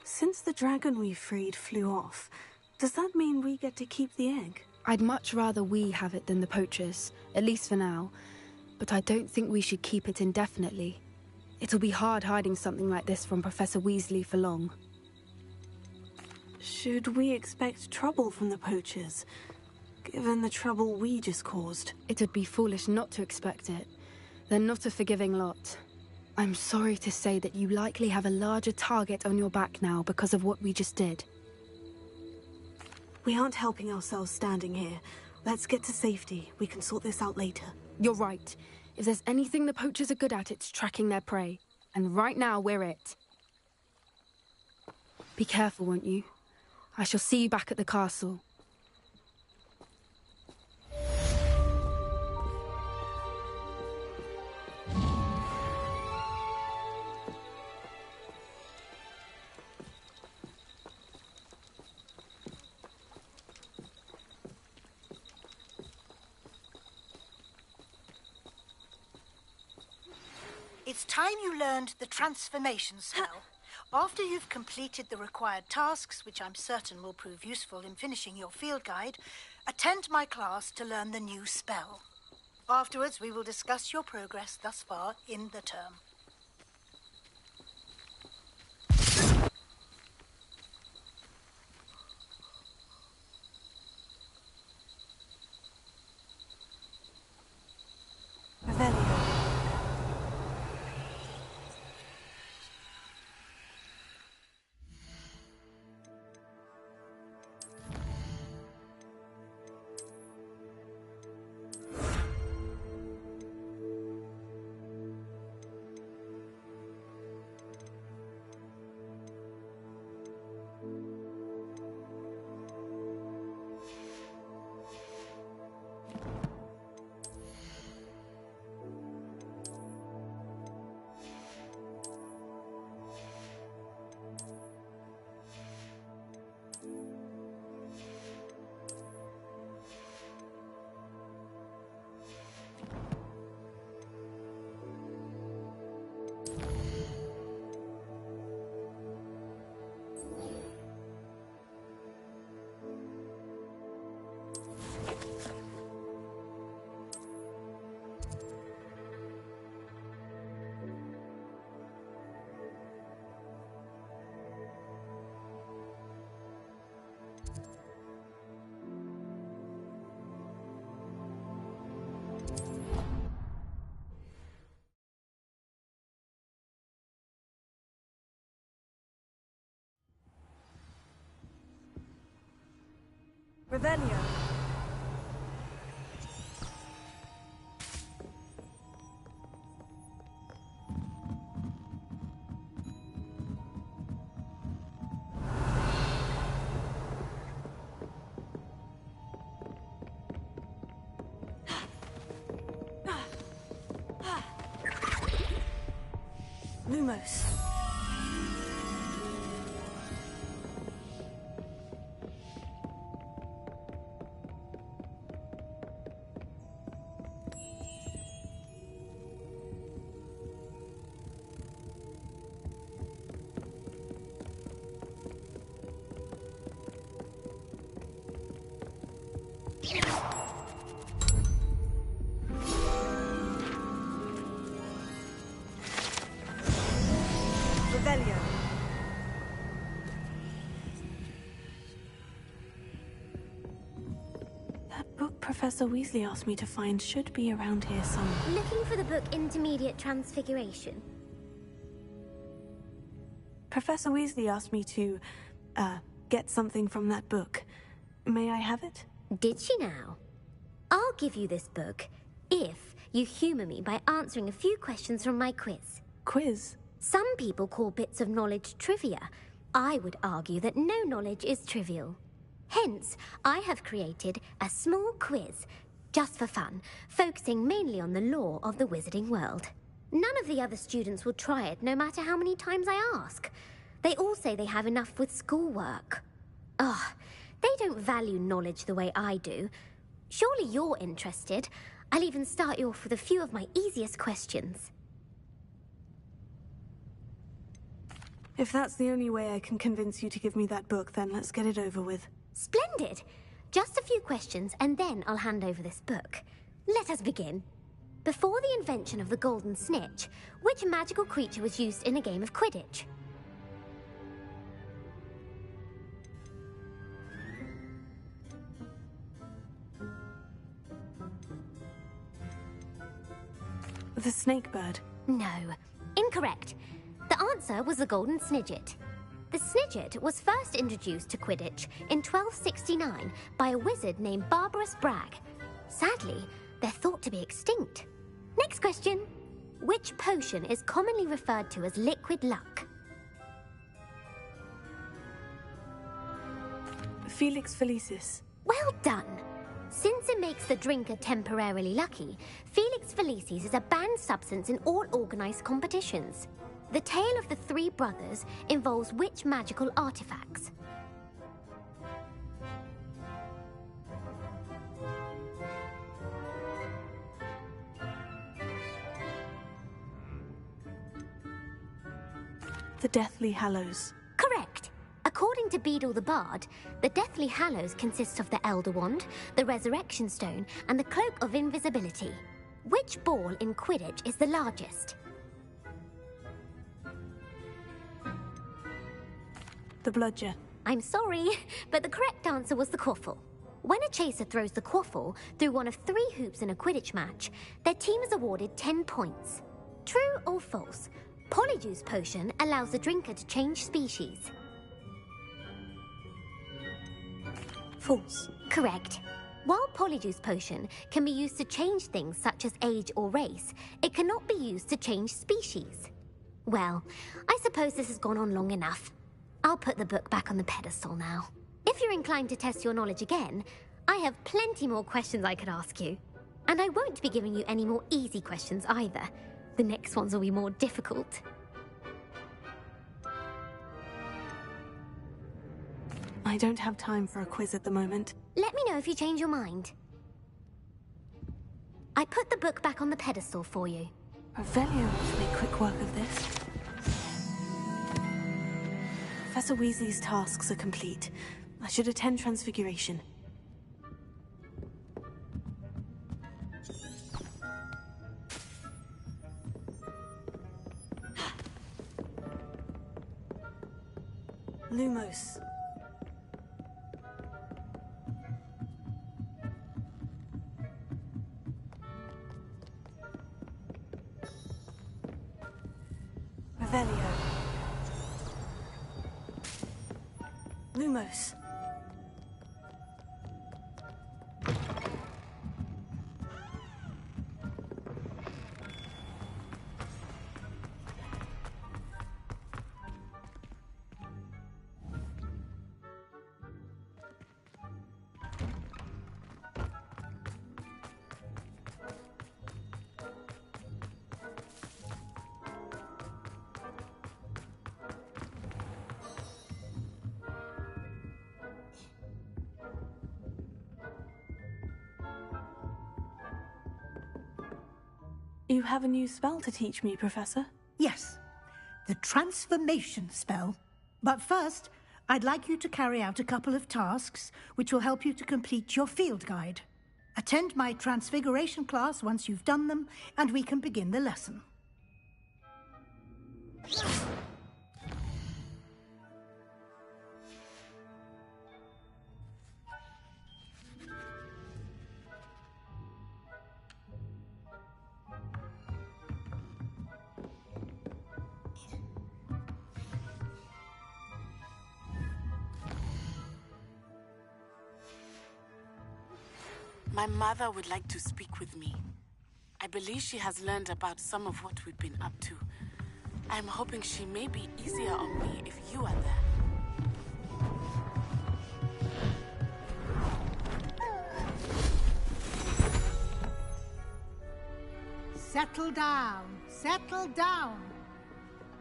Since the dragon we freed flew off, does that mean we get to keep the egg? I'd much rather we have it than the poachers, at least for now. But I don't think we should keep it indefinitely. It'll be hard hiding something like this from Professor Weasley for long. Should we expect trouble from the poachers, given the trouble we just caused? It would be foolish not to expect it. They're not a forgiving lot. I'm sorry to say that you likely have a larger target on your back now because of what we just did. We aren't helping ourselves standing here. Let's get to safety. We can sort this out later. You're right. If there's anything the poachers are good at, it's tracking their prey. And right now, we're it. Be careful, won't you? I shall see you back at the castle. It's time you learned the transformation spell. After you've completed the required tasks, which I'm certain will prove useful in finishing your field guide, attend my class to learn the new spell. Afterwards, we will discuss your progress thus far in the term. Revelio. Lumos. Revelio. That book Professor Weasley asked me to find should be around here somewhere. Looking for the book Intermediate Transfiguration. Professor Weasley asked me to, get something from that book. May I have it? Did she now? I'll give you this book if you humour me by answering a few questions from my quiz. Quiz? Some people call bits of knowledge trivia. I would argue that no knowledge is trivial. Hence, I have created a small quiz, just for fun, focusing mainly on the lore of the wizarding world. None of the other students will try it, no matter how many times I ask. They all say they have enough with schoolwork. Ugh, they don't value knowledge the way I do. Surely you're interested. I'll even start you off with a few of my easiest questions. If that's the only way I can convince you to give me that book, then let's get it over with. Splendid! Just a few questions, and then I'll hand over this book. Let us begin. Before the invention of the golden snitch, which magical creature was used in a game of Quidditch? The snake bird. No. Incorrect. The answer was the golden snidget. The snidget was first introduced to Quidditch in 1269 by a wizard named Barbarous Bragg. Sadly, they're thought to be extinct. Next question. Which potion is commonly referred to as liquid luck? Felix Felicis. Well done. Since it makes the drinker temporarily lucky, Felix Felicis is a banned substance in all organised competitions. The tale of the three brothers involves which magical artifacts? The Deathly Hallows. Correct. According to Beedle the Bard, the Deathly Hallows consists of the Elder Wand, the Resurrection Stone, and the Cloak of Invisibility. Which ball in Quidditch is the largest? The Bludger. I'm sorry, but the correct answer was the Quaffle. When a chaser throws the Quaffle through one of 3 hoops in a Quidditch match, their team is awarded 10 points. True or false? Polyjuice Potion allows the drinker to change species. False. Correct. While Polyjuice Potion can be used to change things such as age or race, it cannot be used to change species. Well, I suppose this has gone on long enough. I'll put the book back on the pedestal now. If you're inclined to test your knowledge again, I have plenty more questions I could ask you. And I won't be giving you any more easy questions either. The next ones will be more difficult. I don't have time for a quiz at the moment. Let me know if you change your mind. I put the book back on the pedestal for you. Revelio will make quick work of this. Professor Weasley's tasks are complete. I should attend Transfiguration. Lumos. Revelio. Lumos. You have a new spell to teach me, Professor? Yes, the transformation spell. But first, I'd like you to carry out a couple of tasks which will help you to complete your field guide. Attend my transfiguration class once you've done them, and we can begin the lesson. My mother would like to speak with me. I believe she has learned about some of what we've been up to. I'm hoping she may be easier on me if you are there. Settle down, settle down.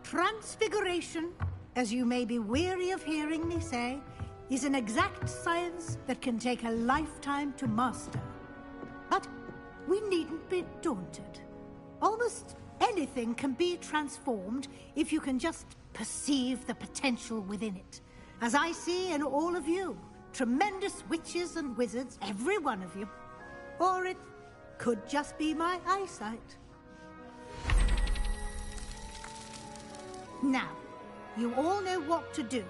Transfiguration, as you may be weary of hearing me say, is an exact science that can take a lifetime to master. But we needn't be daunted. Almost anything can be transformed if you can just perceive the potential within it. As I see in all of you, tremendous witches and wizards, every one of you. Or it could just be my eyesight. Now, you all know what to do.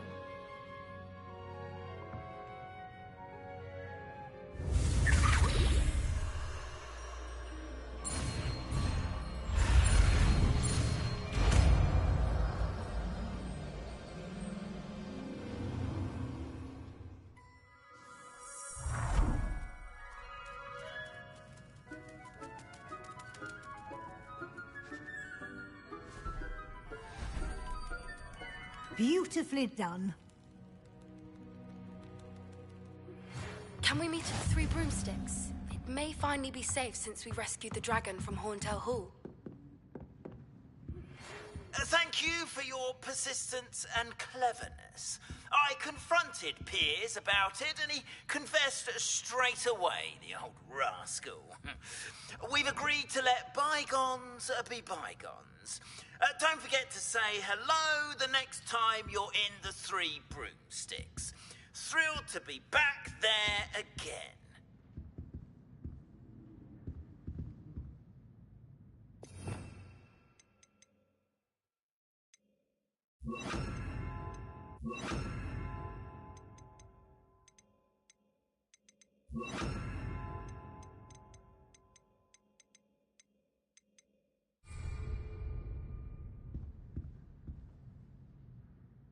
Beautifully done. Can we meet at the Three Broomsticks? It may finally be safe since we rescued the dragon from Horntail Hall. Thank you for your persistence and cleverness. I confronted Piers about it, and he confessed straight away, the old rascal. We've agreed to let bygones be bygones. Don't forget to say hello the next time you're in the Three Broomsticks. Thrilled to be back there again.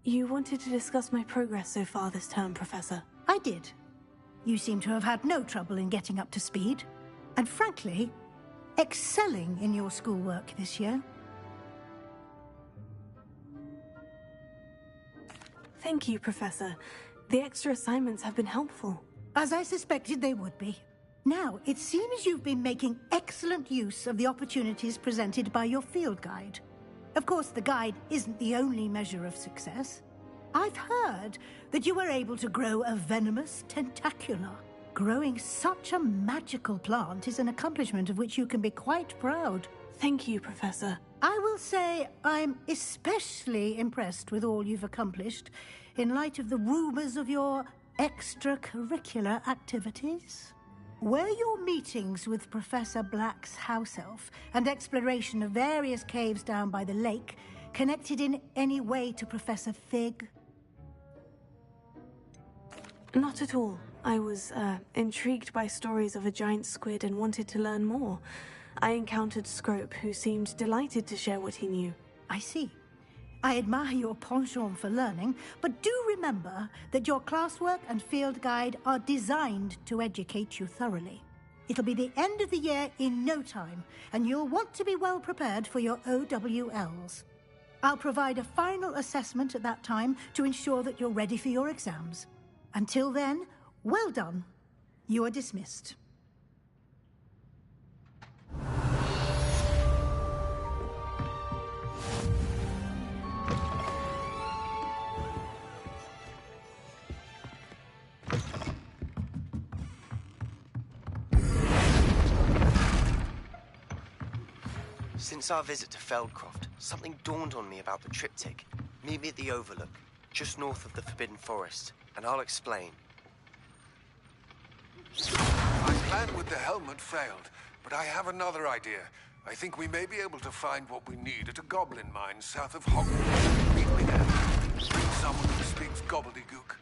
You wanted to discuss my progress so far this term, Professor. I did. You seem to have had no trouble in getting up to speed. And frankly, excelling in your schoolwork this year. Thank you, Professor. The extra assignments have been helpful. As I suspected they would be. Now, it seems you've been making excellent use of the opportunities presented by your field guide. Of course, the guide isn't the only measure of success. I've heard that you were able to grow a venomous tentacula. Growing such a magical plant is an accomplishment of which you can be quite proud. Thank you, Professor. I will say I'm especially impressed with all you've accomplished in light of the rumors of your extracurricular activities. Were your meetings with Professor Black's house elf and exploration of various caves down by the lake connected in any way to Professor Fig? Not at all. I was intrigued by stories of a giant squid and wanted to learn more. I encountered Scrope, who seemed delighted to share what he knew. I see. I admire your penchant for learning, but do remember that your classwork and field guide are designed to educate you thoroughly. It'll be the end of the year in no time, and you'll want to be well prepared for your OWLs. I'll provide a final assessment at that time to ensure that you're ready for your exams. Until then, well done. You are dismissed. Since our visit to Feldcroft, something dawned on me about the triptych. Meet me at the Overlook, just north of the Forbidden Forest, and I'll explain. My plan with the helmet failed, but I have another idea. I think we may be able to find what we need at a goblin mine south of Hogwarts. Meet me there. Bring someone who speaks gobbledygook.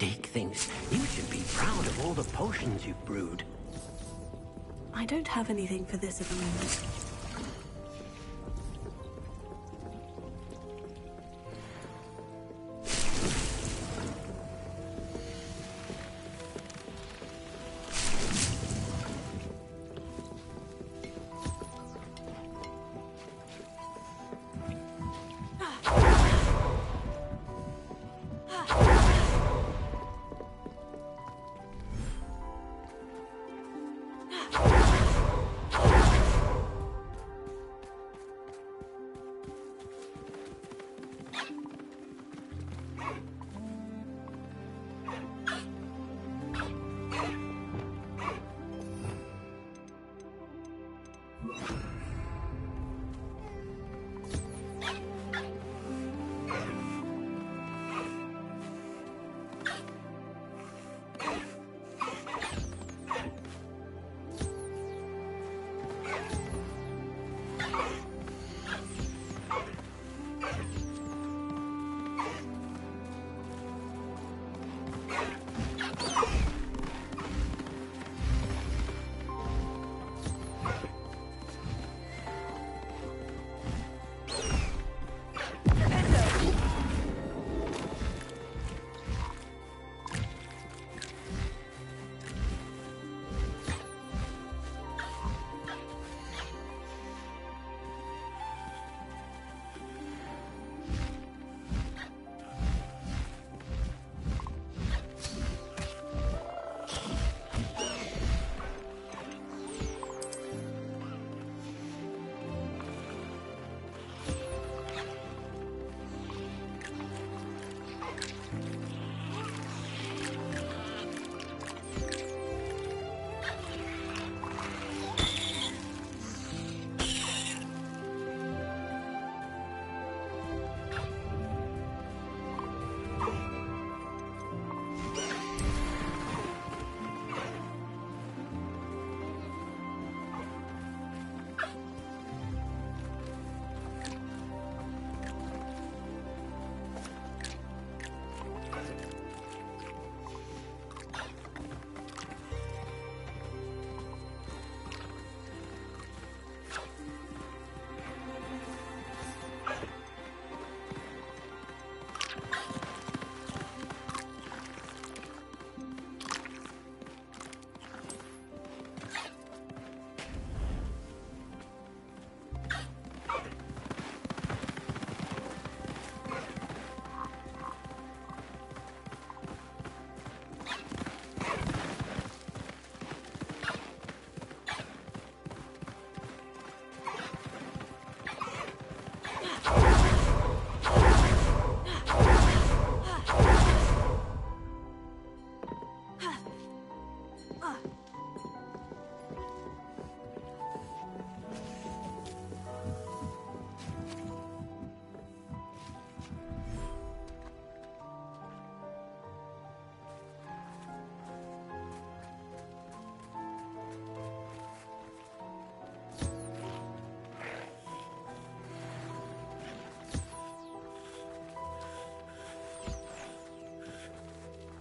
Dick thinks you should be proud of all the potions you've brewed. I don't have anything for this at the moment.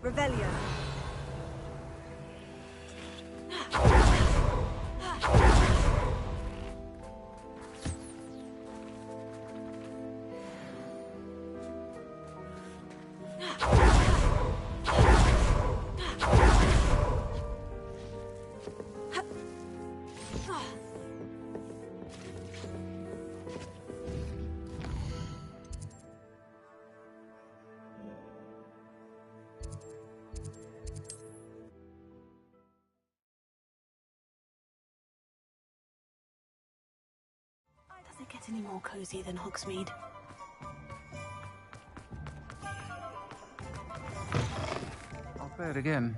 Revelio. Does it get any more cozy than Hogsmeade? I'll say it again.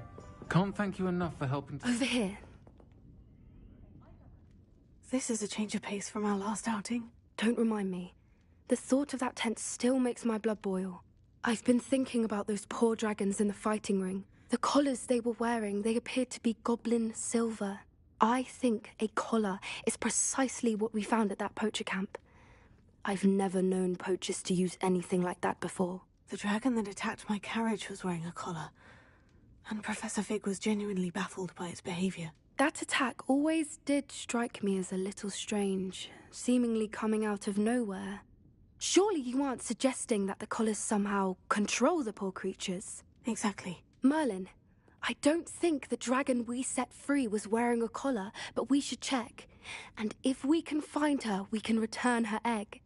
Can't thank you enough for helping to... Over here. This is a change of pace from our last outing. Don't remind me. The thought of that tent still makes my blood boil. I've been thinking about those poor dragons in the fighting ring. The collars they were wearing, they appeared to be goblin silver. I think a collar is precisely what we found at that poacher camp. I've never known poachers to use anything like that before. The dragon that attacked my carriage was wearing a collar, and Professor Fig was genuinely baffled by its behavior. That attack always did strike me as a little strange, seemingly coming out of nowhere. Surely you aren't suggesting that the collars somehow control the poor creatures? Exactly. Merlin, I don't think the dragon we set free was wearing a collar, but we should check. And if we can find her, we can return her egg.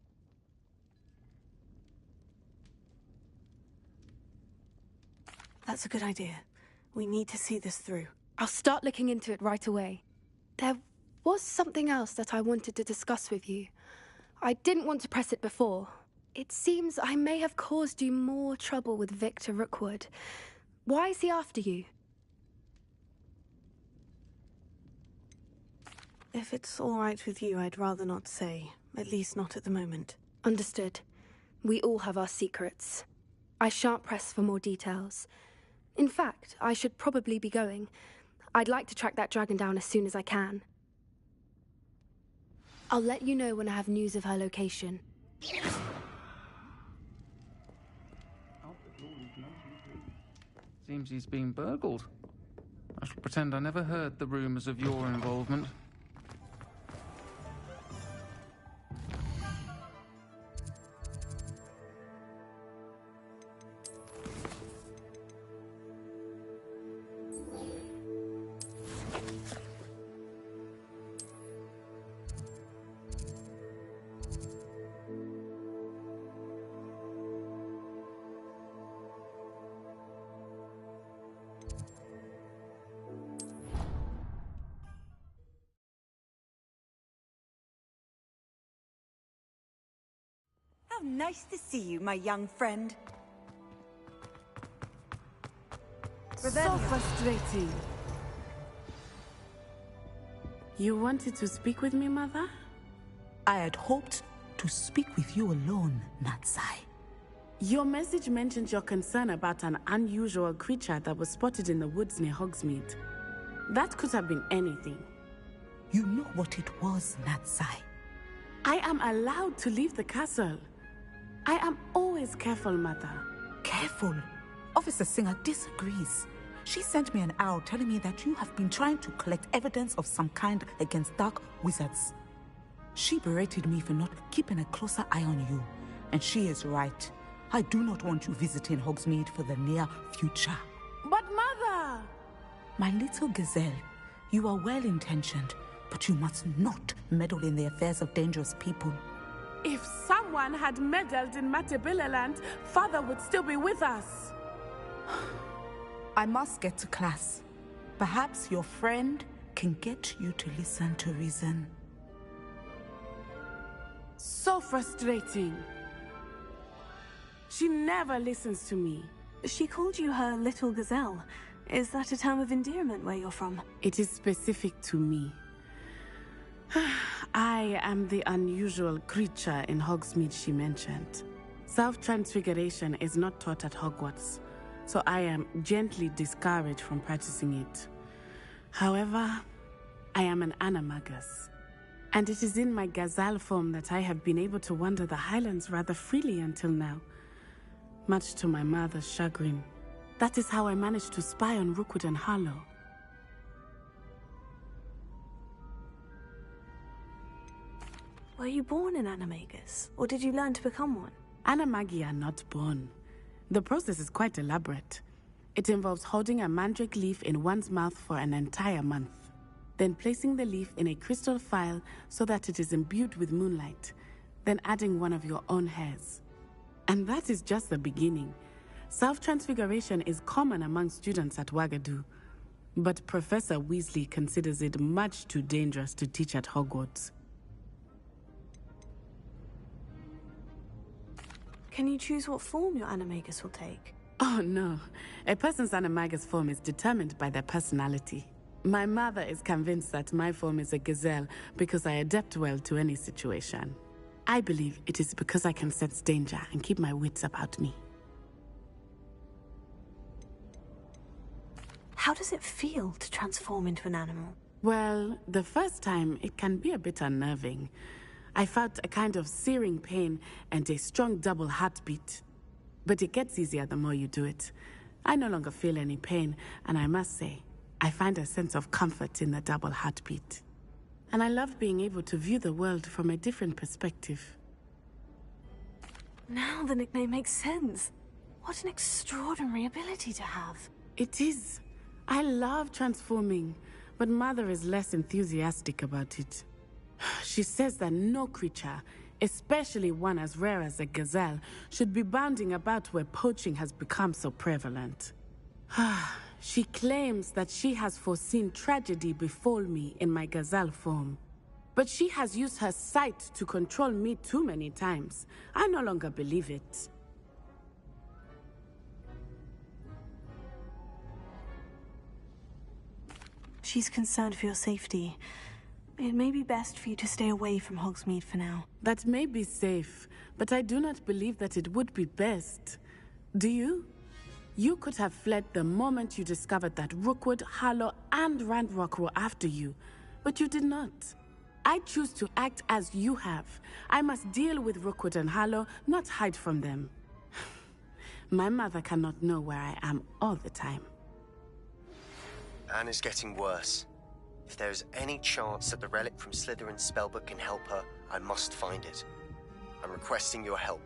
That's a good idea. We need to see this through. I'll start looking into it right away. There was something else that I wanted to discuss with you. I didn't want to press it before. It seems I may have caused you more trouble with Victor Rookwood. Why is he after you? If it's all right with you, I'd rather not say. At least not at the moment. Understood. We all have our secrets. I shan't press for more details. In fact, I should probably be going. I'd like to track that dragon down as soon as I can. I'll let you know when I have news of her location. Seems he's been burgled. I shall pretend I never heard the rumors of your involvement. How nice to see you, my young friend. So frustrating. You wanted to speak with me, Mother? I had hoped to speak with you alone, Natsai. Your message mentioned your concern about an unusual creature that was spotted in the woods near Hogsmeade. That could have been anything. You know what it was, Natsai. I am allowed to leave the castle. I am always careful, Mother. Careful? Officer Singer disagrees. She sent me an owl telling me that you have been trying to collect evidence of some kind against dark wizards. She berated me for not keeping a closer eye on you. And she is right. I do not want you visiting Hogsmeade for the near future. But Mother! My little gazelle, you are well-intentioned, but you must not meddle in the affairs of dangerous people. If someone had meddled in Matabeleland, Father would still be with us. I must get to class. Perhaps your friend can get you to listen to reason. So frustrating. She never listens to me. She called you her little gazelle. Is that a term of endearment where you're from? It is specific to me. I am the unusual creature in Hogsmeade she mentioned. Self-transfiguration is not taught at Hogwarts, so I am gently discouraged from practicing it. However, I am an animagus, and it is in my gazelle form that I have been able to wander the Highlands rather freely until now, much to my mother's chagrin. That is how I managed to spy on Rookwood and Harlow. Were you born an animagus, or did you learn to become one? Animagi are not born. The process is quite elaborate. It involves holding a mandrake leaf in one's mouth for an entire month, then placing the leaf in a crystal phial so that it is imbued with moonlight, then adding one of your own hairs. And that is just the beginning. Self-transfiguration is common among students at Wagadu, but Professor Weasley considers it much too dangerous to teach at Hogwarts. Can you choose what form your animagus will take? Oh no, a person's animagus form is determined by their personality. My mother is convinced that my form is a gazelle because I adapt well to any situation. I believe it is because I can sense danger and keep my wits about me. How does it feel to transform into an animal? Well, the first time it can be a bit unnerving. I felt a kind of searing pain and a strong double heartbeat. But it gets easier the more you do it. I no longer feel any pain, and I must say, I find a sense of comfort in the double heartbeat. And I love being able to view the world from a different perspective. Now the nickname makes sense. What an extraordinary ability to have. It is. I love transforming, but Mother is less enthusiastic about it. She says that no creature, especially one as rare as a gazelle, should be bounding about where poaching has become so prevalent. She claims that she has foreseen tragedy befall me in my gazelle form. But she has used her sight to control me too many times. I no longer believe it. She's concerned for your safety. It may be best for you to stay away from Hogsmeade for now. That may be safe, but I do not believe that it would be best. Do you? You could have fled the moment you discovered that Rookwood, Harlow, and Ranrock were after you, but you did not. I choose to act as you have. I must deal with Rookwood and Harlow, not hide from them. My mother cannot know where I am all the time. Anne is getting worse. If there is any chance that the relic from Slytherin's spellbook can help her, I must find it. I'm requesting your help.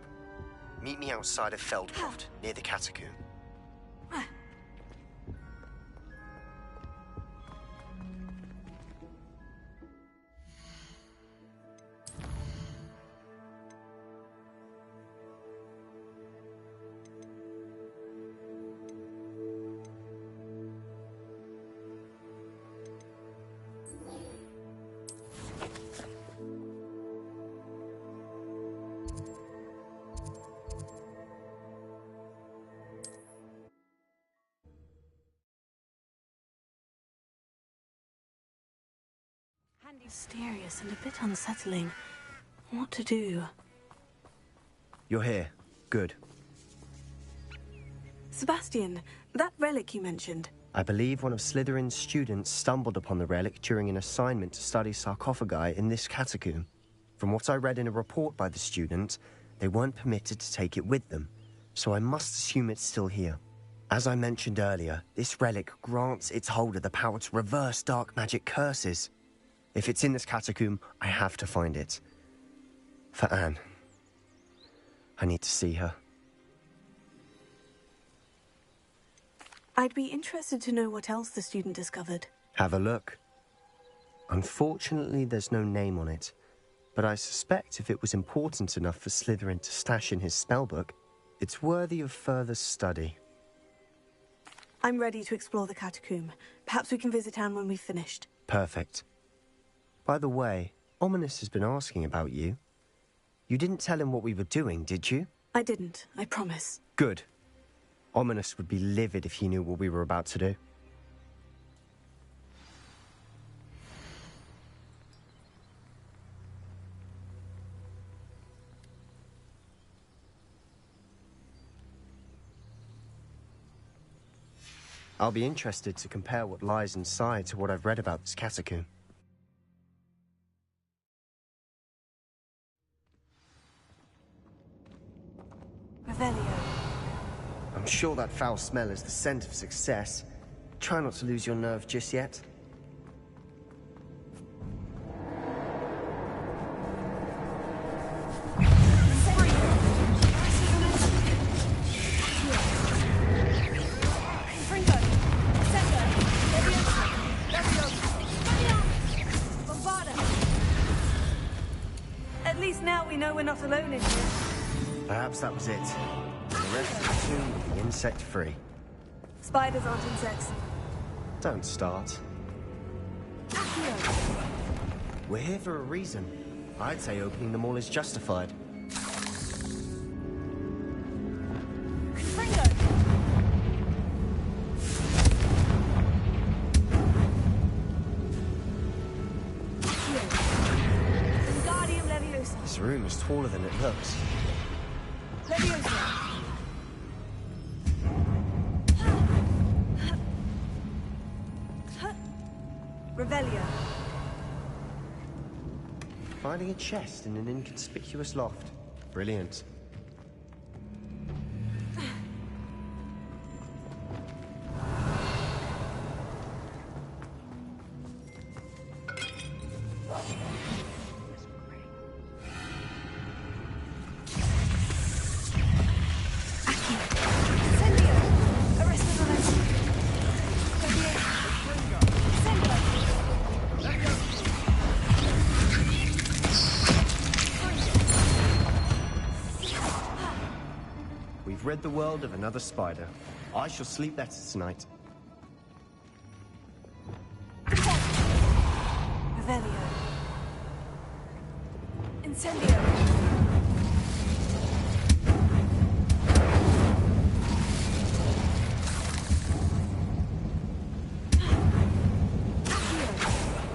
Meet me outside of Feldcroft, near the catacomb. Mysterious and a bit unsettling. What to do? You're here. Good. Sebastian, that relic you mentioned. I believe one of Slytherin's students stumbled upon the relic during an assignment to study sarcophagi in this catacomb. From what I read in a report by the student, they weren't permitted to take it with them, so I must assume it's still here. As I mentioned earlier, this relic grants its holder the power to reverse dark magic curses. If it's in this catacomb, I have to find it. For Anne. I need to see her. I'd be interested to know what else the student discovered. Have a look. Unfortunately, there's no name on it, but I suspect if it was important enough for Slytherin to stash in his spellbook, it's worthy of further study. I'm ready to explore the catacomb. Perhaps we can visit Anne when we've finished. Perfect. By the way, Ominous has been asking about you. You didn't tell him what we were doing, did you? I didn't, I promise. Good. Ominous would be livid if he knew what we were about to do. I'll be interested to compare what lies inside to what I've read about this catacomb. I'm sure that foul smell is the scent of success. Try not to lose your nerve just yet. At least now we know we're not alone in here. Perhaps that was it. And the rest of the tomb will be insect-free. Spiders aren't insects. Don't start. We're here for a reason. I'd say opening them all is justified. This room is taller than it looks. Revelio. Finding a chest in an inconspicuous loft. Brilliant. We've rid the world of another spider. I shall sleep better tonight. Revelio. Incendio.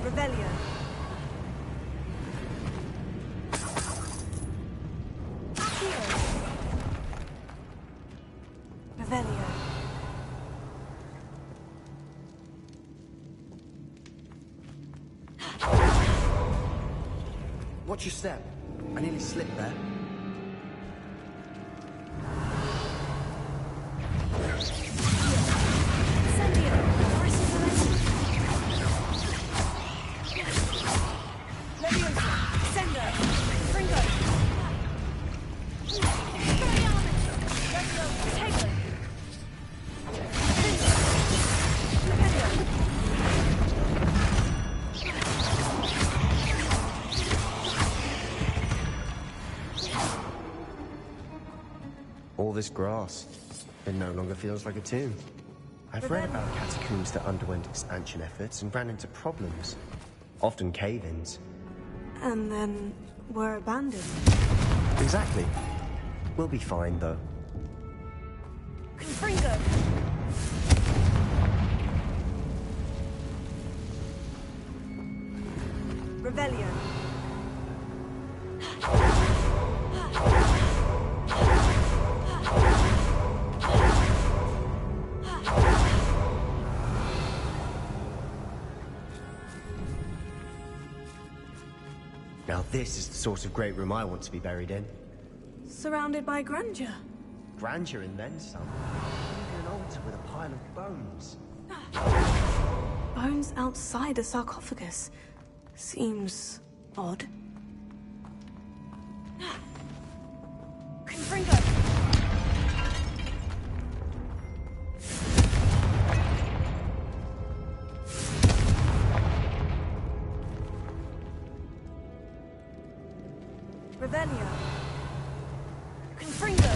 Revelio. Revelio. Watch your step. I nearly slipped there. All this grass, it no longer feels like a tomb. I've read about catacombs that underwent expansion efforts and ran into problems, often cave-ins. And then were abandoned. Exactly. We'll be fine, though. Confringo! Revelio. Now this is the sort of great room I want to be buried in. Surrounded by grandeur. Grandeur and then some. Even an altar with a pile of bones. Bones outside a sarcophagus. Seems odd. Confringo! Revelio. Confringo.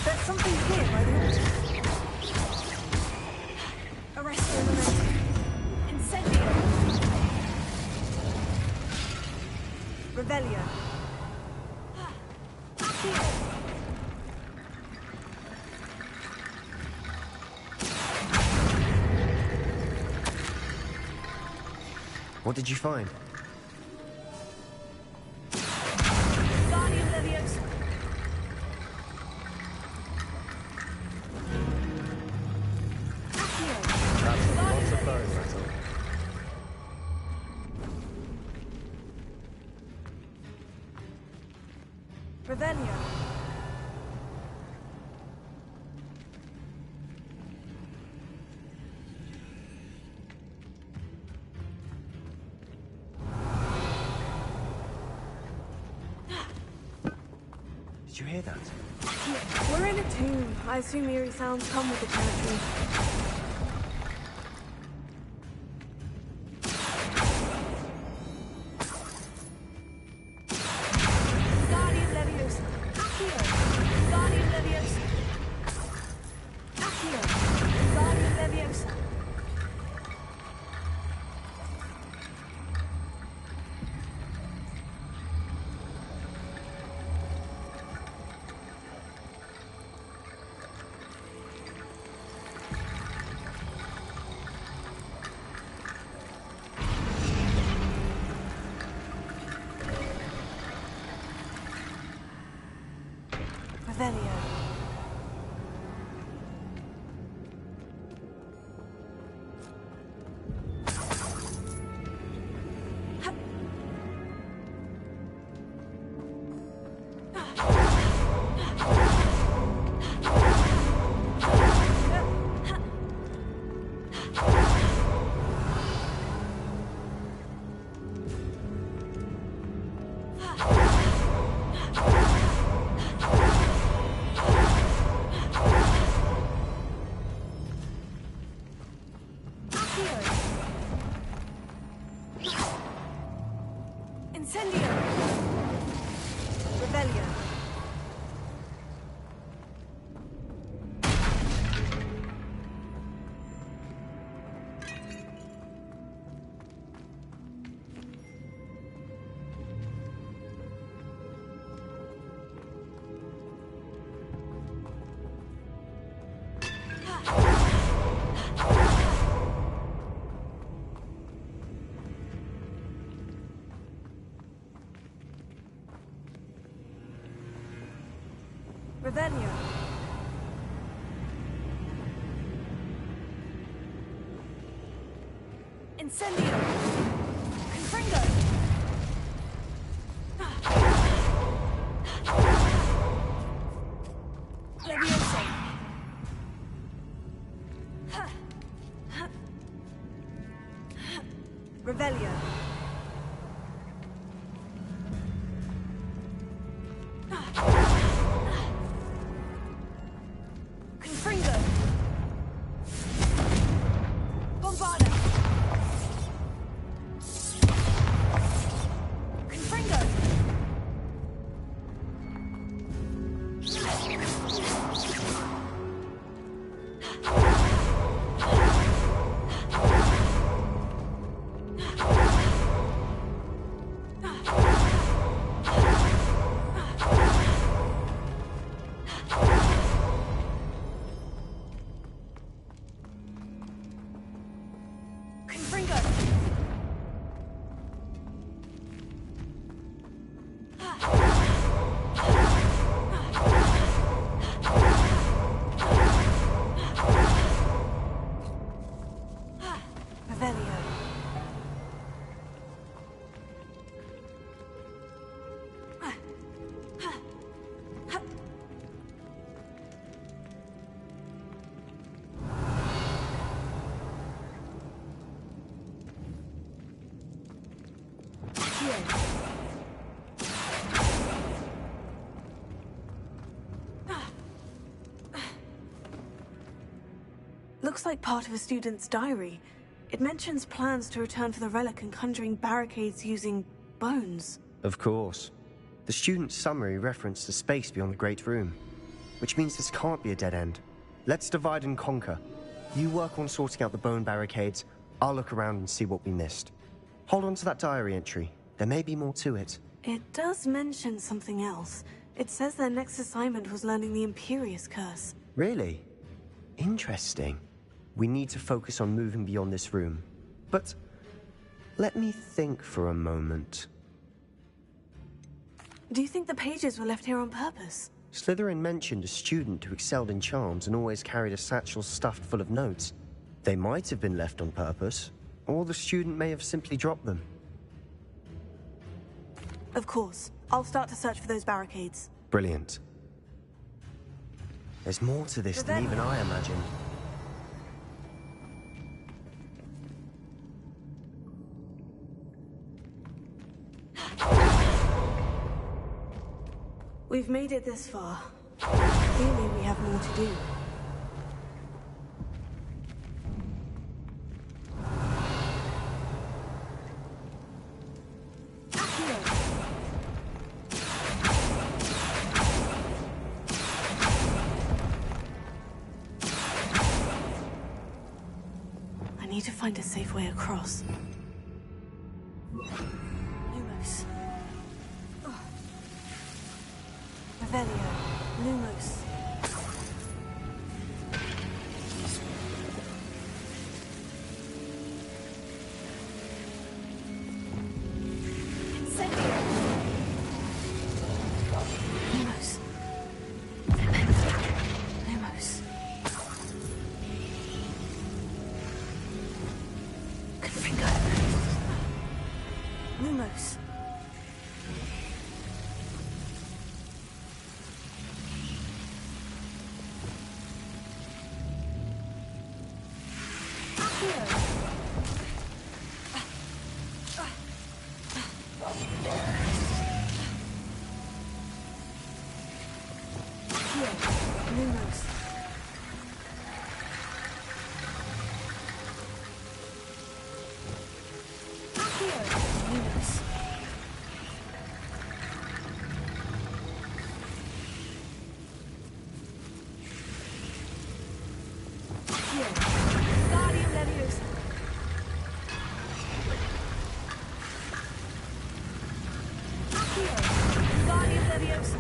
There's something here by the altar. Arresto Memento. Incendio. Revelio. What did you find? Guardian Leviosa. Accio. Sorry, Gretel. Revelio. Did you hear that? We're in a tomb. I assume eerie sounds come with the territory. Guardian Leviosa. Accio. Guardian Leviosa. Accio. Guardian Leviosa. Revelio. Incendio! Revelio. Revelio. Incendio. Confringo. Leviosa. Revelio. Confringo. Bombarda. Confringo. Confringo. Revelio. Looks like part of a student's diary. It mentions plans to return for the relic and conjuring barricades using bones. Of course. The student's summary referenced the space beyond the Great Room, which means this can't be a dead end. Let's divide and conquer. You work on sorting out the bone barricades, I'll look around and see what we missed. Hold on to that diary entry. There may be more to it. It does mention something else. It says their next assignment was learning the Imperious Curse. Really? Interesting. We need to focus on moving beyond this room. But let me think for a moment. Do you think the pages were left here on purpose? Slytherin mentioned a student who excelled in charms and always carried a satchel stuffed full of notes. They might have been left on purpose, or the student may have simply dropped them. Of course. I'll start to search for those barricades. Brilliant. There's more to this than even I imagined. We've made it this far. Clearly we have more to do. I need to find a safe way across. Lumos. Revelio. Lumos. Lumos. Lumos. Confringo. Lumos. Lumos. Lumos. Guardian Leviosa. Guardian Leviosa.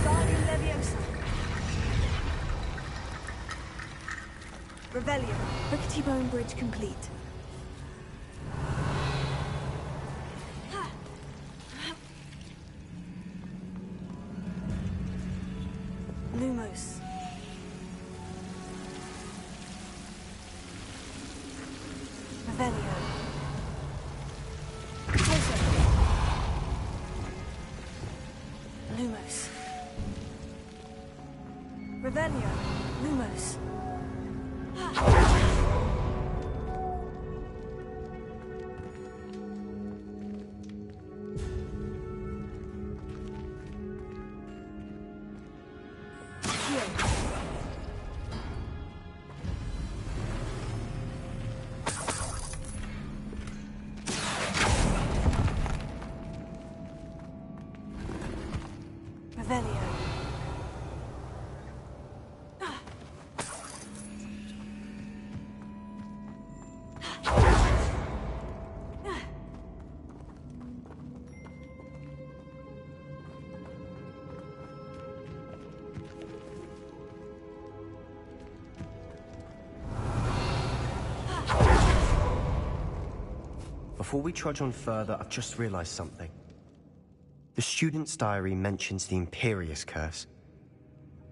Guardian Leviosa. Revelio. Rickety Bone Bridge complete. Lumos. Revelio. Closer. Lumos. Revelio. Lumos. Revelio. Before we trudge on further, I've just realized something. The student's diary mentions the Imperious Curse.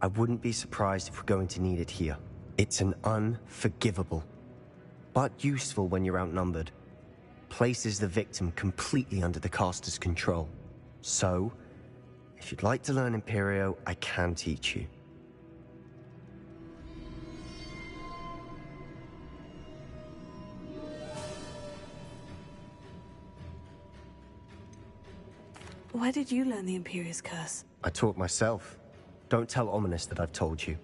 I wouldn't be surprised if we're going to need it here. It's an unforgivable, but useful when you're outnumbered. Places the victim completely under the caster's control. So, if you'd like to learn Imperio, I can teach you. Where did you learn the Imperious Curse? I taught myself. Don't tell Ominous that I've told you.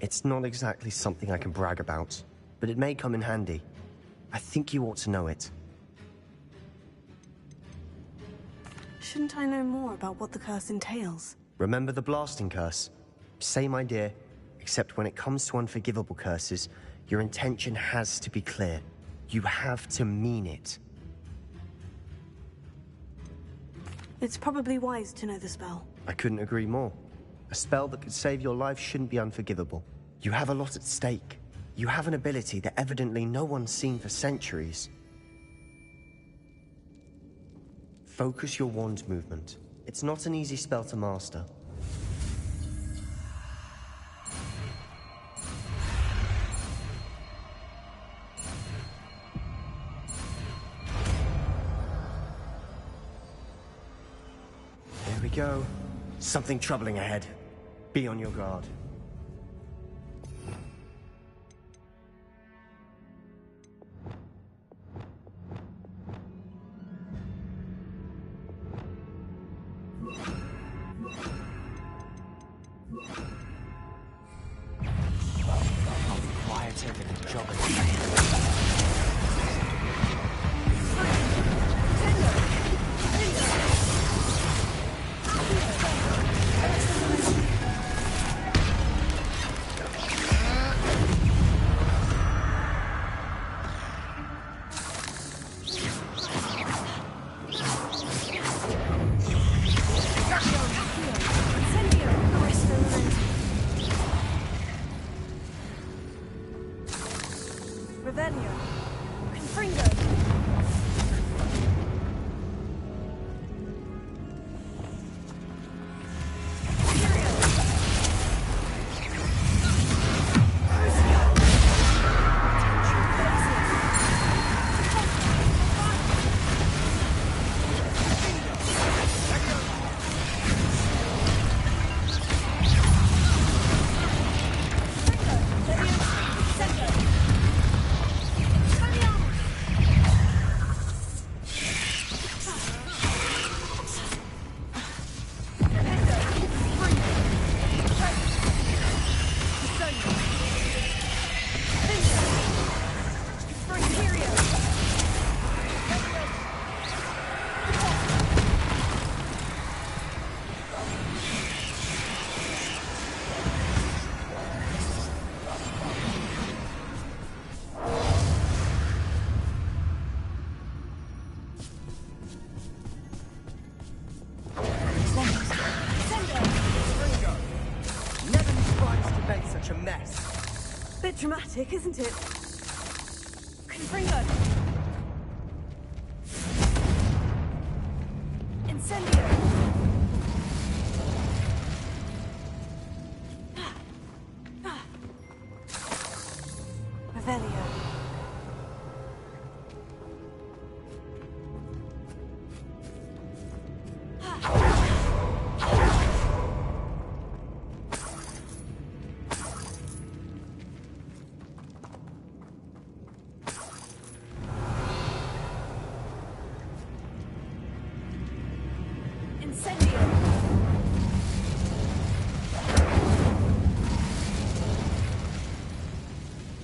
It's not exactly something I can brag about, but it may come in handy. I think you ought to know it. Shouldn't I know more about what the curse entails? Remember the blasting curse? Same idea, except when it comes to unforgivable curses, your intention has to be clear. You have to mean it. It's probably wise to know the spell. I couldn't agree more. A spell that could save your life shouldn't be unforgivable. You have a lot at stake. You have an ability that evidently no one's seen for centuries. Focus your wand movement. It's not an easy spell to master, go. Something troubling ahead. Be on your guard. I'll be quieter than a jogger. Dramatic, isn't it? Confringo! Incendio! Revelio.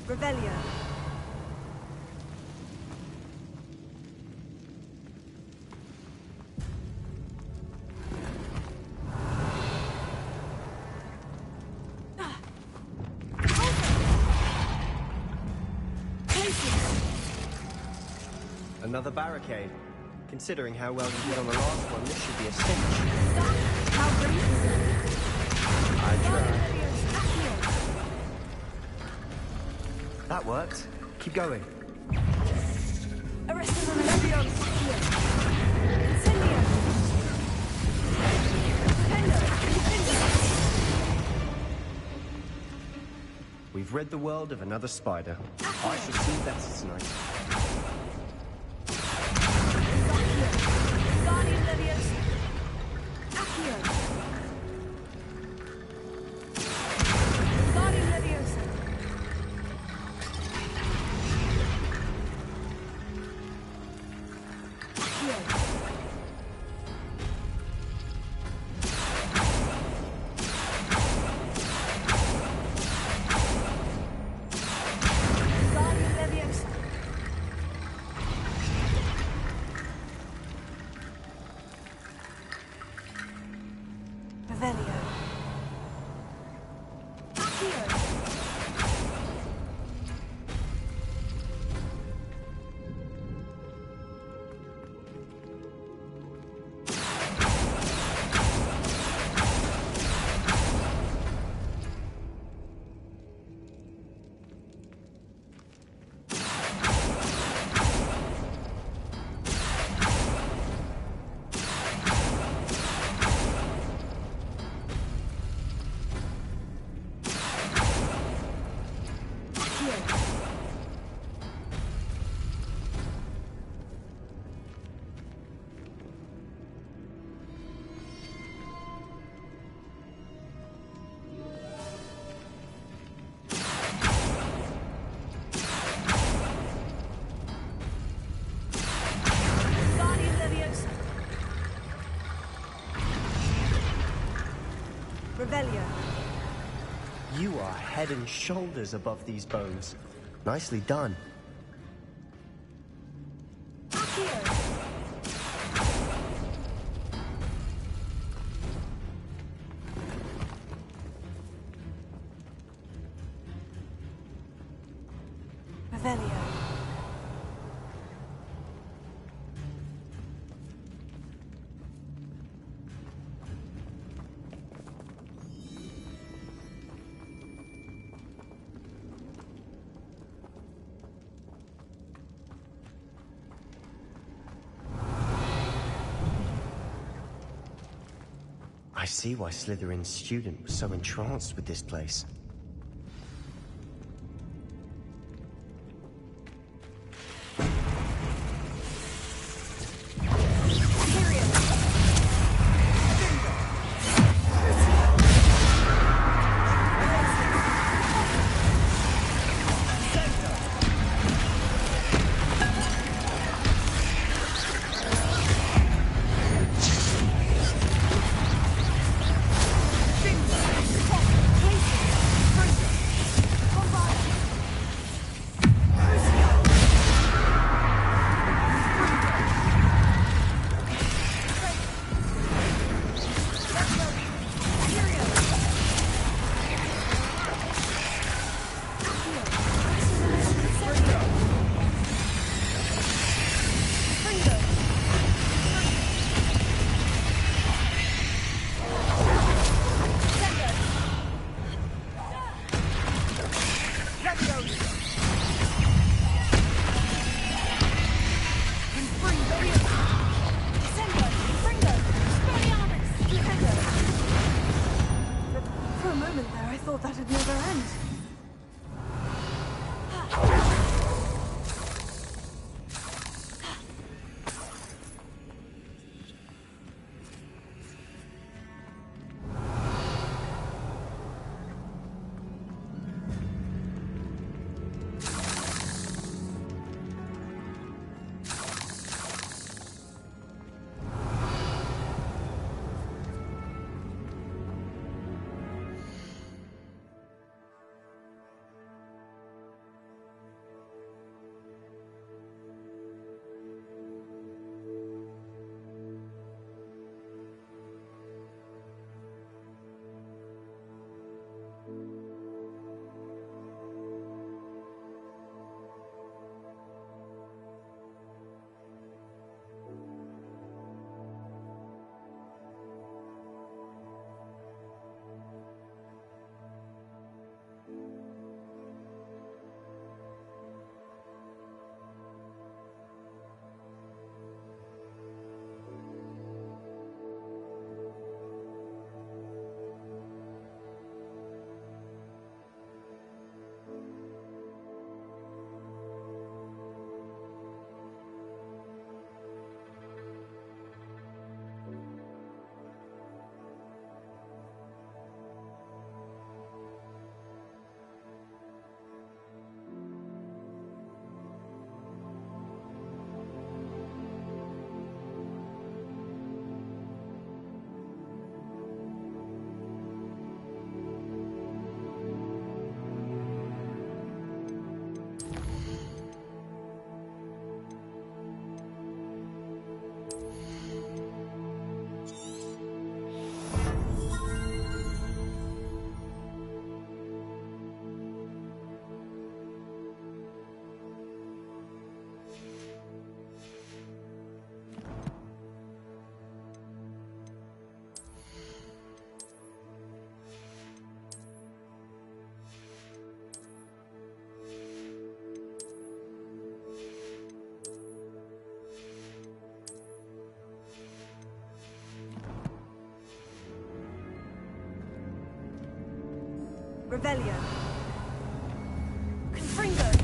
Revelio. Another barricade. Considering how well you did on the last one, this should be a cinch. How brief is it? I tried. That worked. Keep going. Arrested on Revelio. Incendio. We've rid the world of another spider. I shall see better tonight. Guardian Leviosa. Accio. Guardian Leviosa. You are head and shoulders above these bones. Nicely done. Revelio. I see why Slytherin's student was so entranced with this place. Revelio. Confringo.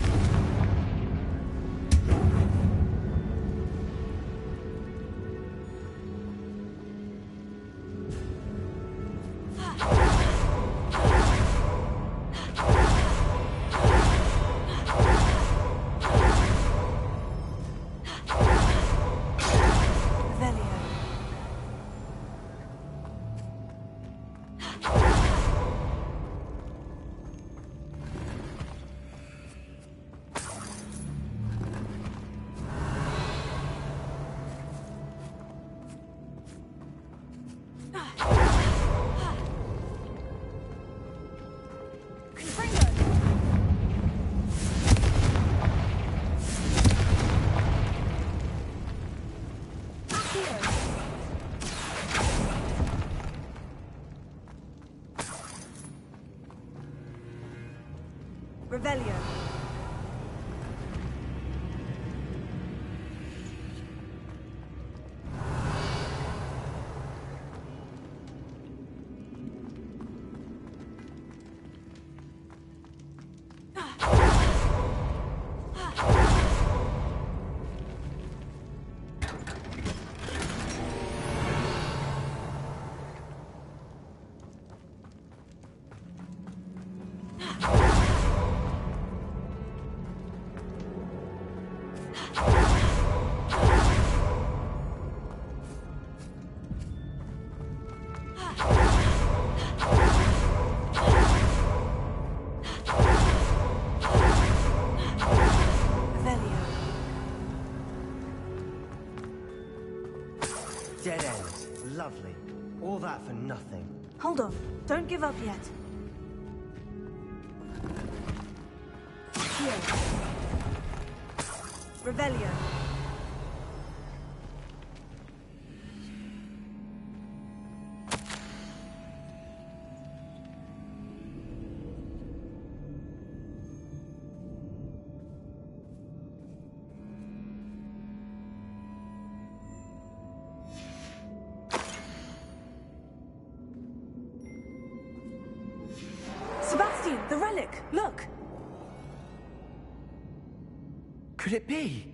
Revelio. Dead end. Lovely. All that for nothing. Hold on. Don't give up yet. Here. Revelio. Sebastian, the relic! Look! Could it be?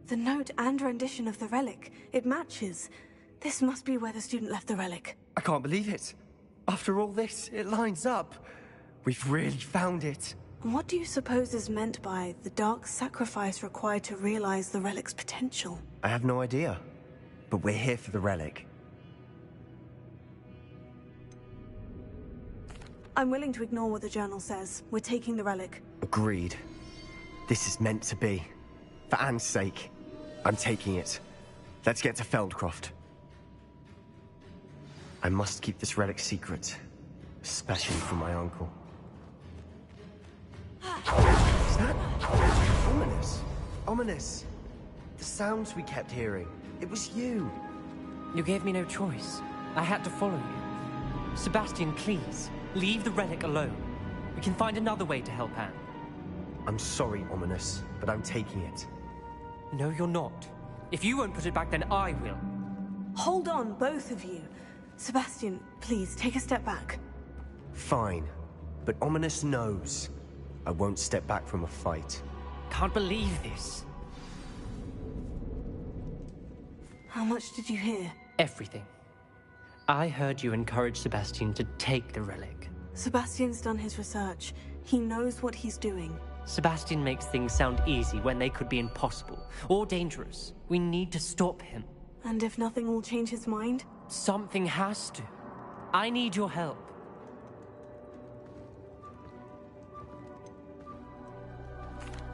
The note and rendition of the relic. It matches. This must be where the student left the relic. I can't believe it. After all this, it lines up. We've really found it. What do you suppose is meant by the dark sacrifice required to realize the relic's potential? I have no idea. But we're here for the relic. I'm willing to ignore what the journal says. We're taking the relic. Agreed. This is meant to be. For Anne's sake, I'm taking it. Let's get to Feldcroft. I must keep this relic secret, especially from my uncle. Is that ominous? Ominous. The sounds we kept hearing. It was you. You gave me no choice. I had to follow you. Sebastian, please, leave the relic alone. We can find another way to help Anne. I'm sorry, Ominous, but I'm taking it. No, you're not. If you won't put it back, then I will. Hold on, both of you. Sebastian, please, take a step back. Fine. But Ominous knows. I won't step back from a fight. Can't believe this. How much did you hear? Everything. I heard you encourage Sebastian to take the relic. Sebastian's done his research. He knows what he's doing. Sebastian makes things sound easy when they could be impossible or dangerous. We need to stop him. And if nothing will change his mind? Something has to. I need your help.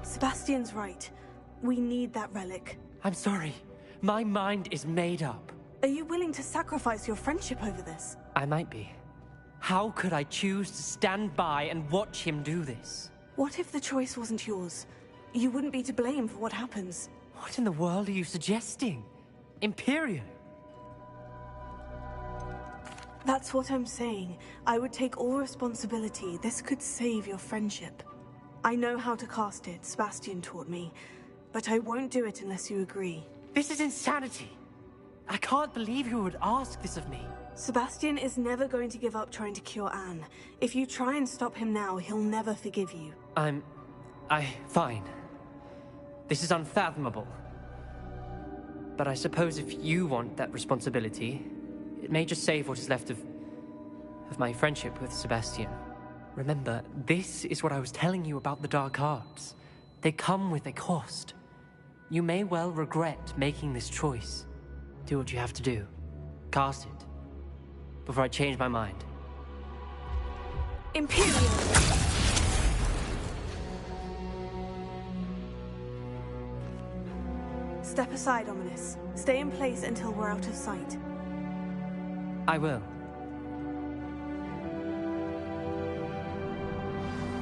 Sebastian's right. We need that relic. I'm sorry. My mind is made up. Are you willing to sacrifice your friendship over this? I might be. How could I choose to stand by and watch him do this? What if the choice wasn't yours? You wouldn't be to blame for what happens. What in the world are you suggesting? Imperial? That's what I'm saying. I would take all responsibility. This could save your friendship. I know how to cast it, Sebastian taught me. But I won't do it unless you agree. This is insanity. I can't believe you would ask this of me. Sebastian is never going to give up trying to cure Anne. If you try and stop him now, he'll never forgive you. Fine. This is unfathomable. But I suppose if you want that responsibility, it may just save what is left of my friendship with Sebastian. Remember, this is what I was telling you about the dark arts. They come with a cost. You may well regret making this choice. Do what you have to do. Cast it. Before I change my mind. Imperial! Step aside, Ominous. Stay in place until we're out of sight. I will.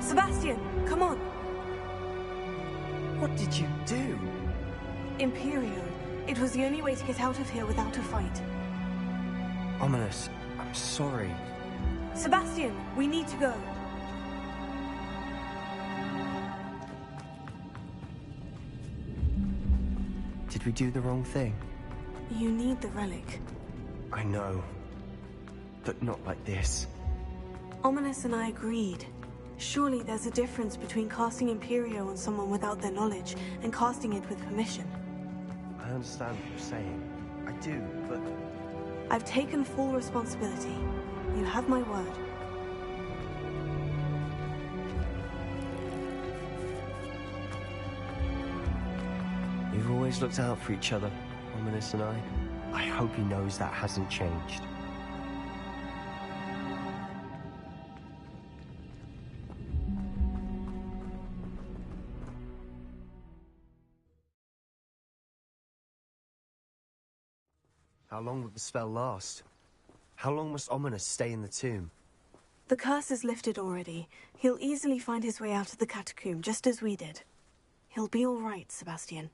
Sebastian, come on! What did you do? Imperial. It was the only way to get out of here without a fight. Ominous, I'm sorry. Sebastian, we need to go. Did we do the wrong thing? You need the relic. I know. But not like this. Ominous and I agreed. Surely there's a difference between casting Imperio on someone without their knowledge and casting it with permission. I understand what you're saying. I do, but... I've taken full responsibility. You have my word. We've always looked out for each other, Ominous and I. I hope he knows that hasn't changed. How long will the spell last? How long must Ominous stay in the tomb? The curse is lifted already. He'll easily find his way out of the catacomb, just as we did. He'll be all right, Sebastian.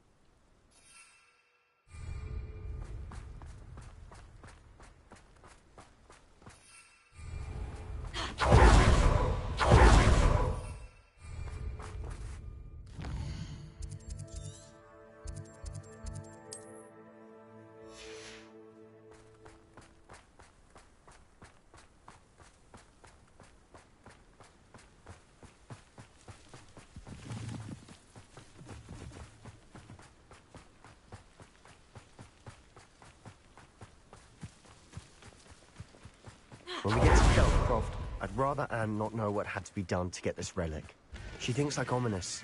When we get to Delcroft, I'd rather Anne not know what had to be done to get this relic. She thinks like Ominous,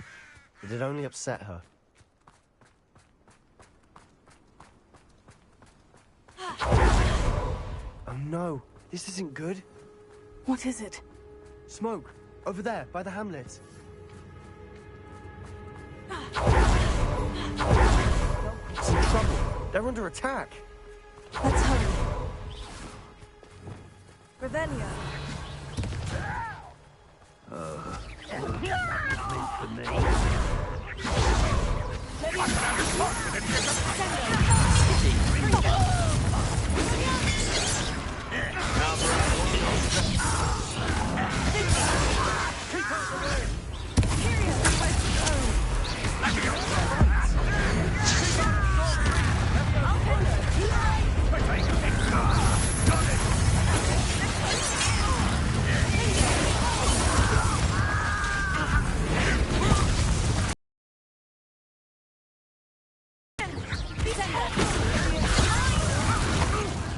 but it only upset her. Oh no, this isn't good. What is it? Smoke, over there, by the hamlet. It's in trouble. They're under attack. Let's hurry. Revelio. Meant for me.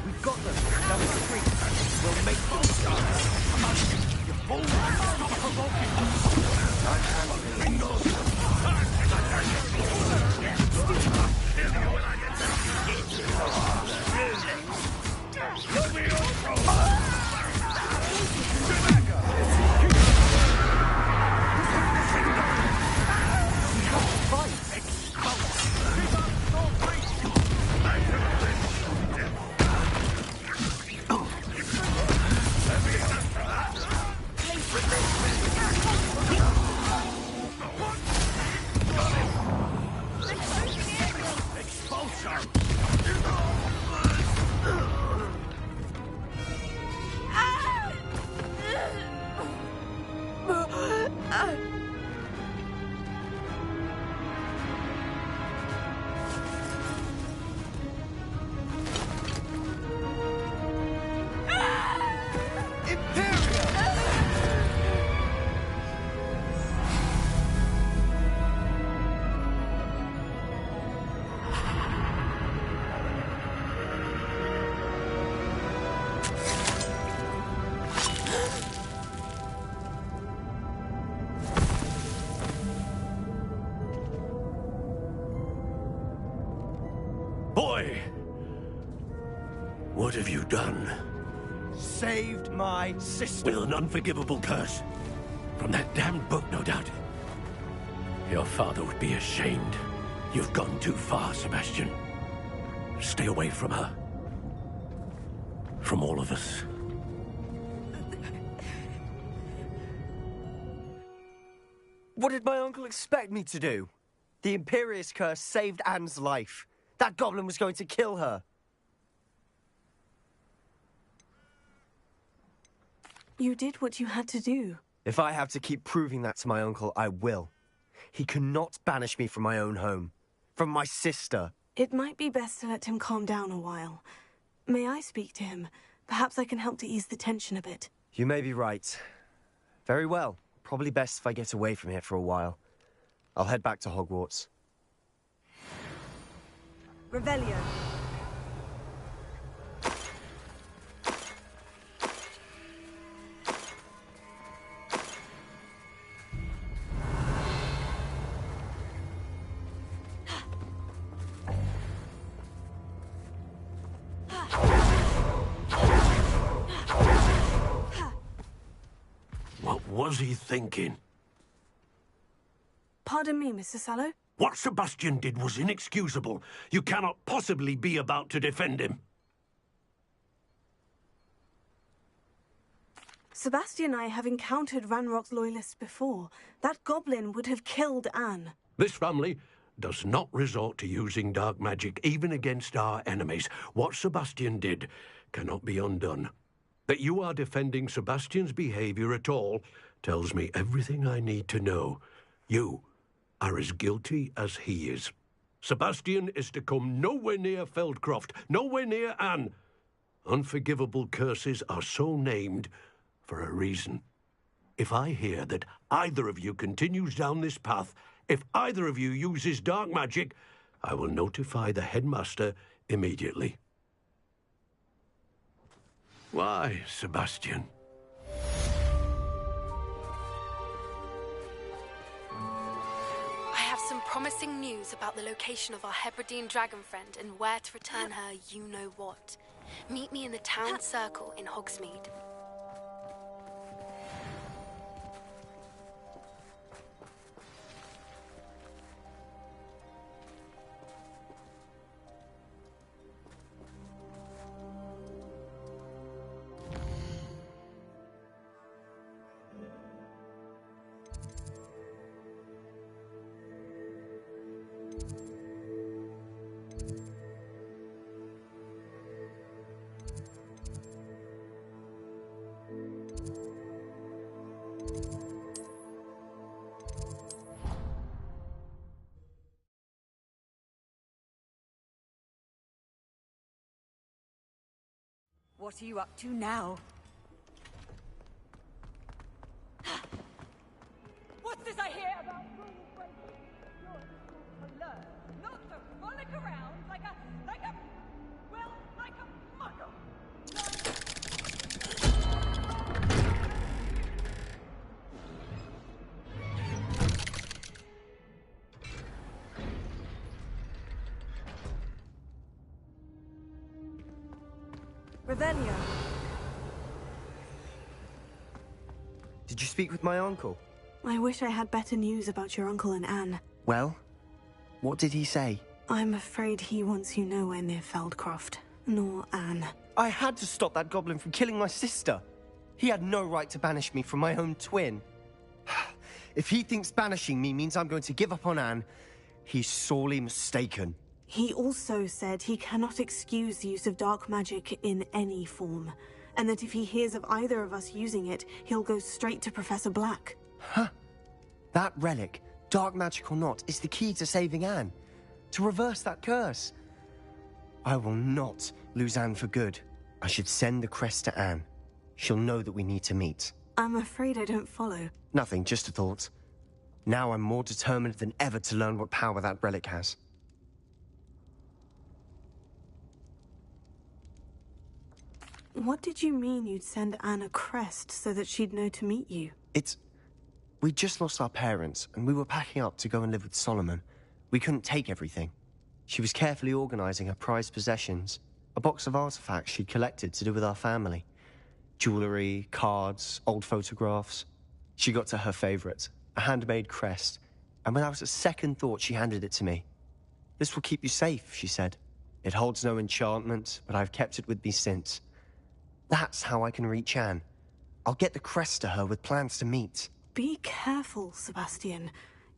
We've got them. Now we're free. We'll make them stop. You fool! Stop provoking! I'm handling Boy! What have you done? Saved my sister. With an unforgivable curse. From that damned book, no doubt. Your father would be ashamed. You've gone too far, Sebastian. Stay away from her. From all of us. What did my uncle expect me to do? The Imperious curse saved Anne's life. That goblin was going to kill her. You did what you had to do. If I have to keep proving that to my uncle, I will. He cannot banish me from my own home. From my sister. It might be best to let him calm down a while. May I speak to him? Perhaps I can help to ease the tension a bit. You may be right. Very well. Probably best if I get away from here for a while. I'll head back to Hogwarts. Revelio. What was he thinking? Pardon me, Mr. Sallow? What Sebastian did was inexcusable. You cannot possibly be about to defend him. Sebastian and I have encountered Ranrock's loyalists before. That goblin would have killed Anne. This family does not resort to using dark magic, even against our enemies. What Sebastian did cannot be undone. That you are defending Sebastian's behavior at all tells me everything I need to know. You are as guilty as he is. Sebastian is to come nowhere near Feldcroft, nowhere near Anne. Unforgivable curses are so named for a reason. If I hear that either of you continues down this path, if either of you uses dark magic, I will notify the headmaster immediately. Why, Sebastian? I have some promising news about the location of our Hebridean dragon friend and where to return her you-know-what. Meet me in the town circle in Hogsmeade. What are you up to now? What's this I hear about rule breaking? You're supposed to learn, not to frolic around like a muggle. Revelio. Did you speak with my uncle? I wish I had better news about your uncle and Anne. Well, what did he say? I'm afraid he wants you nowhere near Feldcroft, nor Anne. I had to stop that goblin from killing my sister. He had no right to banish me from my own twin. If he thinks banishing me means I'm going to give up on Anne, he's sorely mistaken. He also said he cannot excuse the use of dark magic in any form, and that if he hears of either of us using it, he'll go straight to Professor Black. Huh. That relic, dark magic or not, is the key to saving Anne. To reverse that curse. I will not lose Anne for good. I should send the crest to Anne. She'll know that we need to meet. I'm afraid I don't follow. Nothing, just a thought. Now I'm more determined than ever to learn what power that relic has. What did you mean you'd send Anne a crest so that she'd know to meet you? We just lost our parents, and we were packing up to go and live with Solomon. We couldn't take everything. She was carefully organizing her prized possessions, a box of artifacts she'd collected to do with our family. Jewelry, cards, old photographs. She got to her favorite, a handmade crest, and without a second thought, she handed it to me. This will keep you safe, she said. It holds no enchantment, but I've kept it with me since. That's how I can reach Anne. I'll get the crest to her with plans to meet. Be careful, Sebastian.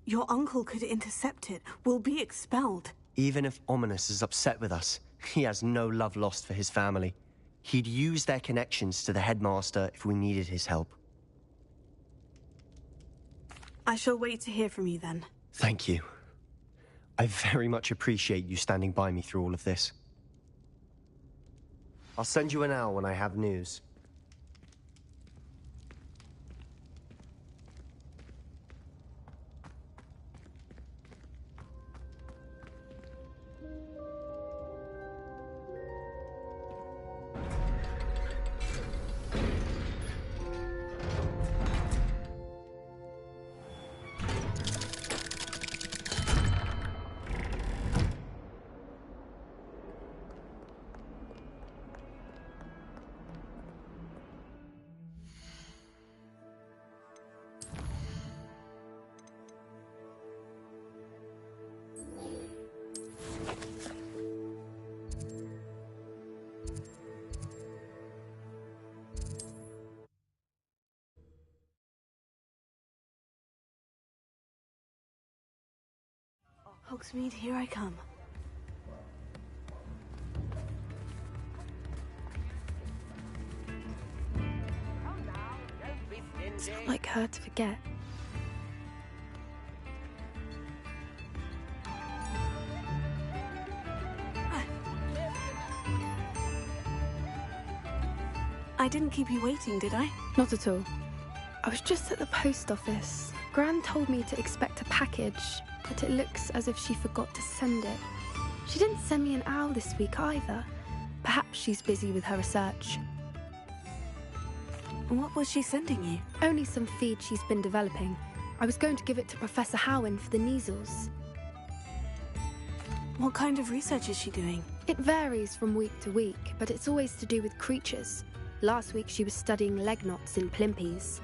Your uncle could intercept it. We'll be expelled. Even if Ominous is upset with us, he has no love lost for his family. He'd use their connections to the headmaster if we needed his help. I shall wait to hear from you then. Thank you. I very much appreciate you standing by me through all of this. I'll send you an owl when I have news. Hogsmeade, here I come. It's not like her to forget. I didn't keep you waiting, did I? Not at all. I was just at the post office. Gran told me to expect a package, but it looks as if she forgot to send it. She didn't send me an owl this week either. Perhaps she's busy with her research. What was she sending you? Only some feed she's been developing. I was going to give it to Professor Howen for the measles. What kind of research is she doing? It varies from week to week, but it's always to do with creatures. Last week she was studying leg knots in plimpies.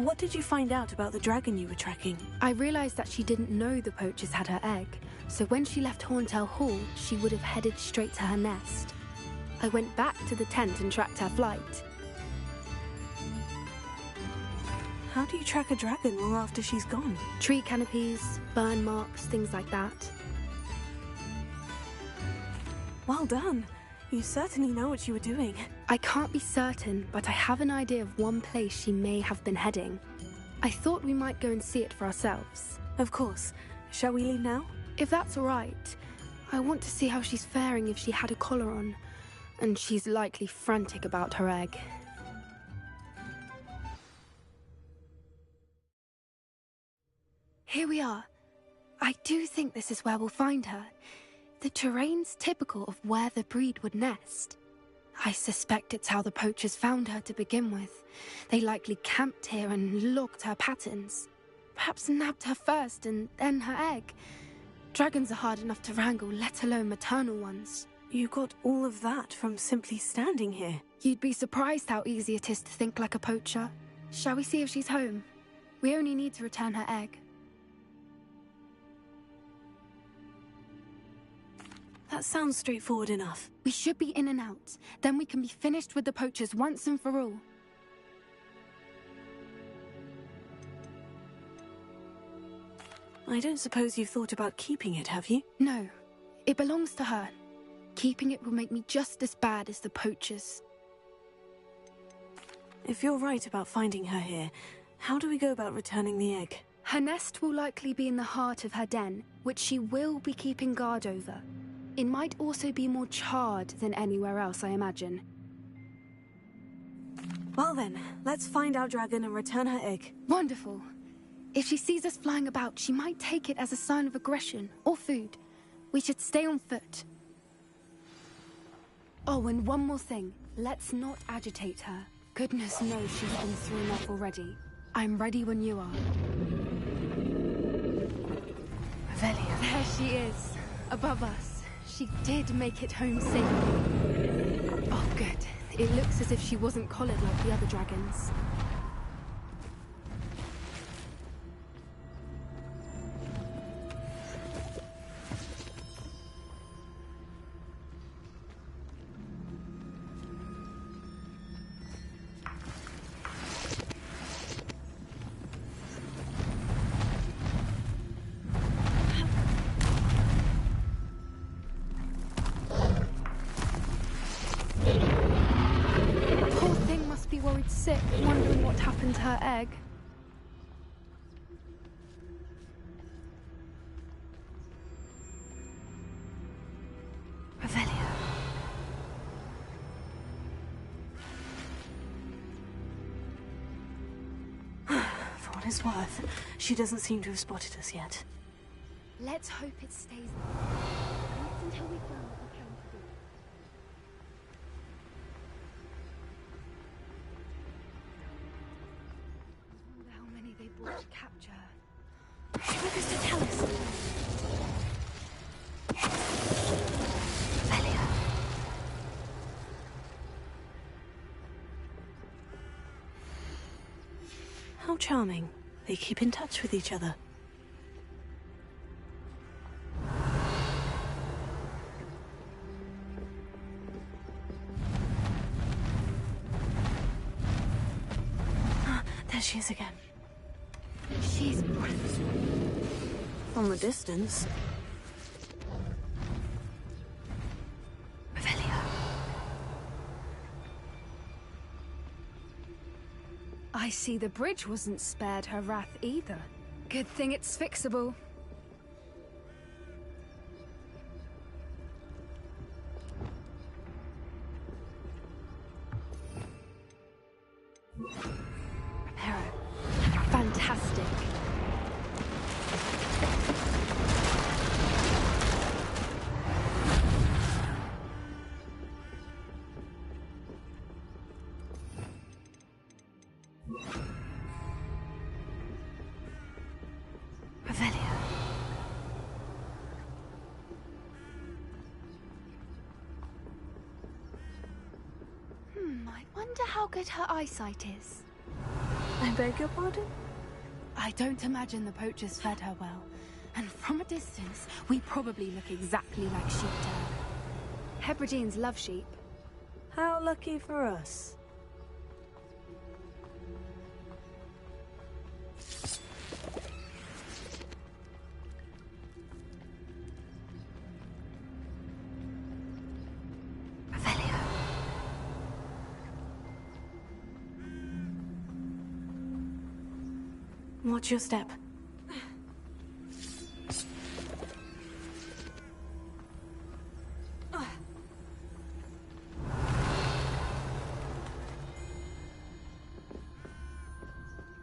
What did you find out about the dragon you were tracking? I realized that she didn't know the poachers had her egg, so when she left Horntail Hall, she would have headed straight to her nest. I went back to the tent and tracked her flight. How do you track a dragon long after she's gone? Tree canopies, burn marks, things like that. Well done. You certainly know what you were doing. I can't be certain, but I have an idea of one place she may have been heading. I thought we might go and see it for ourselves. Of course. Shall we leave now? If that's all right. I want to see how she's faring if she had a collar on. And she's likely frantic about her egg. Here we are. I do think this is where we'll find her. The terrain's typical of where the breed would nest. I suspect it's how the poachers found her to begin with. They likely camped here and logged her patterns. Perhaps nabbed her first and then her egg. Dragons are hard enough to wrangle, let alone maternal ones. You got all of that from simply standing here. You'd be surprised how easy it is to think like a poacher. Shall we see if she's home? We only need to return her egg. That sounds straightforward enough. We should be in and out. Then we can be finished with the poachers once and for all. I don't suppose you've thought about keeping it, have you? No. It belongs to her. Keeping it will make me just as bad as the poachers. If you're right about finding her here, how do we go about returning the egg? Her nest will likely be in the heart of her den, which she will be keeping guard over. It might also be more charred than anywhere else, I imagine. Well then, let's find our dragon and return her egg. Wonderful. If she sees us flying about, she might take it as a sign of aggression or food. We should stay on foot. Oh, and one more thing. Let's not agitate her. Goodness knows she's been thrown off already. I'm ready when you are. Revelia. There she is, above us. She did make it home safely. Oh, good. It looks as if she wasn't collared like the other dragons. sick, wondering what happened to her egg. Revelio. For what it's worth, she doesn't seem to have spotted us yet. Let's hope it stays there. Not until we've done what we can to do. I wonder how many they brought to capture her. She wants us to tell us. Revelio. How charming. They keep in touch with each other. There she is again. She's breathtaking. From a distance. Revelio. I see the bridge wasn't spared her wrath either. Good thing it's fixable. Fantastic. Revelio. I wonder how good her eyesight is. I beg your pardon? I don't imagine the poachers fed her well. And from a distance, we probably look exactly like sheep to her. Hebrideans love sheep. How lucky for us. Revelio. Watch your step.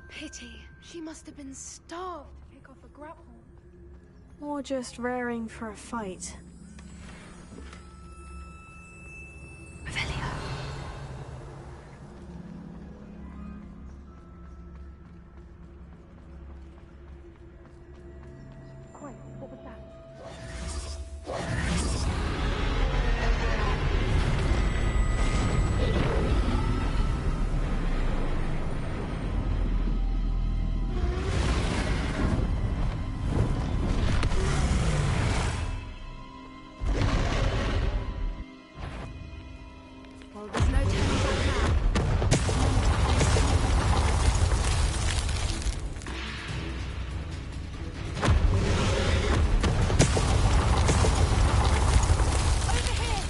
Pity. She must have been starved to pick off a grapple. Or just raring for a fight. Revelio. Quiet, what was that? Well, there's no turning back now. Over here!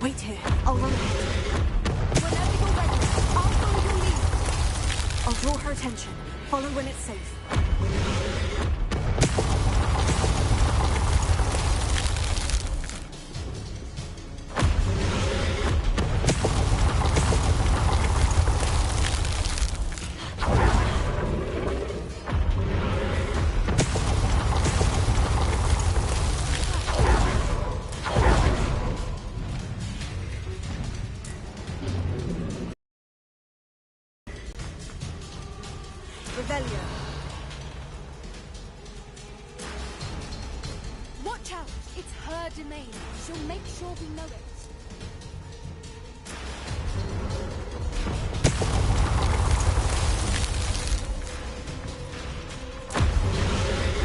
Wait here. I'll run ahead. Whenever you're ready, I'll follow your lead. I'll draw her attention. Follow when it's safe. Revelio. Watch out! It's her domain. She'll make sure we know it.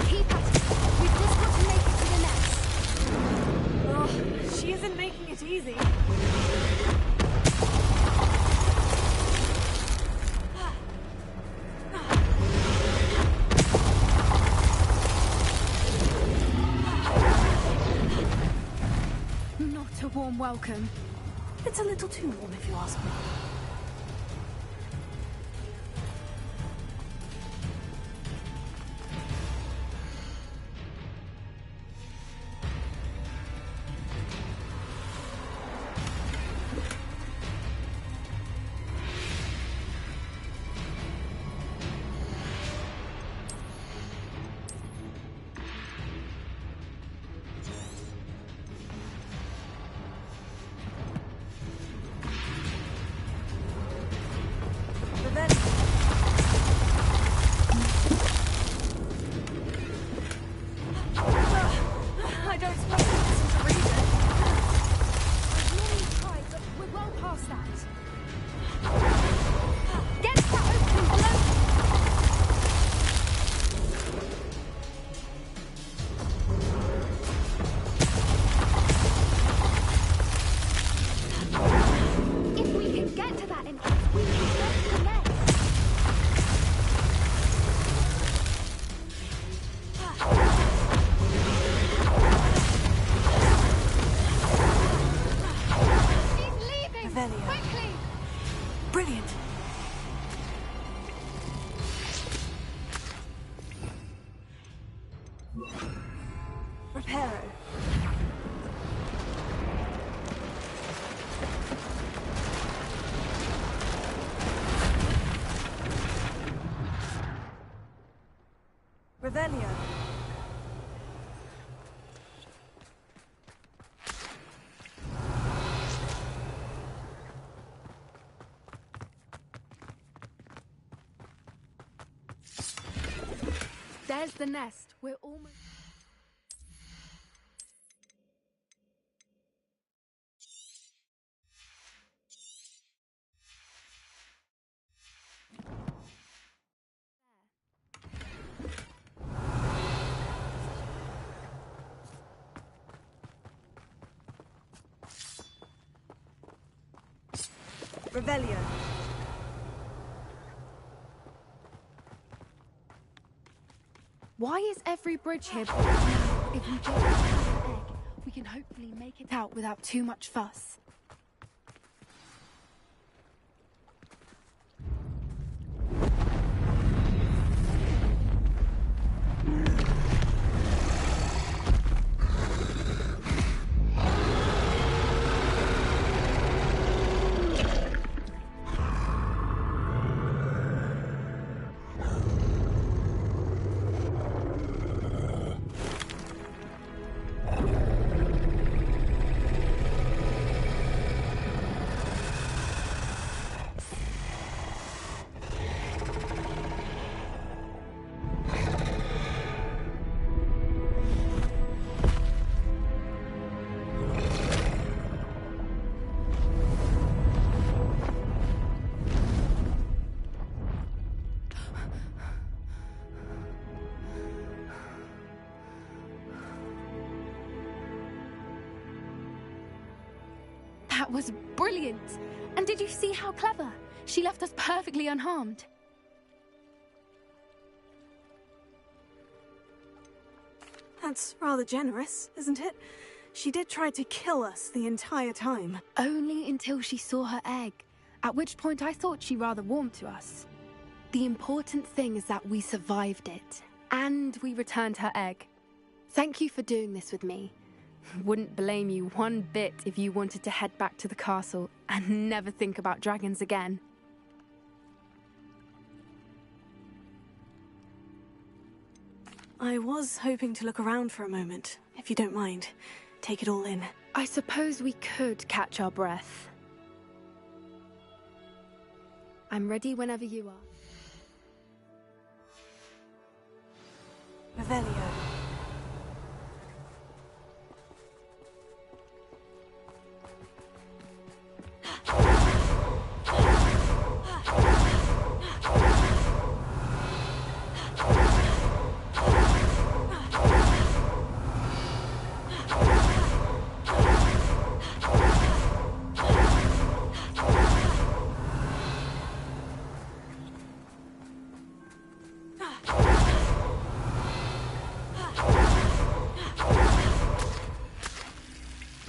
Keep at it. We've just got to make it to the nest. Oh, she isn't making it easy. warm welcome. It's a little too warm, if you ask me. I don't suppose I listen to reason. I've really tried, but we're well past that. Get to that opening below! If we can get to that entrance, we can get to the next. Revelio. Quickly! Brilliant. Reparo. Revelio. There's the nest. We're almost... Revelio. Why is every bridge here blocked now? If we just have the egg, we can hopefully make it out without too much fuss. That was brilliant! And did you see how clever? She left us perfectly unharmed. That's rather generous, isn't it? She did try to kill us the entire time. Only until she saw her egg, at which point I thought she rather warmed to us. The important thing is that we survived it, and we returned her egg. Thank you for doing this with me. Wouldn't blame you one bit if you wanted to head back to the castle and never think about dragons again. I was hoping to look around for a moment, if you don't mind. Take it all in. I suppose we could catch our breath. I'm ready whenever you are. Revelio.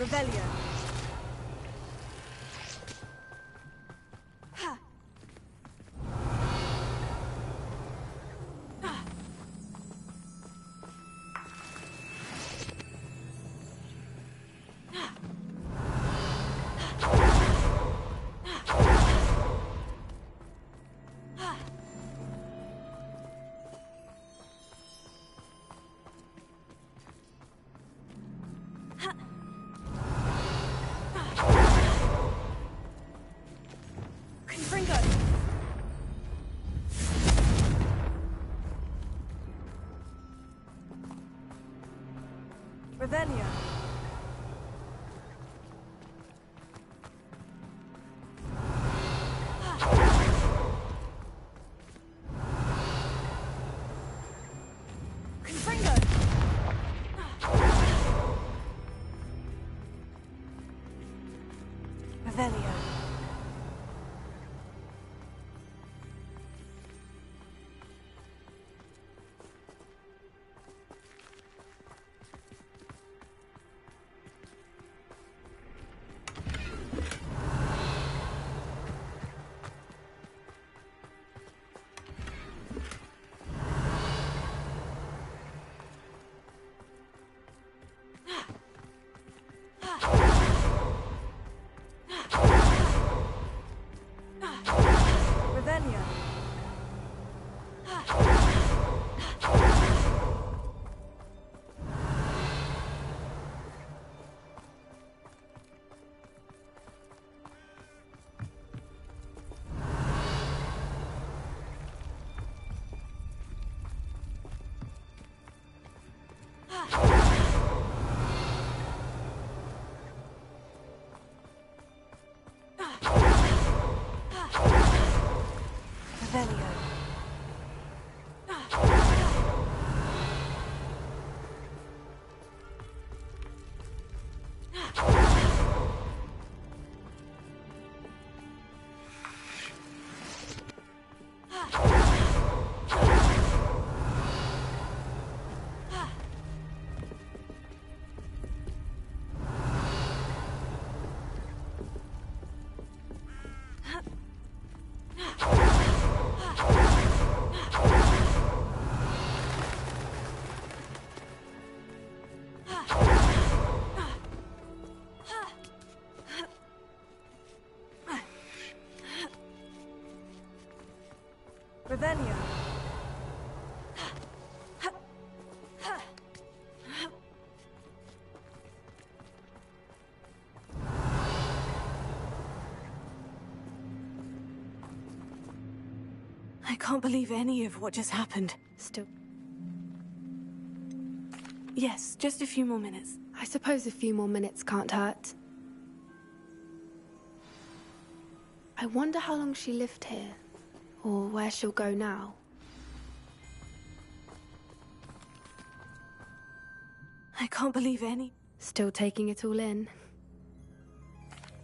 Revelio. Revelio. Revelio. Revelio. Revelio. Revelio. I can't believe any of what just happened. Still. Yes, just a few more minutes. I suppose a few more minutes can't hurt. I wonder how long she lived here, or where she'll go now. I can't believe any... Still taking it all in?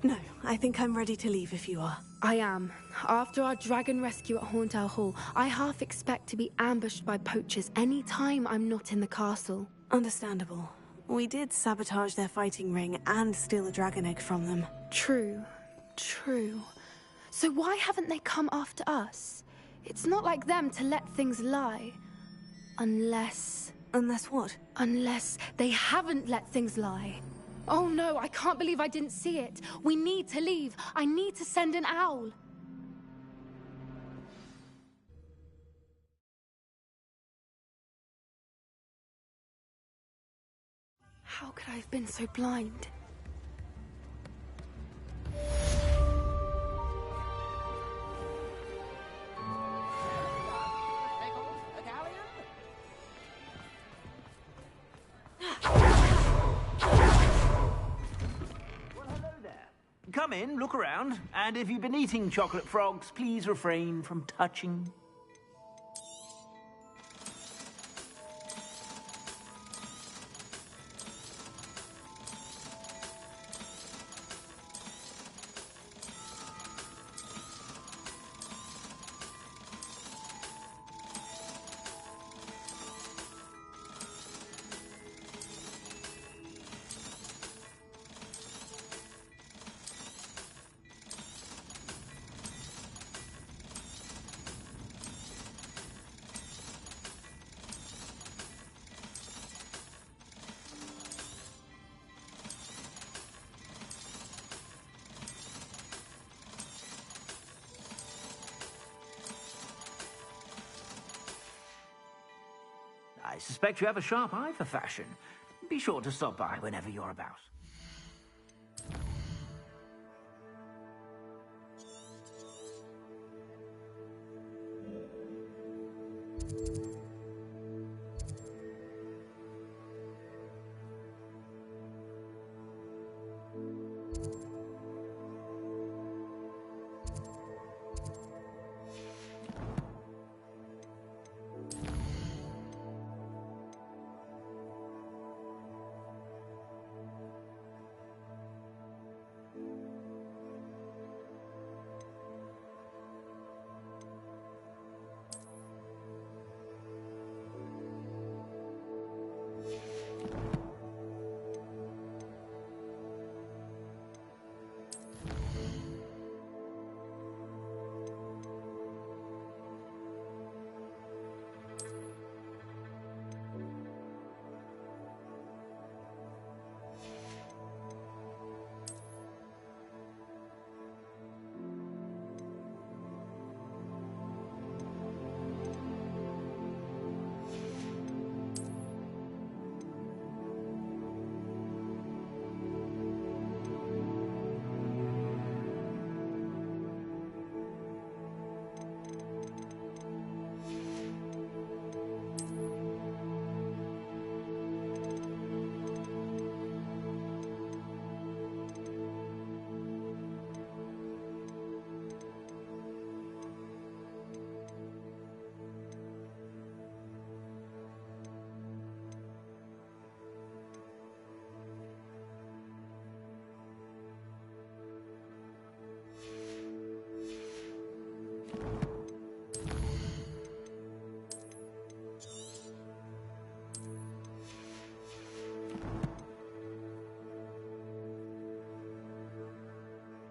No, I think I'm ready to leave if you are. I am. After our dragon rescue at Hauntow Hall, I half expect to be ambushed by poachers any time I'm not in the castle. Understandable. We did sabotage their fighting ring and steal a dragon egg from them. True. True. So why haven't they come after us? It's not like them to let things lie. Unless... Unless what? Unless they haven't let things lie. Oh no, I can't believe I didn't see it. We need to leave. I need to send an owl. How could I have been so blind? Come in, look around, and if you've been eating chocolate frogs, please refrain from touching. I suspect you have a sharp eye for fashion. Be sure to stop by whenever you're about.